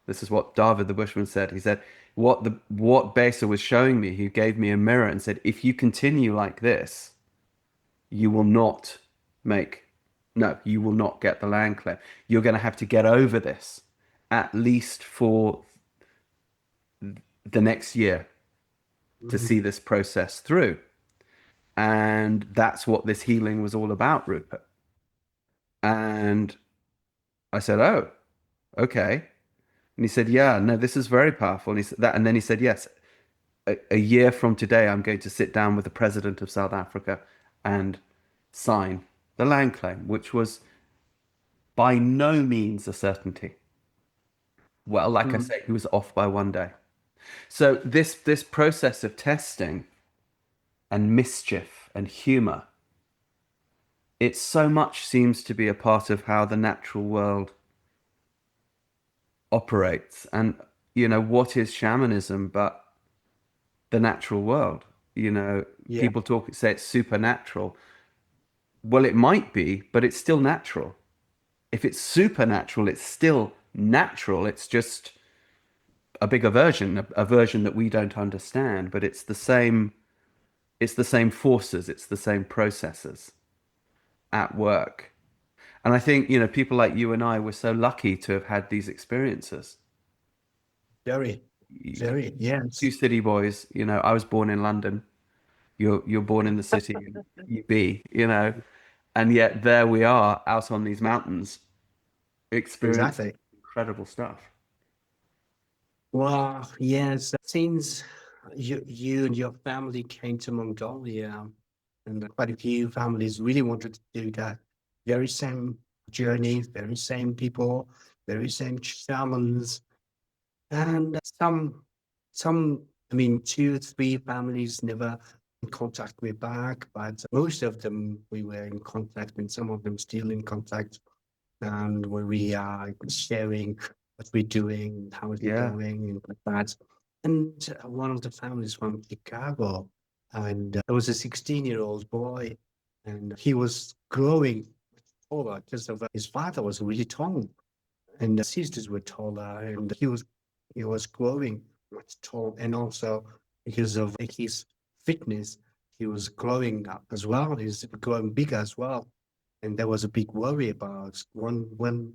This is what David the Bushman said. He said, what Besa was showing me, he gave me a mirror and said, if you continue like this, you will not make, no, you will not get the land claim. You're going to have to get over this at least for the next year to
Mhm.
see this process through. And that's what this healing was all about, Rupert. And I said, oh, okay. And he said, yeah, no, this is very powerful. And he said that, and then he said, yes, a year from today, I'm going to sit down with the president of South Africa and sign the land claim, which was by no means a certainty. Well, like I
Mm.
say, he was off by one day. So this process of testing and mischief and humor, it so much seems to be a part of how the natural world operates. And what is shamanism but the natural world?
Yeah,
People say it's supernatural. Well, it might be, but it's still natural. If it's supernatural, it's still natural. It's just a bigger version, a version that we don't understand, but it's the same forces, it's the same processes at work. And I think, people like you and I were so lucky to have had these experiences.
very, very,
Two
yes,
city boys, I was born in London. You're born in the city, you be, and yet there we are out on these mountains experiencing
exactly.
incredible stuff.
Well, yes, since you and your family came to Mongolia, and quite a few families really wanted to do that very same journey, very same people, very same shamans, and I mean, two, three families never in contact with back, but most of them we were in contact, and some of them still in contact, and where we are sharing what we're doing, how is it
Yeah.
going, and like that. And one of the families from Chicago, and there was a 16-year-old boy, and he was growing taller because of his father was really tall, and the sisters were taller, and he was growing much tall, and also because of his fitness, he was growing up as well. He's growing bigger as well, and there was a big worry about when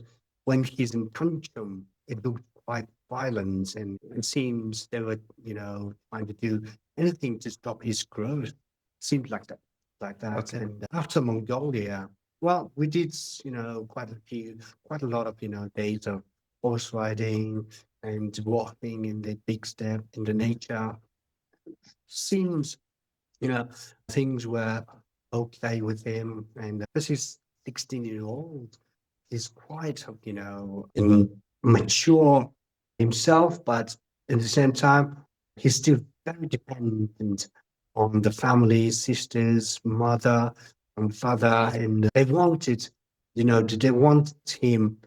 he's in tantrum. It looked quite violent, and it seems they were, trying to do anything to stop his growth. Seemed like that.
Okay.
And after Mongolia, well, we did, quite a lot of, days of horse riding and walking in the big steppe in the nature. Seems, you know, things were okay with him. And because he's 16-year-old, he's quite, mature himself, but at the same time, he's still very dependent on the family, sisters, mother, and father. And they want him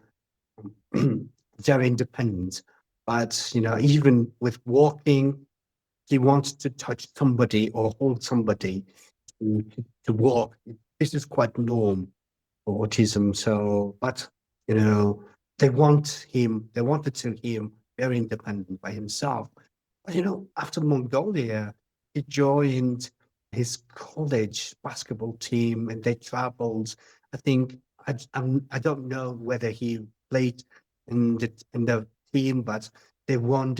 very independent. But, even with walking, he wants to touch somebody or hold somebody to, to walk. This is quite norm for autism. So, but you know, they wanted to him very independent by himself. But after Mongolia, he joined his college basketball team, and they traveled. I think I don't know whether he played in the team, but they won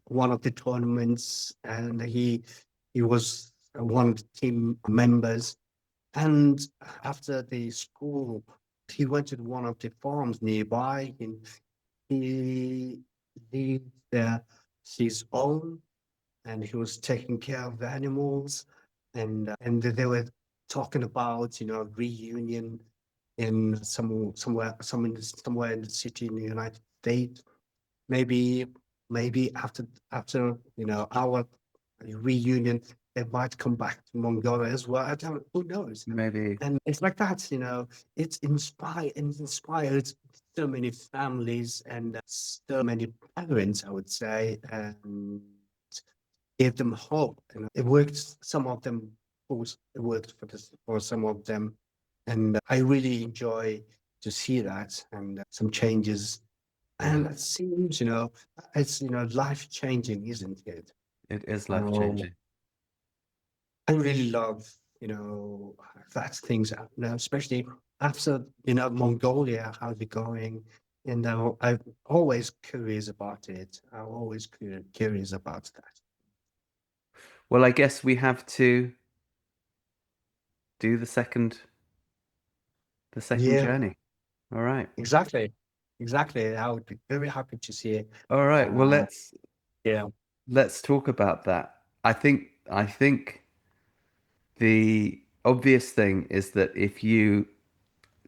one of the tournaments, and he was one of the team members. And after the school, he went to one of the farms nearby, and he lived there his own, and he was taking care of the animals, and they were talking about reunion in somewhere in the city in the United States. Maybe after our a reunion. They might come back to Mongolia as well. I don't. Who knows?
Maybe.
And it's like that, It's inspired so many families and so many parents, I would say, and gave them hope. And it worked. Some of them, of course, it worked for some of them, and I really enjoy to see that and some changes. And
Yeah.
it seems, it's life changing, isn't it?
It is life
So
changing.
I really love, that things, especially after, Mongolia, how's it going? And I'm always curious about it. I'm always curious about that.
Well, I guess we have to do the second
Yeah,
journey. All right.
exactly. Exactly. I would be very happy to see it.
All right. Well,
Uh,
let's
yeah.
let's talk about that. I think the obvious thing is that if you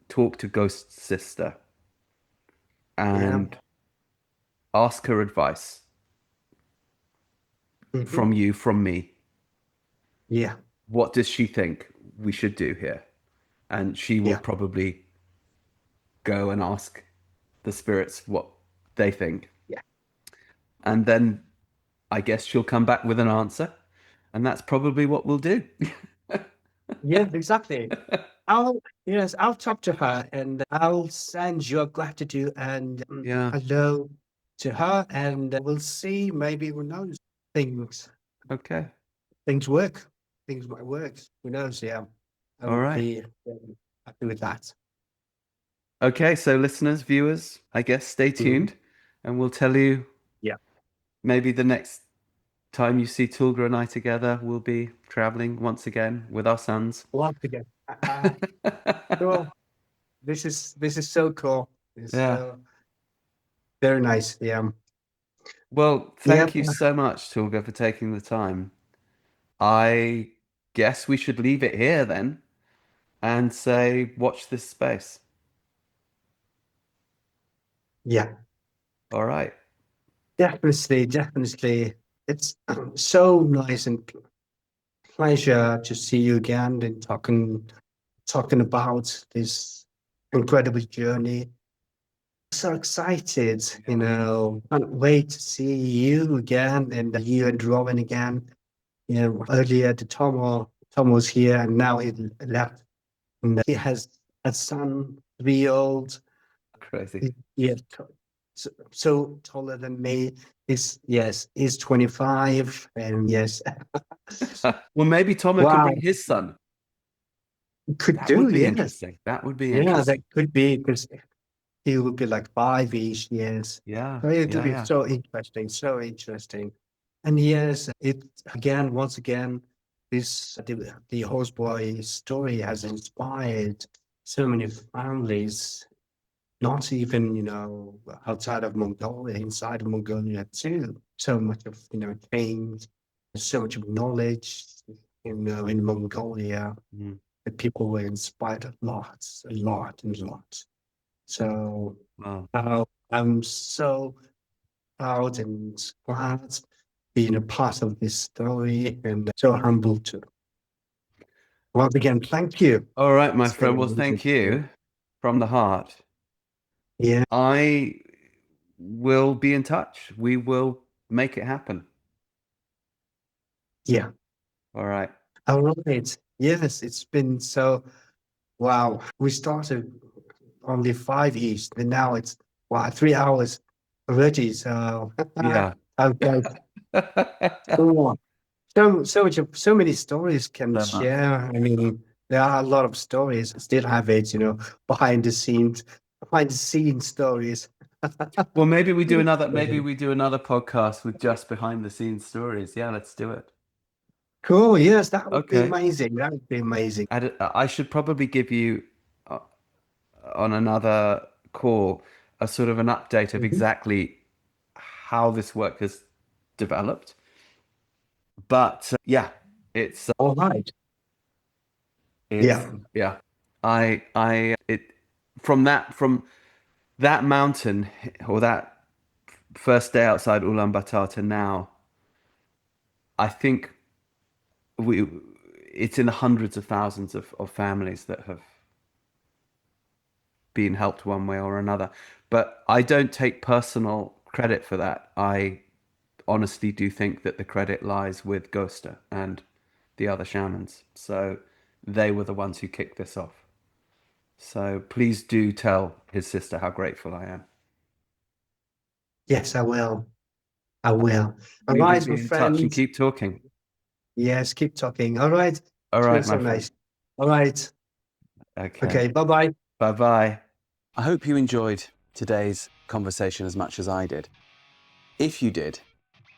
talk to Ghost Sister
Yeah.
and ask her advice
Hmm.
from you, from me,
Yeah.
what does she think we should do here? And she will
Yeah.
probably go and ask the spirits what they think.
Yeah.
And then I guess she'll come back with an answer. And that's probably what we'll do.
Yeah, exactly. I'll talk to her and I'll send your gratitude and
Yeah.
hello to her, and we'll see. Maybe who knows? Things
Okay.
things work. Things might work. Who knows? Yeah, I
All
would
right.
be happy with that.
Okay. So, listeners, viewers, I guess stay
Mhm.
tuned and we'll tell you
Yeah,
maybe the next time you see Tulga and I together, we'll be traveling once again with our sons.
once again. Cool. This is so cool. It's
Yeah.
so very nice. Yeah.
Well,
Yeah.
thank you so much, Tulga, for taking the time. I guess we should leave it here then and say, watch this space.
Yeah.
All right.
Definitely. Definitely. It's so nice and pleasure to see you again and talking about this incredible journey. So excited, can't wait to see you again and you and Rowan again. Earlier the Tom was here and now he left. And he has a son, 3 years old.
Crazy.
Yeah, so taller than me. He's 25 and yes.
Well, maybe Tomo can
Wow,
bring his son.
could
That would
do,
be
yes.
interesting. That would be
Yeah, that
interesting.
could be because he would be like 5-ish, yes.
Yeah.
So it would
Yeah.
be
Yeah.
so interesting, so interesting. And yes, once again, the horseboy story has inspired so many families, not even, outside of Mongolia, inside of Mongolia too. So much of, change, so much of knowledge, in Mongolia.
Mm.
The people were inspired a lot, a lot, and a lot. So
Wow.
I'm so proud and glad being a part of this story and so humble too. Once again, thank you.
All right, my
It's been
friend. Well,
amazing.
thank you from the heart.
Yeah,
I will be in touch. We will make it happen.
yeah.
All right.
All right. Yes, it's been so wow. We started only 5 east, and now it's 3 hours already. So
Yeah.
okay. Cool. So many stories can
So much.
share. I mean, there are a lot of stories. I still have it, behind the scenes stories.
Well, maybe we do another podcast with just behind the scenes stories. Yeah, let's do it.
Cool. Yes, that would be
Okay.
amazing. That would be amazing.
I should probably give you uh, on another call a sort of an update of
Mhm.
exactly how this work has developed. But yeah, it's
All right.
it's
Yeah.
yeah. I it from that mountain or that first day outside Ulaanbaatar to now, I think it's in the hundreds of thousands of families that have been helped one way or another. But I don't take personal credit for that. I honestly do think that the credit lies with Ghoster and the other shamans. So they were the ones who kicked this off. So please do tell his sister how grateful I am.
Yes, I will. I will. All
We will
right,
be
my
in touch and
friends.
keep talking.
Yes, keep talking. All right.
All
It
right,
feels
my
so
friend.
nice. All right.
Okay.
Okay. Bye-bye.
Bye-bye. I hope you enjoyed today's conversation as much as I did. If you did,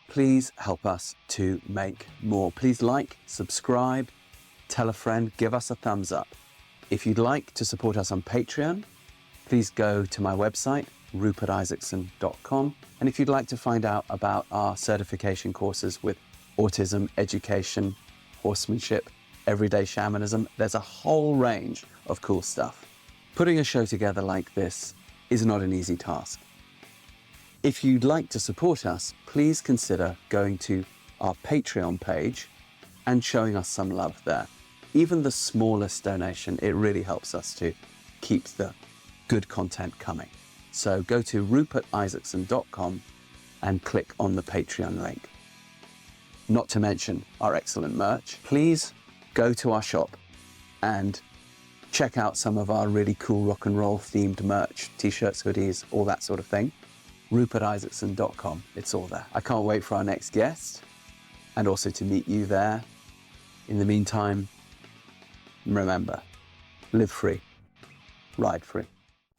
please help us to make more. Please like, subscribe, tell a friend, give us a thumbs up. If you'd like to support us on Patreon, please go to my website, rupertisaacson.com. And if you'd like to find out about our certification courses with autism, education, horsemanship, everyday shamanism, there's a whole range of cool stuff. Putting a show together like this is not an easy task. If you'd like to support us, please consider going to our Patreon page and showing us some love there. Even the smallest donation, it really helps us to keep the good content coming. So go to rupertisaacson.com and click on the Patreon link. Not to mention our excellent merch. Please go to our shop and check out some of our really cool rock and roll themed merch, t-shirts, hoodies, all that sort of thing. rupertisaacson.com, it's all there. I can't wait for our next guest and also to meet you there. In the meantime, remember, live free, ride free.